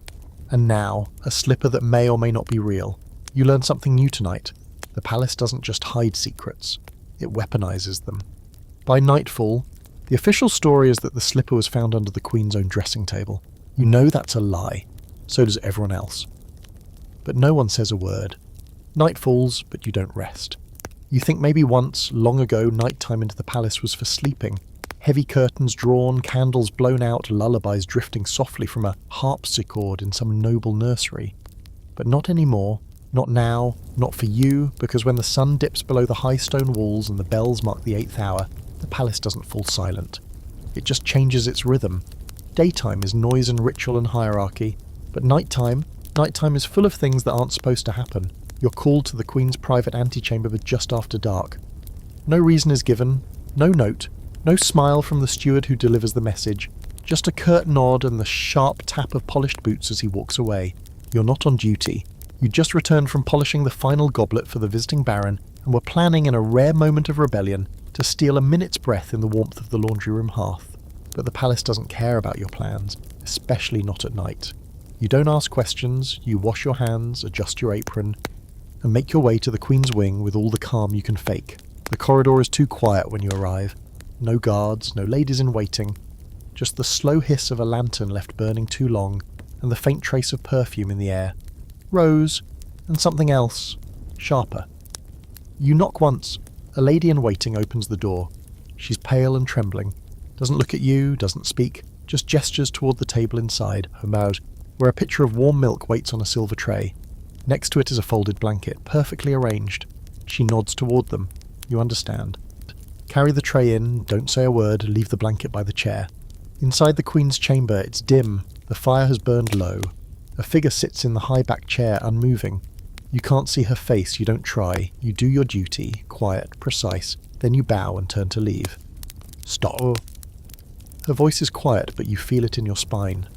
And now, a slipper that may or may not be real. You learn something new tonight. The palace doesn't just hide secrets, it weaponizes them. By nightfall, the official story is that the slipper was found under the Queen's own dressing table. You know that's a lie. So does everyone else. But no one says a word. Night falls, but you don't rest. You think maybe once, long ago, nighttime into the palace was for sleeping. Heavy curtains drawn, candles blown out, lullabies drifting softly from a harpsichord in some noble nursery. But not anymore. Not now. Not for you, because when the sun dips below the high stone walls and the bells mark the 8th hour, the palace doesn't fall silent. It just changes its rhythm. Daytime is noise and ritual and hierarchy, but nighttime is full of things that aren't supposed to happen. You're called to the Queen's private antechamber just after dark. No reason is given, no note, no smile from the steward who delivers the message, just a curt nod and the sharp tap of polished boots as he walks away. You're not on duty. You just returned from polishing the final goblet for the visiting baron and were planning in a rare moment of rebellion to steal a minute's breath in the warmth of the laundry room hearth. But the palace doesn't care about your plans, especially not at night. You don't ask questions, you wash your hands, adjust your apron, and make your way to the Queen's wing with all the calm you can fake. The corridor is too quiet when you arrive. No guards, no ladies in waiting, just the slow hiss of a lantern left burning too long, and the faint trace of perfume in the air. Rose, and something else. sharper. You knock once. A lady in waiting opens the door. She's pale and trembling. Doesn't look at you, doesn't speak, just gestures toward the table inside, her mouth, where a pitcher of warm milk waits on a silver tray. Next to it is a folded blanket, perfectly arranged. She nods toward them. You understand. Carry the tray in, don't say a word, leave the blanket by the chair. Inside the Queen's chamber, it's dim. The fire has burned low. A figure sits in the high-backed chair, unmoving. You can't see her face, you don't try. You do your duty, quiet, precise. Then you bow and turn to leave. Stop. Her voice is quiet, but you feel it in your spine.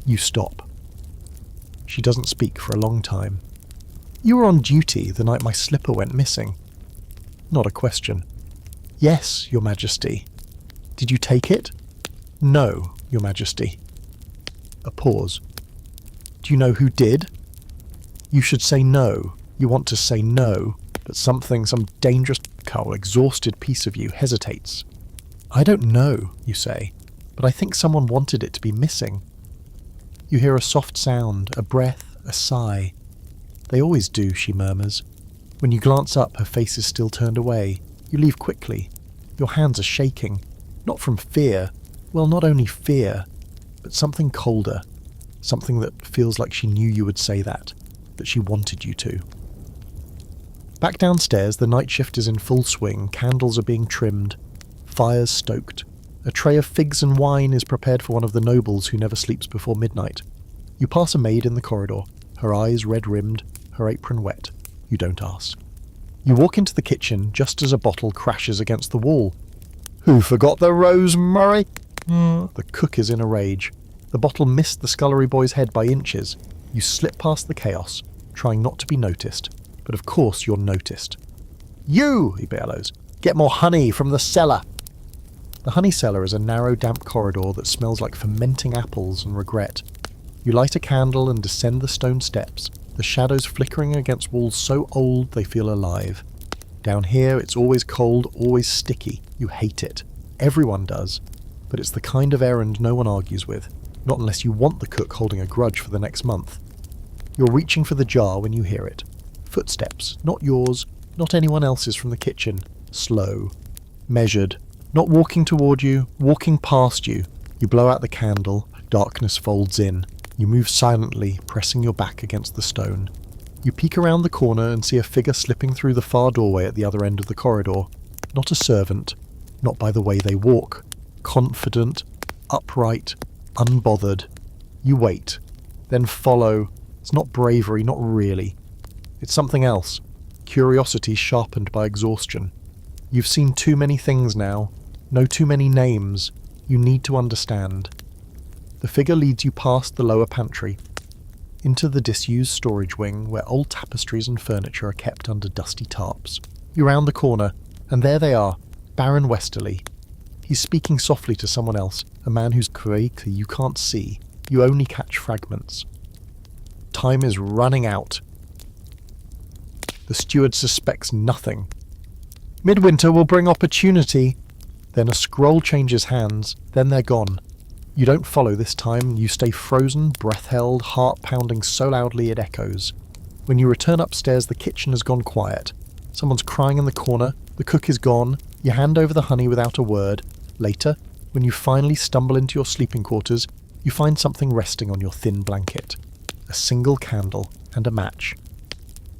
You stop. She doesn't speak for a long time. You were on duty the night my slipper went missing. Not a question. Yes, Your Majesty. Did you take it? No, Your Majesty. A pause. Do you know who did? You should say no. You want to say no, but some dangerous, exhausted piece of you hesitates. I don't know, you say, but I think someone wanted it to be missing. You hear a soft sound, a breath, a sigh. They always do, she murmurs. When you glance up, her face is still turned away. You leave quickly. Your hands are shaking. Not from fear. Well, not only fear, but something colder. Something that feels like she knew you would say that she wanted you to. Back downstairs, the night shift is in full swing. Candles are being trimmed. Fires stoked. A tray of figs and wine is prepared for one of the nobles who never sleeps before midnight. You pass a maid in the corridor, her eyes red-rimmed, her apron wet. You don't ask. You walk into the kitchen just as a bottle crashes against the wall. Who forgot the rosemary? The cook is in a rage. The bottle missed the scullery boy's head by inches. You slip past the chaos, trying not to be noticed. But of course you're noticed. You, he bellows, get more honey from the cellar. The honey cellar is a narrow, damp corridor that smells like fermenting apples and regret. You light a candle and descend the stone steps, the shadows flickering against walls so old they feel alive. Down here it's always cold, always sticky. You hate it. Everyone does. But it's the kind of errand no one argues with. Not unless you want the cook holding a grudge for the next month. You're reaching for the jar when you hear it. Footsteps, not yours, not anyone else's from the kitchen. Slow. Measured. Not walking toward you, walking past you. You blow out the candle. Darkness folds in. You move silently, pressing your back against the stone. You peek around the corner and see a figure slipping through the far doorway at the other end of the corridor. Not a servant. Not by the way they walk. Confident. Upright. Unbothered. You wait. Then follow. It's not bravery, not really. It's something else. Curiosity sharpened by exhaustion. You've seen too many things now. Know too many names. You need to understand. The figure leads you past the lower pantry, into the disused storage wing where old tapestries and furniture are kept under dusty tarps. You round the corner, and there they are, Baron Westerly. He's speaking softly to someone else, a man whose creator you can't see. You only catch fragments. Time is running out. The steward suspects nothing. Midwinter will bring opportunity. Then a scroll changes hands, then they're gone. You don't follow this time, you stay frozen, breath held, heart pounding so loudly it echoes. When you return upstairs, the kitchen has gone quiet. Someone's crying in the corner, the cook is gone, you hand over the honey without a word. Later, when you finally stumble into your sleeping quarters, you find something resting on your thin blanket. A single candle and a match.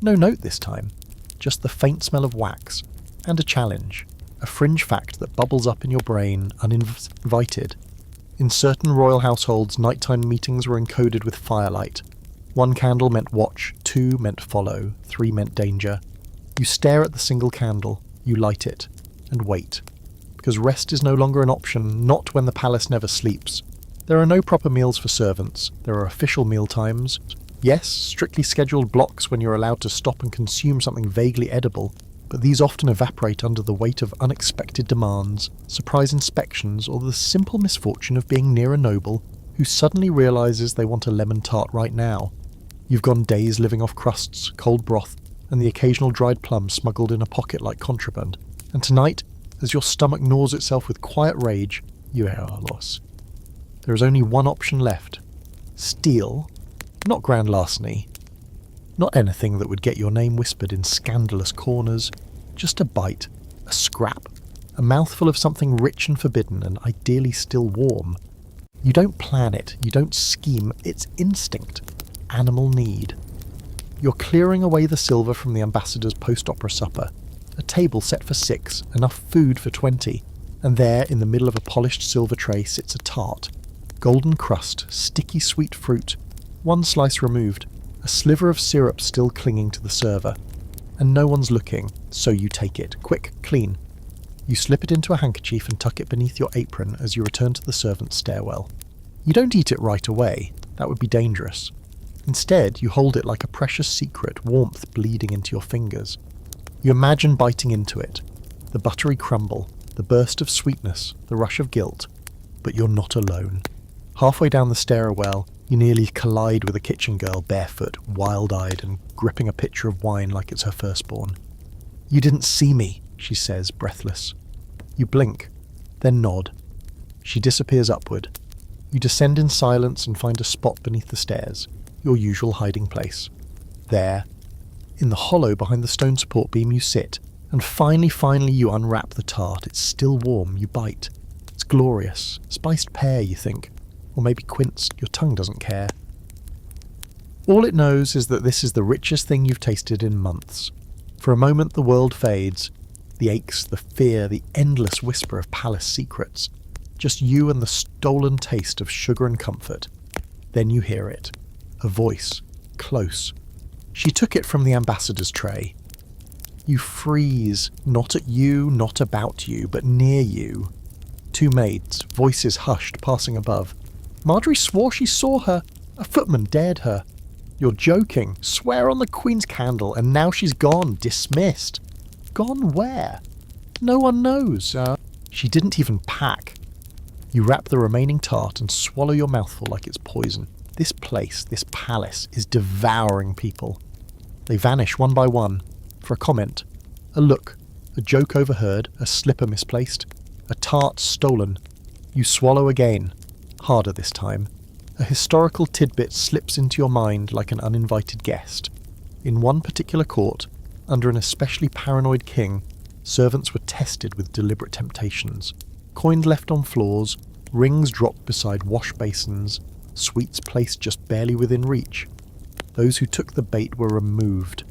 No note this time, just the faint smell of wax, and a challenge, a fringe fact that bubbles up in your brain uninvited. In certain royal households, nighttime meetings were encoded with firelight. 1 candle meant watch, 2 meant follow, 3 meant danger. You stare at the single candle, you light it, and wait. Because rest is no longer an option, not when the palace never sleeps. There are no proper meals for servants. There are official meal times. Yes, strictly scheduled blocks when you're allowed to stop and consume something vaguely edible, but these often evaporate under the weight of unexpected demands, surprise inspections, or the simple misfortune of being near a noble who suddenly realises they want a lemon tart right now. You've gone days living off crusts, cold broth, and the occasional dried plum smuggled in a pocket like contraband, and tonight, as your stomach gnaws itself with quiet rage, you are lost. There is only one option left. Steal, not grand larceny, Not anything that would get your name whispered in scandalous corners, just a bite, a scrap, a mouthful of something rich and forbidden and ideally still warm. You don't plan it, you don't scheme, it's instinct, animal need. You're clearing away the silver from the ambassador's post-opera supper, a table set for 6, enough food for 20, and there in the middle of a polished silver tray sits a tart. Golden crust, sticky sweet fruit, one slice removed, a sliver of syrup still clinging to the server. And no one's looking, so you take it, quick, clean. You slip it into a handkerchief and tuck it beneath your apron as you return to the servant's stairwell. You don't eat it right away, that would be dangerous. Instead, you hold it like a precious secret, warmth bleeding into your fingers. You imagine biting into it, the buttery crumble, the burst of sweetness, the rush of guilt, but you're not alone. Halfway down the stairwell, you nearly collide with a kitchen girl, barefoot, wild-eyed, and gripping a pitcher of wine like it's her firstborn. "You didn't see me," she says, breathless. You blink, then nod. She disappears upward. You descend in silence and find a spot beneath the stairs, your usual hiding place. There, in the hollow behind the stone support beam, you sit, and finally you unwrap the tart. It's still warm, you bite. It's glorious. Spiced pear, you think. Or maybe quince, your tongue doesn't care. All it knows is that this is the richest thing you've tasted in months. For a moment the world fades. The aches, the fear, the endless whisper of palace secrets. Just you and the stolen taste of sugar and comfort. Then you hear it. A voice. Close. She took it from the ambassador's tray. You freeze. Not at you, not about you, but near you. 2 maids, voices hushed, passing above. "Marjorie swore she saw her. A footman dared her." "You're joking. Swear on the Queen's candle, and now she's gone. Dismissed." "Gone where?" "No one knows. She didn't even pack." You wrap the remaining tart and swallow your mouthful like it's poison. This place, this palace, is devouring people. They vanish one by one. For a comment, a look, a joke overheard, a slipper misplaced, a tart stolen. You swallow again. Harder this time. A historical tidbit slips into your mind like an uninvited guest. In one particular court, under an especially paranoid king, servants were tested with deliberate temptations. Coins left on floors, rings dropped beside wash basins, sweets placed just barely within reach. Those who took the bait were removed.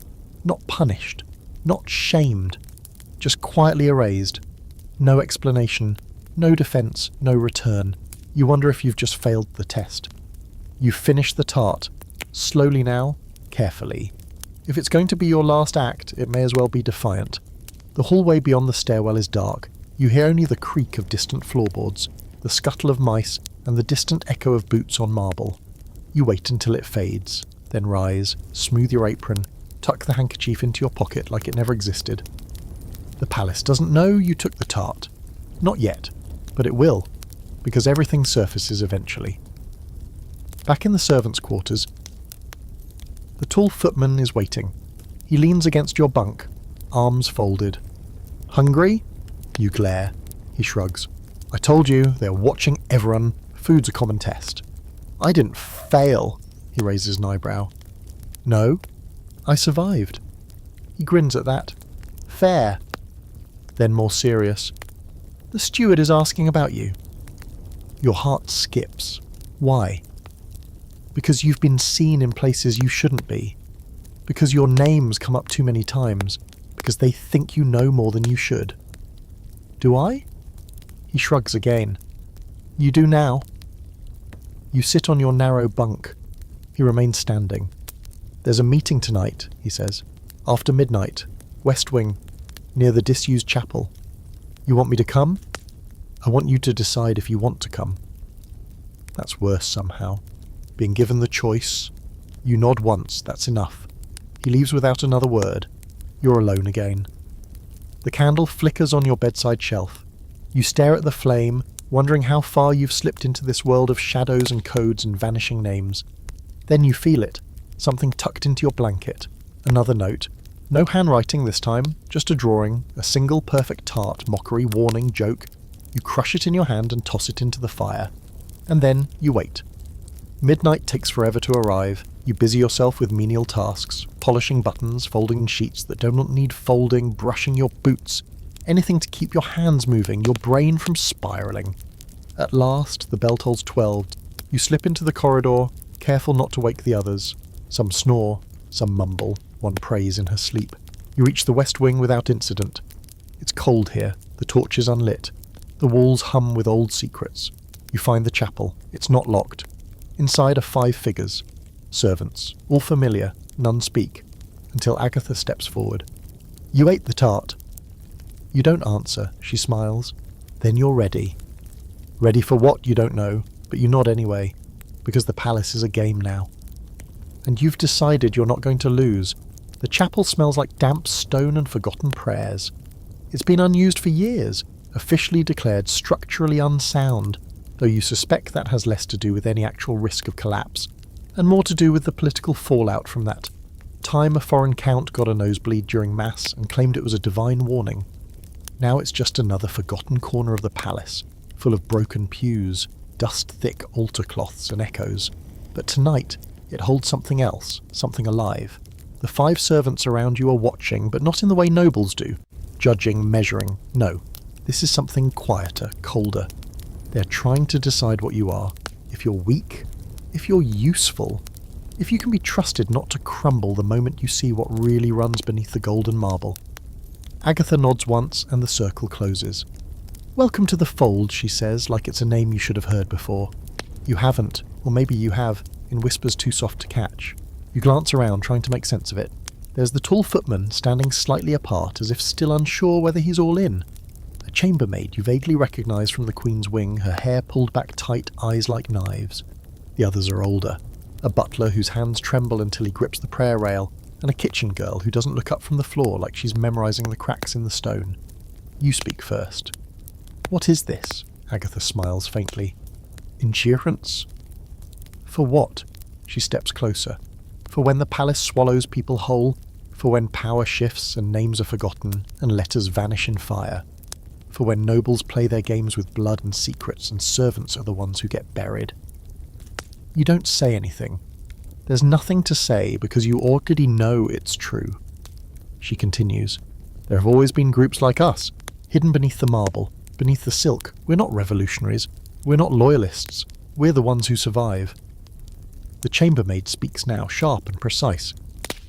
Not punished, not shamed, just quietly erased. No explanation, no defence, no return. You wonder if you've just failed the test. You finish the tart. Slowly now, carefully. If it's going to be your last act, it may as well be defiant. The hallway beyond the stairwell is dark. You hear only the creak of distant floorboards, the scuttle of mice, and the distant echo of boots on marble. You wait until it fades, then rise, smooth your apron, tuck the handkerchief into your pocket like it never existed. The palace doesn't know you took the tart. Not yet, but it will, because everything surfaces eventually. Back in the servants' quarters, the tall footman is waiting. He leans against your bunk, arms folded. "Hungry?" You glare. He shrugs. "I told you, they're watching everyone. Food's a common test." "I didn't fail." He raises an eyebrow. "No, I survived." He grins at that. "Fair." Then more serious. "The steward is asking about you." Your heart skips. Why? Because you've been seen in places you shouldn't be. Because your name's come up too many times. Because they think you know more than you should. "Do I?" He shrugs again. "You do now." You sit on your narrow bunk. He remains standing. "There's a meeting tonight," he says. "After midnight. West Wing. Near the disused chapel. You want me to come? I want you to decide if you want to come." That's worse somehow. Being given the choice. You nod once, that's enough. He leaves without another word. You're alone again. The candle flickers on your bedside shelf. You stare at the flame, wondering how far you've slipped into this world of shadows and codes and vanishing names. Then you feel it. Something tucked into your blanket. Another note. No handwriting this time, just a drawing, a single perfect tart, mockery, warning, joke. You crush it in your hand and toss it into the fire. And then you wait. Midnight takes forever to arrive. You busy yourself with menial tasks, polishing buttons, folding sheets that do not need folding, brushing your boots, anything to keep your hands moving, your brain from spiralling. At last, the bell tolls 12. You slip into the corridor, careful not to wake the others. Some snore, some mumble, one prays in her sleep. You reach the west wing without incident. It's cold here, the torch is unlit. The walls hum with old secrets. You find the chapel. It's not locked. Inside are 5 figures. Servants, all familiar, none speak, until Agatha steps forward. You ate the tart. You don't answer, she smiles. Then you're ready. Ready for what, you don't know, but you nod anyway, because the palace is a game now. And you've decided you're not going to lose. The chapel smells like damp stone and forgotten prayers. It's been unused for years, officially declared structurally unsound, though you suspect that has less to do with any actual risk of collapse, and more to do with the political fallout from that time a foreign count got a nosebleed during Mass and claimed it was a divine warning. Now it's just another forgotten corner of the palace, full of broken pews, dust-thick altar cloths and echoes. But tonight, it holds something else, something alive. The 5 servants around you are watching, but not in the way nobles do. Judging, measuring. No. This is something quieter, colder. They're trying to decide what you are. If you're weak, if you're useful, if you can be trusted not to crumble the moment you see what really runs beneath the golden marble. Agatha nods once and the circle closes. Welcome to the fold, she says, like it's a name you should have heard before. You haven't, or maybe you have, in whispers too soft to catch. You glance around, trying to make sense of it. There's the tall footman standing slightly apart, as if still unsure whether he's all in. A chambermaid you vaguely recognise from the Queen's wing, her hair pulled back tight, eyes like knives. The others are older. A butler whose hands tremble until he grips the prayer rail, and a kitchen girl who doesn't look up from the floor like she's memorising the cracks in the stone. You speak first. What is this? Agatha smiles faintly. Endurance? For what? She steps closer. For when the palace swallows people whole? For when power shifts and names are forgotten and letters vanish in fire? For when nobles play their games with blood and secrets and servants are the ones who get buried? You don't say anything. There's nothing to say because you already know it's true. She continues. There have always been groups like us, hidden beneath the marble, beneath the silk. We're not revolutionaries. We're not loyalists. We're the ones who survive. The chambermaid speaks now, sharp and precise.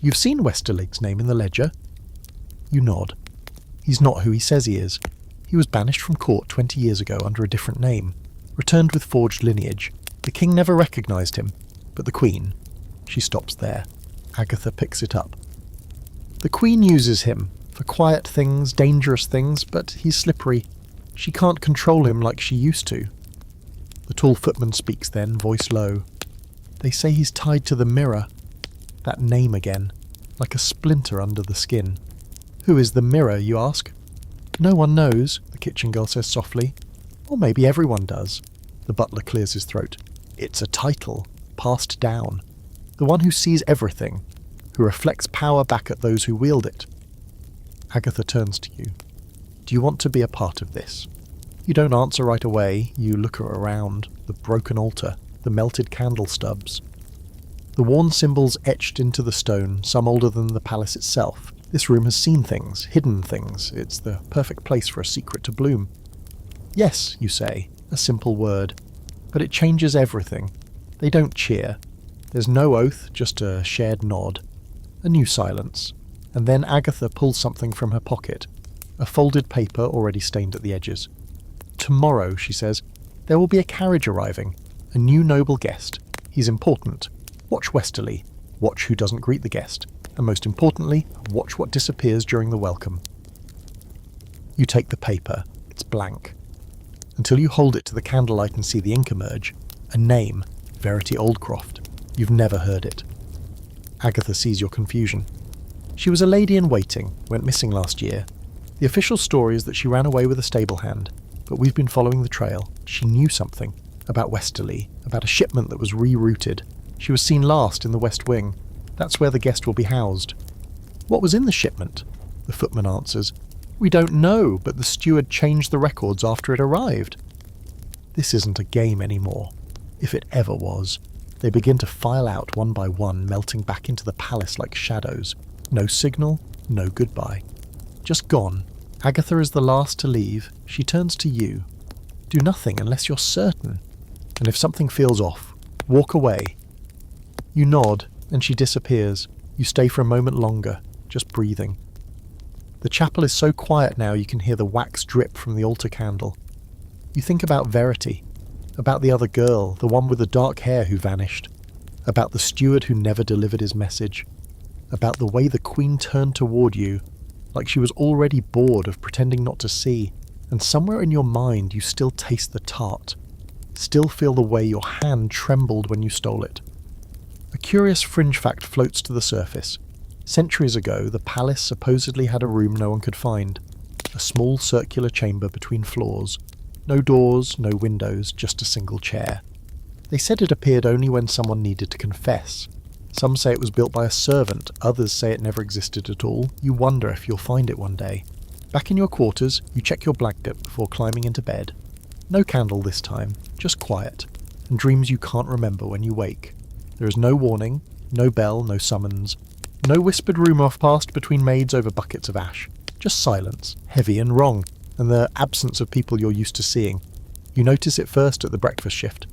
You've seen Westerlake's name in the ledger? You nod. He's not who he says he is. He was banished from court 20 years ago under a different name, returned with forged lineage. The king never recognised him, but the Queen. She stops there. Agatha picks it up. The Queen uses him for quiet things, dangerous things, but he's slippery. She can't control him like she used to. The tall footman speaks then, voice low. They say he's tied to the mirror. That name again, like a splinter under the skin. Who is the mirror, you ask? No one knows, the kitchen girl says softly. Or maybe everyone does. The butler clears his throat. It's a title, passed down. The one who sees everything, who reflects power back at those who wield it. Agatha turns to you. Do you want to be a part of this? You don't answer right away. You look around, the broken altar, the melted candle stubs. The worn symbols etched into the stone, some older than the palace itself. This room has seen things, hidden things. It's the perfect place for a secret to bloom. Yes, you say, a simple word. But it changes everything. They don't cheer. There's no oath, just a shared nod. A new silence. And then Agatha pulls something from her pocket. A folded paper already stained at the edges. Tomorrow, she says, there will be a carriage arriving. A new noble guest. He's important. Watch Westerly. Watch who doesn't greet the guest. And most importantly, watch what disappears during the welcome. You take the paper. It's blank. Until you hold it to the candlelight and see the ink emerge. A name. Verity Oldcroft. You've never heard it. Agatha sees your confusion. She was a lady in waiting, went missing last year. The official story is that she ran away with a stable hand, but we've been following the trail. She knew something. About Westerly, about a shipment that was rerouted. She was seen last in the West Wing. That's where the guest will be housed. What was in the shipment? The footman answers. We don't know, but the steward changed the records after it arrived. This isn't a game anymore, if it ever was. They begin to file out one by one, melting back into the palace like shadows. No signal, no goodbye. Just gone. Agatha is the last to leave. She turns to you. Do nothing unless you're certain. And if something feels off, walk away. You nod, and she disappears. You stay for a moment longer, just breathing. The chapel is so quiet now you can hear the wax drip from the altar candle. You think about Verity, about the other girl, the one with the dark hair who vanished, about the steward who never delivered his message, about the way the Queen turned toward you, like she was already bored of pretending not to see, and somewhere in your mind you still taste the tart, still feel the way your hand trembled when you stole it. A curious fringe fact floats to the surface. Centuries ago, the palace supposedly had a room no one could find, a small circular chamber between floors. No doors, no windows, just a single chair. They said it appeared only when someone needed to confess. Some say it was built by a servant, others say it never existed at all. You wonder if you'll find it one day. Back in your quarters, you check your blanket before climbing into bed. No candle this time, just quiet, and dreams you can't remember when you wake. There is no warning, no bell, no summons, no whispered rumour passed between maids over buckets of ash. Just silence, heavy and wrong, and the absence of people you're used to seeing. You notice it first at the breakfast shift.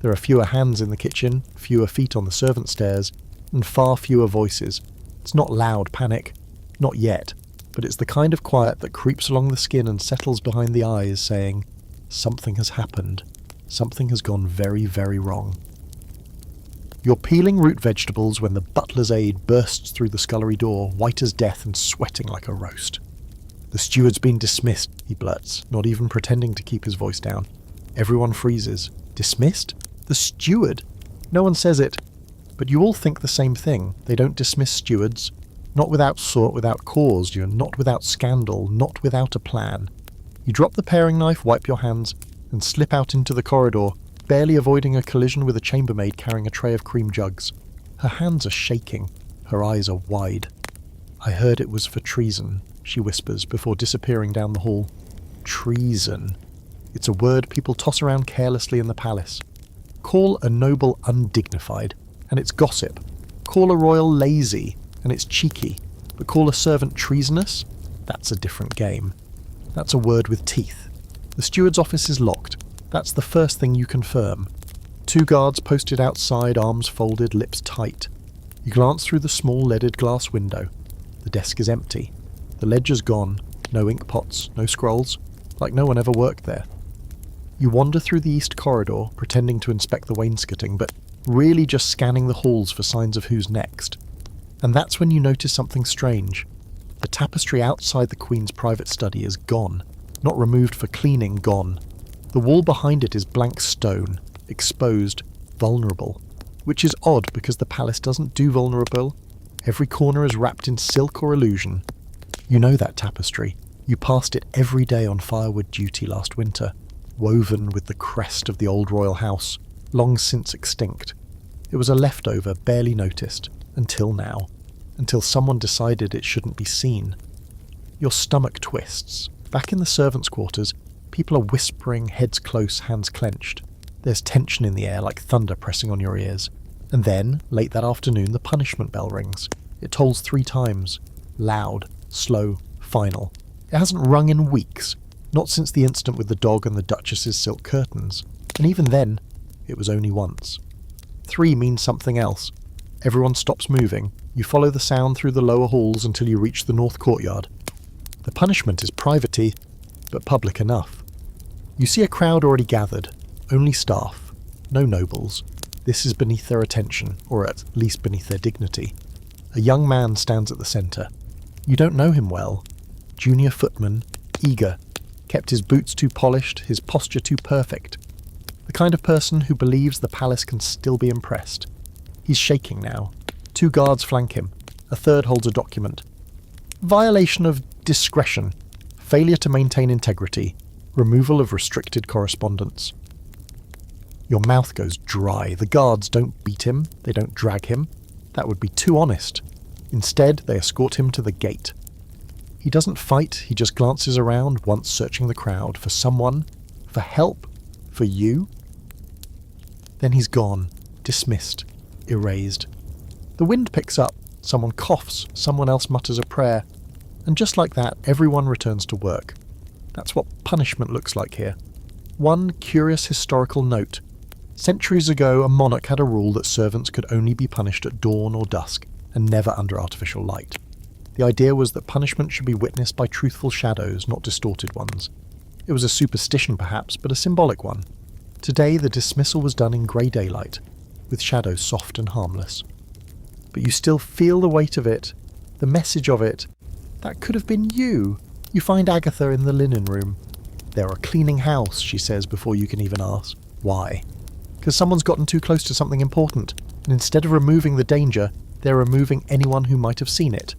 There are fewer hands in the kitchen, fewer feet on the servant stairs, and far fewer voices. It's not loud panic, not yet, but it's the kind of quiet that creeps along the skin and settles behind the eyes, saying, something has happened. Something has gone very, very wrong. You're peeling root vegetables when the butler's aide bursts through the scullery door, white as death and sweating like a roast. The steward's been dismissed, he blurts, not even pretending to keep his voice down. Everyone freezes. Dismissed? The steward? No one says it, but you all think the same thing. They don't dismiss stewards. Not without sort, without cause, you're not without scandal, not without a plan. You drop the paring knife, wipe your hands, and slip out into the corridor, barely avoiding a collision with a chambermaid carrying a tray of cream jugs. Her hands are shaking. Her eyes are wide. I heard it was for treason, she whispers before disappearing down the hall. Treason. It's a word people toss around carelessly in the palace. Call a noble undignified, and it's gossip. Call a royal lazy, and it's cheeky. But call a servant treasonous? That's a different game. That's a word with teeth. The steward's office is locked. That's the first thing you confirm. 2 guards posted outside, arms folded, lips tight. You glance through the small leaded glass window. The desk is empty. The ledger's gone. No ink pots, no scrolls. Like no one ever worked there. You wander through the east corridor, pretending to inspect the wainscoting, but really just scanning the halls for signs of who's next. And that's when you notice something strange. The tapestry outside the Queen's private study is gone. Not removed for cleaning, gone. The wall behind it is blank stone, exposed, vulnerable. Which is odd because the palace doesn't do vulnerable. Every corner is wrapped in silk or illusion. You know that tapestry. You passed it every day on firewood duty last winter, woven with the crest of the old royal house, long since extinct. It was a leftover, barely noticed, until now. Until someone decided it shouldn't be seen. Your stomach twists. Back in the servants' quarters, people are whispering, heads close, hands clenched. There's tension in the air like thunder pressing on your ears. And then, late that afternoon, the punishment bell rings. It tolls 3 times. Loud, slow, final. It hasn't rung in weeks. Not since the incident with the dog and the Duchess's silk curtains. And even then, it was only once. 3 means something else. Everyone stops moving. You follow the sound through the lower halls until you reach the north courtyard. The punishment is private-y, but public enough. You see a crowd already gathered. Only staff. No nobles. This is beneath their attention, or at least beneath their dignity. A young man stands at the centre. You don't know him well. Junior footman, eager, kept his boots too polished, his posture too perfect. The kind of person who believes the palace can still be impressed. He's shaking now. 2 guards flank him. A third holds a document. Violation of discretion. Failure to maintain integrity. Removal of restricted correspondence. Your mouth goes dry. The guards don't beat him. They don't drag him. That would be too honest. Instead, they escort him to the gate. He doesn't fight. He just glances around, once searching the crowd for someone, for help, for you. Then he's gone, dismissed, erased. The wind picks up, someone coughs, someone else mutters a prayer, and just like that, everyone returns to work. That's what punishment looks like here. One curious historical note. Centuries ago, a monarch had a rule that servants could only be punished at dawn or dusk, and never under artificial light. The idea was that punishment should be witnessed by truthful shadows, not distorted ones. It was a superstition perhaps, but a symbolic one. Today, the dismissal was done in grey daylight, with shadows soft and harmless. But you still feel the weight of it, the message of it. That could have been you. You find Agatha in the linen room. "They are cleaning house," she says before you can even ask. Why? Because someone's gotten too close to something important, and instead of removing the danger, they're removing anyone who might have seen it.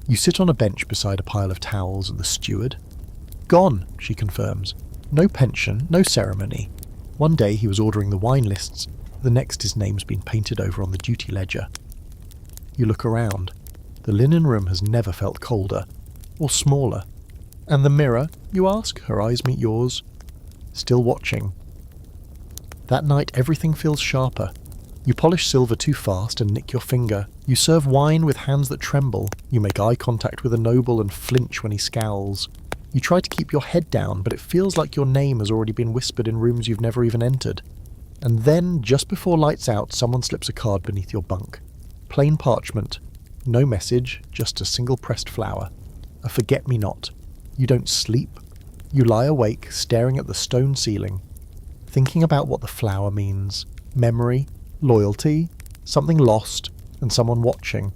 You sit on a bench beside a pile of towels at the steward. "Gone," she confirms. "No pension, no ceremony. One day he was ordering the wine lists, the next his name's been painted over on the duty ledger." You look around. The linen room has never felt colder, or smaller. And the mirror, you ask? Her eyes meet yours. Still watching. That night everything feels sharper. You polish silver too fast and nick your finger. You serve wine with hands that tremble. You make eye contact with a noble and flinch when he scowls. You try to keep your head down, but it feels like your name has already been whispered in rooms you've never even entered. And then, just before lights out, someone slips a card beneath your bunk. Plain parchment. No message, just a single pressed flower. A forget-me-not. You don't sleep. You lie awake, staring at the stone ceiling, thinking about what the flower means. Memory, loyalty, something lost, and someone watching.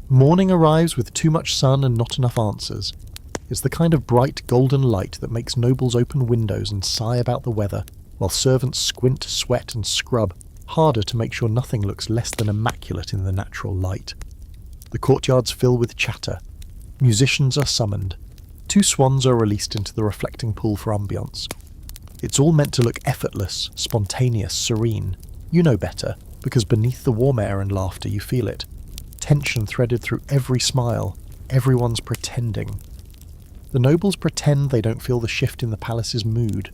Morning arrives with too much sun and not enough answers. It's the kind of bright golden light that makes nobles open windows and sigh about the weather, while servants squint, sweat and scrub harder to make sure nothing looks less than immaculate in the natural light. The courtyards fill with chatter. Musicians are summoned. 2 swans are released into the reflecting pool for ambience. It's all meant to look effortless, spontaneous, serene. You know better, because beneath the warm air and laughter you feel it. Tension threaded through every smile. Everyone's pretending. The nobles pretend they don't feel the shift in the palace's mood.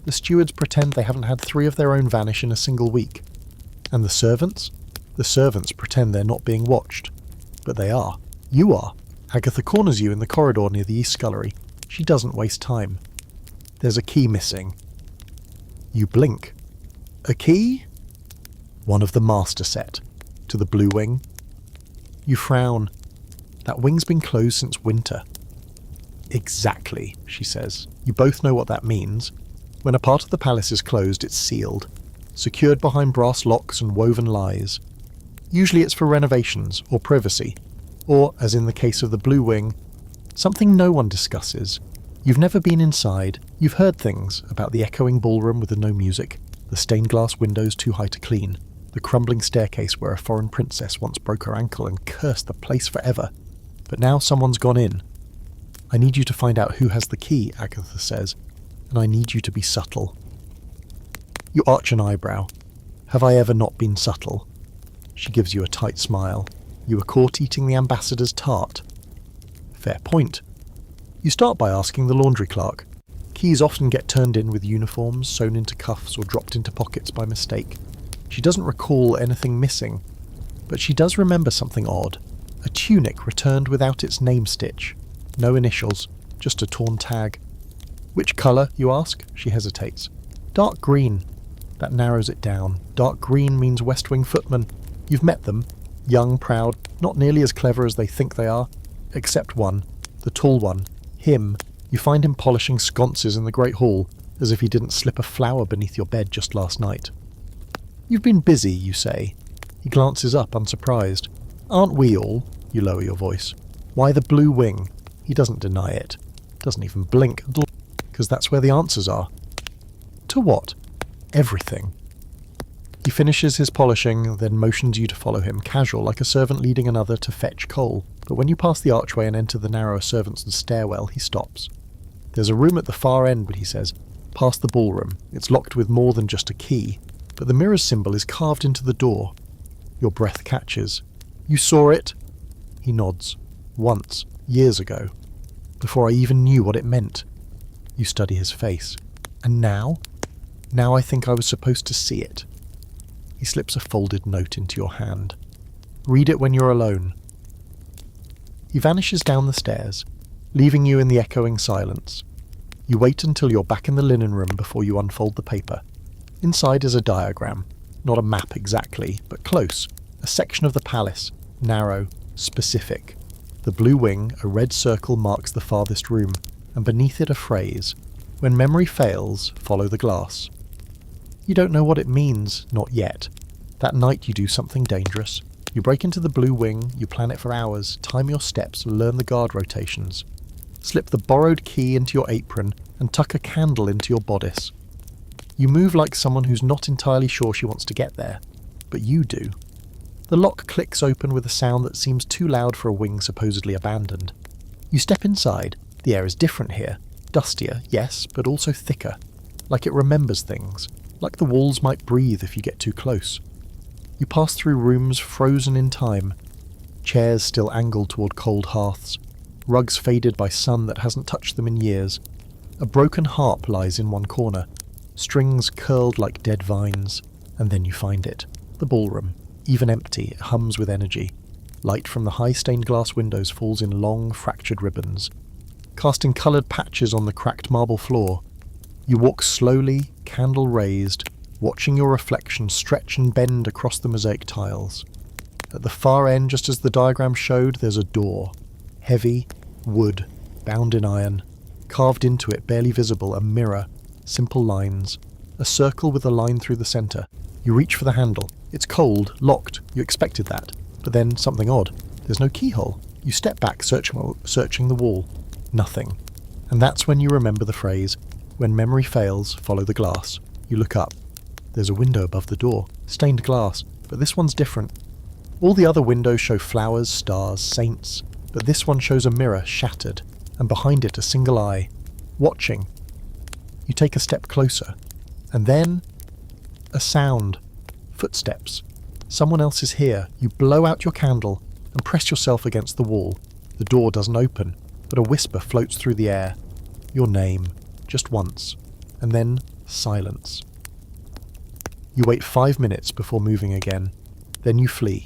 The stewards pretend they haven't had 3 of their own vanish in a single week. And the servants? The servants pretend they're not being watched. But they are. You are. Agatha corners you in the corridor near the east scullery. She doesn't waste time. There's a key missing. You blink. A key? One of the master set. To the blue wing. You frown. That wing's been closed since winter. Exactly, she says. You both know what that means. When a part of the palace is closed, it's sealed, secured behind brass locks and woven lies. Usually it's for renovations or privacy, or, as in the case of the Blue Wing, something no one discusses. You've never been inside. You've heard things about the echoing ballroom with the no music, the stained glass windows too high to clean, the crumbling staircase where a foreign princess once broke her ankle and cursed the place forever. But now someone's gone in. I need you to find out who has the key, Agatha says, and I need you to be subtle. You arch an eyebrow. Have I ever not been subtle? She gives you a tight smile. You were caught eating the ambassador's tart. Fair point. You start by asking the laundry clerk. Keys often get turned in with uniforms sewn into cuffs or dropped into pockets by mistake. She doesn't recall anything missing, but she does remember something odd. A tunic returned without its name stitch. No initials, just a torn tag. Which colour, you ask? She hesitates. Dark green. That narrows it down. Dark green means West Wing footmen. You've met them. Young, proud, not nearly as clever as they think they are. Except one. The tall one. Him. You find him polishing sconces in the Great Hall, as if he didn't slip a flower beneath your bed just last night. You've been busy, you say. He glances up, unsurprised. Aren't we all? You lower your voice. Why the Blue Wing? He doesn't deny it. Doesn't even blink, because that's where the answers are. To what? Everything. He finishes his polishing, then motions you to follow him, casual, like a servant leading another to fetch coal. But when you pass the archway and enter the narrow servants' stairwell, he stops. There's a room at the far end, he says, past the ballroom. It's locked with more than just a key, but the mirror's symbol is carved into the door. Your breath catches. You saw it? He nods. Once. Years ago. Before I even knew what it meant. You study his face. And now? Now I think I was supposed to see it. He slips a folded note into your hand. Read it when you're alone. He vanishes down the stairs, leaving you in the echoing silence. You wait until you're back in the linen room before you unfold the paper. Inside is a diagram. Not a map exactly, but close. A section of the palace. Narrow. Specific. The blue wing, a red circle, marks the farthest room, and beneath it a phrase. When memory fails, follow the glass. You don't know what it means, not yet. That night you do something dangerous. You break into the blue wing, you plan it for hours, time your steps, learn the guard rotations. Slip the borrowed key into your apron and tuck a candle into your bodice. You move like someone who's not entirely sure she wants to get there, but you do. The lock clicks open with a sound that seems too loud for a wing supposedly abandoned. You step inside. The air is different here. Dustier, yes, but also thicker. Like it remembers things. Like the walls might breathe if you get too close. You pass through rooms frozen in time. Chairs still angled toward cold hearths. Rugs faded by sun that hasn't touched them in years. A broken harp lies in one corner. Strings curled like dead vines. And then you find it. The ballroom. Even empty, it hums with energy. Light from the high stained glass windows falls in long, fractured ribbons, casting coloured patches on the cracked marble floor. You walk slowly, candle raised, watching your reflection stretch and bend across the mosaic tiles. At the far end, just as the diagram showed, there's a door. Heavy, wood, bound in iron. Carved into it, barely visible, a mirror, simple lines. A circle with a line through the centre. You reach for the handle. It's cold, locked. You expected that. But then something odd. There's no keyhole. You step back, searching the wall. Nothing. And that's when you remember the phrase, when memory fails, follow the glass. You look up. There's a window above the door. Stained glass. But this one's different. All the other windows show flowers, stars, saints. But this one shows a mirror, shattered. And behind it a single eye. Watching. You take a step closer. And then a sound. Footsteps. Someone else is here. You blow out your candle and press yourself against the wall. The door doesn't open, but a whisper floats through the air. Your name. Just once. And then silence. You wait 5 minutes before moving again. Then you flee.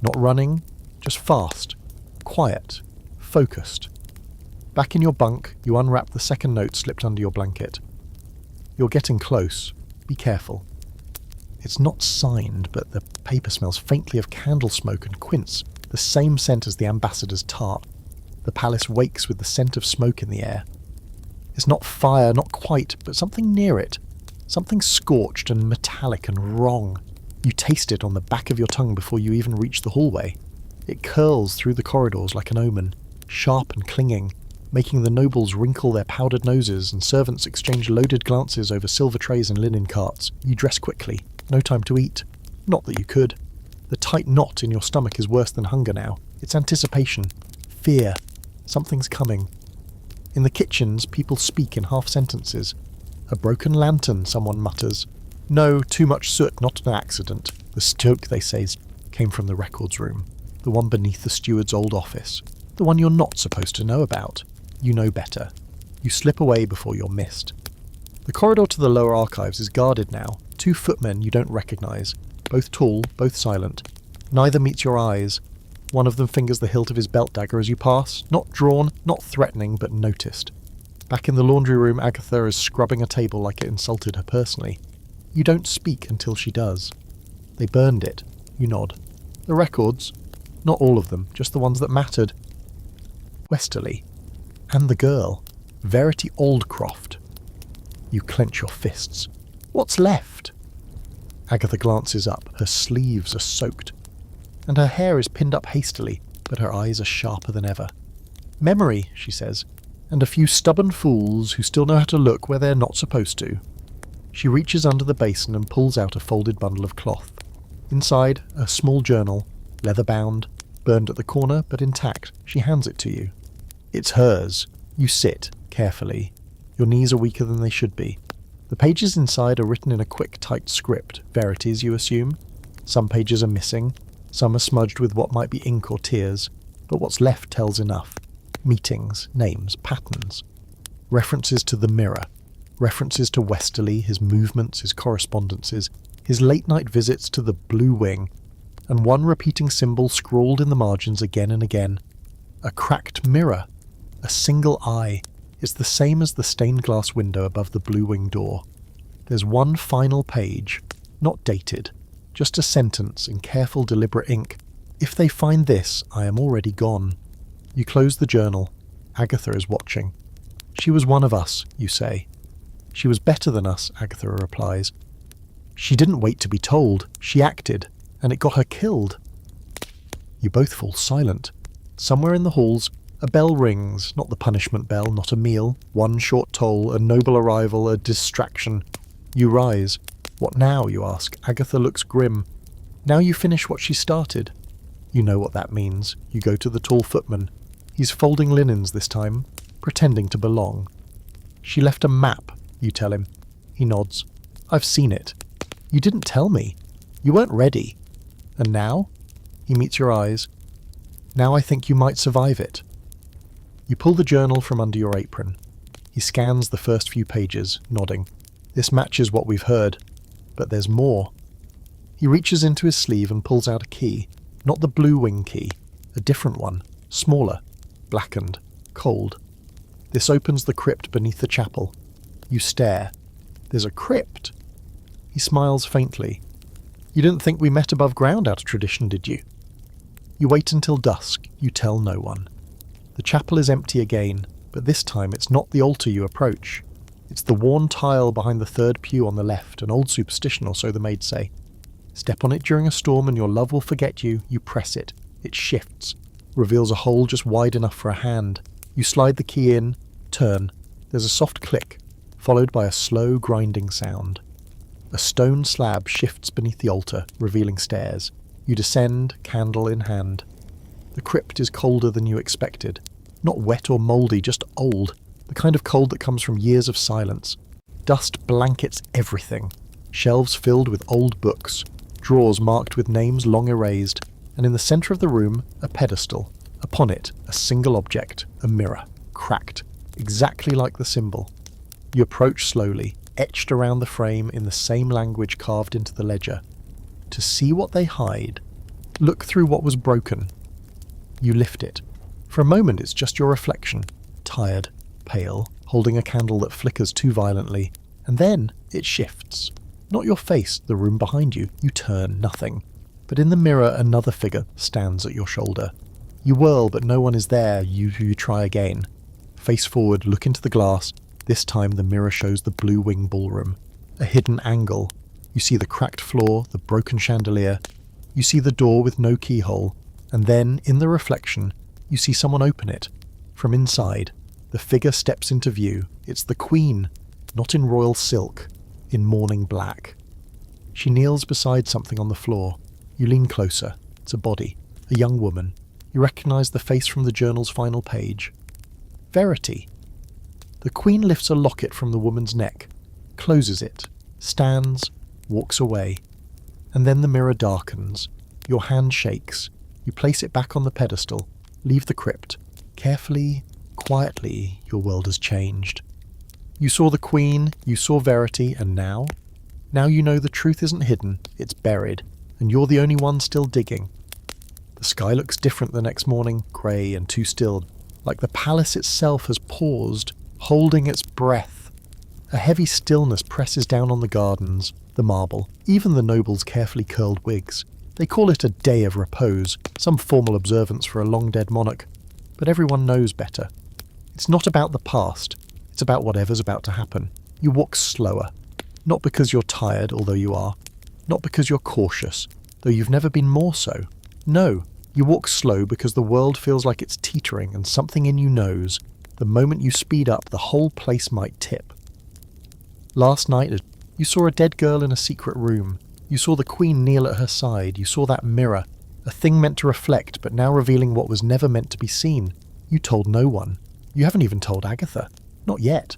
Not running, just fast. Quiet. Focused. Back in your bunk, you unwrap the second note slipped under your blanket. You're getting close. Be careful. It's not signed, but the paper smells faintly of candle smoke and quince, the same scent as the ambassador's tart. The palace wakes with the scent of smoke in the air. It's not fire, not quite, but something near it. Something scorched and metallic and wrong. You taste it on the back of your tongue before you even reach the hallway. It curls through the corridors like an omen, sharp and clinging, making the nobles wrinkle their powdered noses and servants exchange loaded glances over silver trays and linen carts. You dress quickly. No time to eat. Not that you could. The tight knot in your stomach is worse than hunger now. It's anticipation. Fear. Something's coming. In the kitchens, people speak in half sentences. A broken lantern, someone mutters. No, too much soot, not an accident. The stoke, they say, came from the records room. The one beneath the steward's old office. The one you're not supposed to know about. You know better. You slip away before you're missed. The corridor to the lower archives is guarded now. 2 footmen you don't recognise. Both tall, both silent. Neither meets your eyes. One of them fingers the hilt of his belt dagger as you pass. Not drawn, not threatening, but noticed. Back in the laundry room, Agatha is scrubbing a table like it insulted her personally. You don't speak until she does. They burned it. You nod. The records? Not all of them, just the ones that mattered. Westerly. And the girl. Verity Aldcroft. You clench your fists. What's left? Agatha glances up. Her sleeves are soaked. And her hair is pinned up hastily, but her eyes are sharper than ever. Memory, she says, and a few stubborn fools who still know how to look where they're not supposed to. She reaches under the basin and pulls out a folded bundle of cloth. Inside, a small journal, leather-bound, burned at the corner but intact. She hands it to you. It's hers. You sit, carefully. Your knees are weaker than they should be. The pages inside are written in a quick, tight script. Verities, you assume. Some pages are missing. Some are smudged with what might be ink or tears. But what's left tells enough. Meetings, names, patterns. References to the mirror. References to Westerly, his movements, his correspondences. his late-night visits to the Blue Wing, and one repeating symbol scrawled in the margins again and again. A cracked mirror. A single eye. It's the same as the stained glass window above the Blue Wing door. There's one final page, not dated, just a sentence in careful, deliberate ink. If they find this, I am already gone. You close the journal. Agatha is watching. She was one of us, you say. She was better than us, Agatha replies. She didn't wait to be told. She acted, and it got her killed. You both fall silent. Somewhere in the halls, a bell rings, not the punishment bell, not a meal, one short toll, a noble arrival, a distraction. You rise. What now, you ask? Agatha looks grim. Now you finish what she started. You know what that means. You go to the tall footman. He's folding linens this time, pretending to belong. She left a map, you tell him. He nods. I've seen it. You didn't tell me. You weren't ready. And now? He meets your eyes. Now I think you might survive it. You pull the journal from under your apron. He scans the first few pages, nodding. This matches what we've heard, but there's more. He reaches into his sleeve and pulls out a key. Not the Blue Wing key, a different one, smaller, blackened, cold. This opens the crypt beneath the chapel. You stare. There's a crypt. He smiles faintly. You didn't think we met above ground out of tradition, did you? You wait until dusk. You tell no one. The chapel is empty again, but this time it's not the altar you approach. It's the worn tile behind the third pew on the left, an old superstition or so the maids say. Step on it during a storm and your love will forget you. You press it. It shifts, reveals a hole just wide enough for a hand. You slide the key in, turn. There's a soft click, followed by a slow grinding sound. A stone slab shifts beneath the altar, revealing stairs. You descend, candle in hand. The crypt is colder than you expected. Not wet or mouldy, just old. The kind of cold that comes from years of silence. Dust blankets everything. Shelves filled with old books. Drawers marked with names long erased. And in the centre of the room, a pedestal. Upon it, a single object, a mirror, cracked, exactly like the symbol. You approach slowly, etched around the frame in the same language carved into the ledger. To see what they hide, look through what was broken. You lift it. For a moment it's just your reflection, tired, pale, holding a candle that flickers too violently, and then it shifts. Not your face, the room behind you. You turn, nothing. But in the mirror another figure stands at your shoulder. You whirl, but no one is there. You try again. Face forward, look into the glass. This time the mirror shows the Blue Wing ballroom. A hidden angle. You see the cracked floor, the broken chandelier. You see the door with no keyhole. And then, in the reflection, you see someone open it. From inside, the figure steps into view. It's the Queen, not in royal silk, in mourning black. She kneels beside something on the floor. You lean closer. It's a body, a young woman. You recognise the face from the journal's final page. Verity. The Queen lifts a locket from the woman's neck, closes it, stands, walks away. And then the mirror darkens. Your hand shakes. You place it back on the pedestal, leave the crypt. Carefully, quietly, your world has changed. You saw the Queen, you saw Verity, and now? Now you know the truth isn't hidden, it's buried, and you're the only one still digging. The sky looks different the next morning, grey and too still, like the palace itself has paused, holding its breath. A heavy stillness presses down on the gardens, the marble, even the nobles' carefully curled wigs. They call it a day of repose, some formal observance for a long-dead monarch, but everyone knows better. It's not about the past, it's about whatever's about to happen. You walk slower, not because you're tired, although you are, not because you're cautious, though you've never been more so. No, you walk slow because the world feels like it's teetering and something in you knows, the moment you speed up, the whole place might tip. Last night, you saw a dead girl in a secret room. You saw the Queen kneel at her side. You saw that mirror, a thing meant to reflect, but now revealing what was never meant to be seen. You told no one. You haven't even told Agatha. Not yet.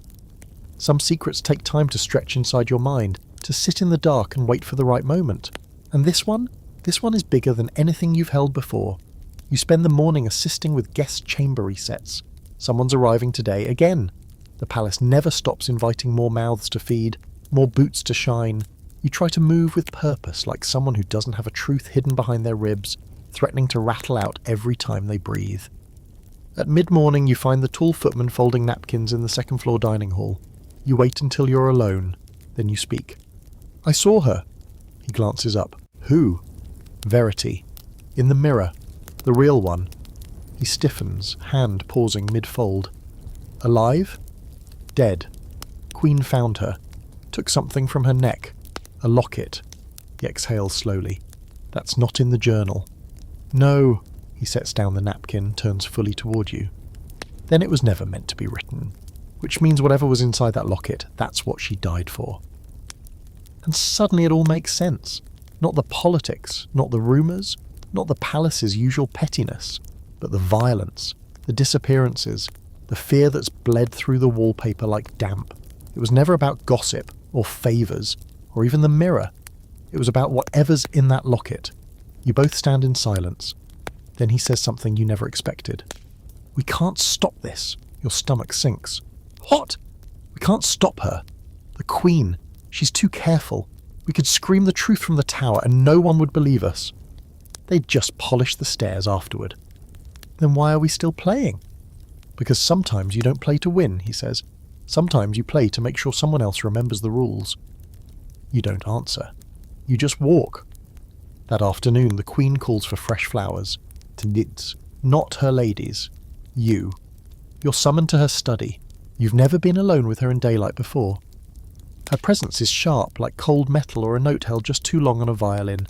Some secrets take time to stretch inside your mind, to sit in the dark and wait for the right moment. And this one is bigger than anything you've held before. You spend the morning assisting with guest chamber resets. Someone's arriving today again. The palace never stops inviting more mouths to feed, more boots to shine. You try to move with purpose, like someone who doesn't have a truth hidden behind their ribs, threatening to rattle out every time they breathe. At mid-morning, you find the tall footman folding napkins in the second-floor dining hall. You wait until you're alone, then you speak. "I saw her." He glances up. "Who?" "Verity. In the mirror. The real one." He stiffens, hand pausing mid-fold. "Alive?" "Dead. Queen found her. Took something from her neck. A locket." He exhales slowly. "That's not in the journal." "No." He sets down the napkin, turns fully toward you. "Then it was never meant to be written. Which means whatever was inside that locket, that's what she died for." And suddenly it all makes sense. Not the politics, not the rumours, not the palace's usual pettiness, but the violence, the disappearances, the fear that's bled through the wallpaper like damp. It was never about gossip, or favours, or even the mirror. It was about whatever's in that locket. You both stand in silence. Then he says something you never expected. "We can't stop this." Your stomach sinks. "What?" "We can't stop her. The Queen. She's too careful. We could scream the truth from the tower and no one would believe us. They'd just polish the stairs afterward." "Then why are we still playing?" "Because sometimes you don't play to win," he says. "Sometimes you play to make sure someone else remembers the rules." You don't answer. You just walk. That afternoon, the Queen calls for fresh flowers. Tnits, not her ladies. You. You're summoned to her study. You've never been alone with her in daylight before. Her presence is sharp, like cold metal or a note held just too long on a violin.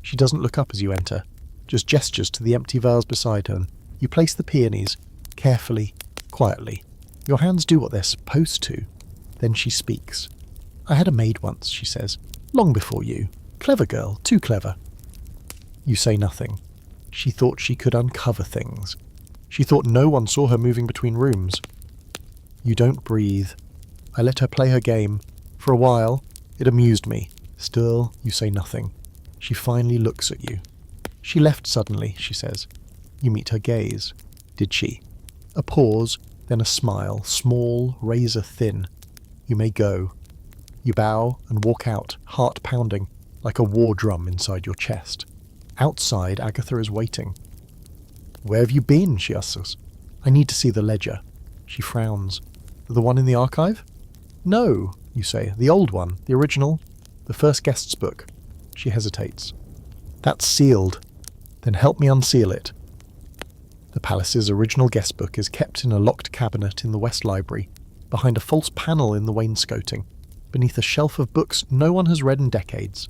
She doesn't look up as you enter, just gestures to the empty vase beside her. You place the peonies, carefully, quietly. Your hands do what they're supposed to. Then she speaks. "I had a maid once," she says. "Long before you. Clever girl, too clever." You say nothing. She thought she could uncover things. She thought no one saw her moving between rooms. You don't breathe. I let her play her game. For a while, it amused me. Still, you say nothing. She finally looks at you. "She left suddenly," she says. You meet her gaze. "Did she?" A pause, then a smile, small, razor thin. "You may go." You bow and walk out, heart pounding, like a war drum inside your chest. Outside, Agatha is waiting. "Where have you been?" she asks. "I need to see the ledger." She frowns. "The one in the archive?" "No," you say. "The old one, the original, the first guest's book." She hesitates. "That's sealed." "Then help me unseal it." The palace's original guest book is kept in a locked cabinet in the West Library, behind a false panel in the wainscoting, beneath a shelf of books no one has read in decades.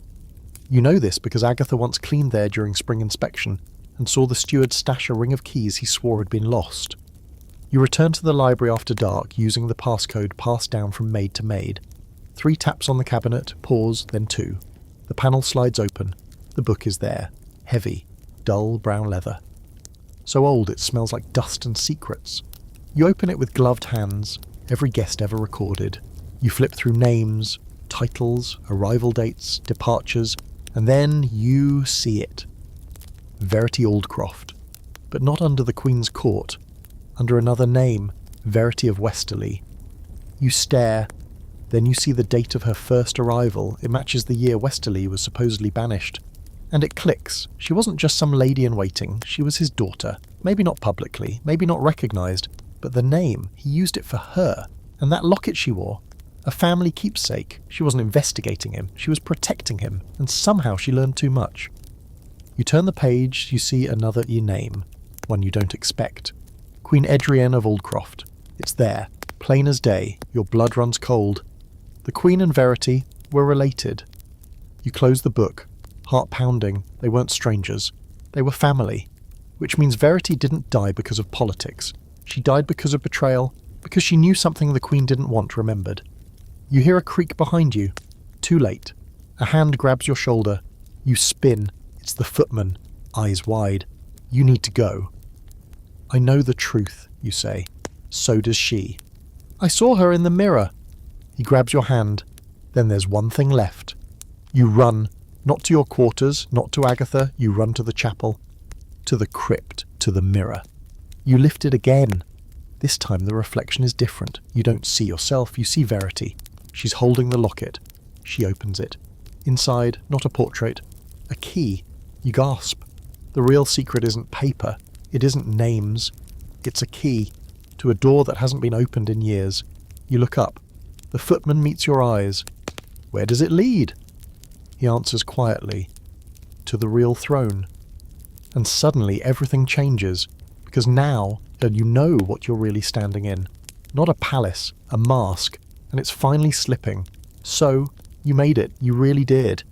You know this because Agatha once cleaned there during spring inspection and saw the steward stash a ring of keys he swore had been lost. You return to the library after dark using the passcode passed down from maid to maid. 3 taps on the cabinet, pause, then 2. The panel slides open. The book is there, heavy, dull brown leather. So old it smells like dust and secrets. You open it with gloved hands, every guest ever recorded. You flip through names, titles, arrival dates, departures, and then you see it. Verity Aldcroft. But not under the Queen's court. Under another name, Verity of Westerly. You stare. Then you see the date of her first arrival. It matches the year Westerly was supposedly banished. And it clicks. She wasn't just some lady in waiting. She was his daughter. Maybe not publicly, maybe not recognised, but the name, he used it for her. And that locket she wore. A family keepsake. She wasn't investigating him, she was protecting him, and somehow she learned too much. You turn the page, you see another name, one you don't expect. Queen Edrienne of Aldcroft. It's there, plain as day, your blood runs cold. The Queen and Verity were related. You close the book, heart pounding, they weren't strangers. They were family, which means Verity didn't die because of politics. She died because of betrayal, because she knew something the Queen didn't want remembered. You hear a creak behind you. Too late. A hand grabs your shoulder. You spin. It's the footman, eyes wide. You need to go. "I know the truth," you say. So does she. "I saw her in the mirror." He grabs your hand. Then there's one thing left. You run, not to your quarters, not to Agatha, you run to the chapel. To the crypt, to the mirror. You lift it again. This time the reflection is different. You don't see yourself, you see Verity. She's holding the locket. She opens it. Inside, not a portrait, a key. You gasp. The real secret isn't paper, it isn't names. It's a key to a door that hasn't been opened in years. You look up. The footman meets your eyes. Where does it lead? He answers quietly. To the real throne. And suddenly everything changes, because now you know what you're really standing in. Not a palace, a mask, and it's finally slipping. So, you made it, you really did.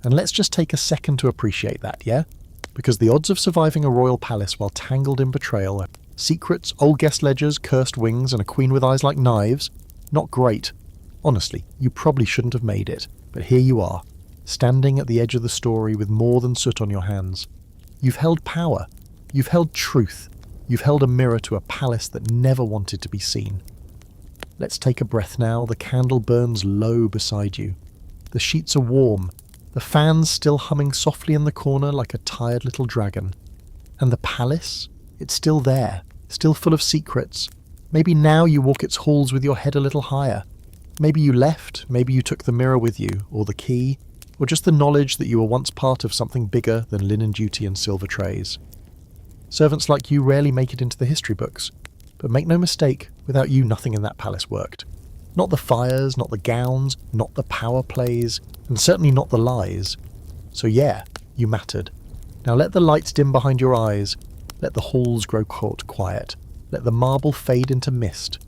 And let's just take a second to appreciate that, yeah? Because the odds of surviving a royal palace while tangled in betrayal are secrets, old guest ledgers, cursed wings, and a queen with eyes like knives, not great. Honestly, you probably shouldn't have made it, but here you are, standing at the edge of the story with more than soot on your hands. You've held power, you've held truth, you've held a mirror to a palace that never wanted to be seen. Let's take a breath now. The candle burns low beside you. The sheets are warm, the fan's still humming softly in the corner like a tired little dragon. And the palace? It's still there, still full of secrets. Maybe now you walk its halls with your head a little higher. Maybe you left, maybe you took the mirror with you, or the key, or just the knowledge that you were once part of something bigger than linen duty and silver trays. Servants like you rarely make it into the history books, but make no mistake, without you nothing in that palace worked. Not the fires, not the gowns, not the power plays, and certainly not the lies. So yeah, you mattered. Now let the lights dim behind your eyes, let the halls grow quiet, let the marble fade into mist.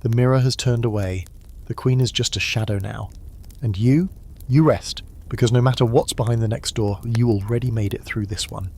The mirror has turned away, the queen is just a shadow now. And you rest, because no matter what's behind the next door, you already made it through this one.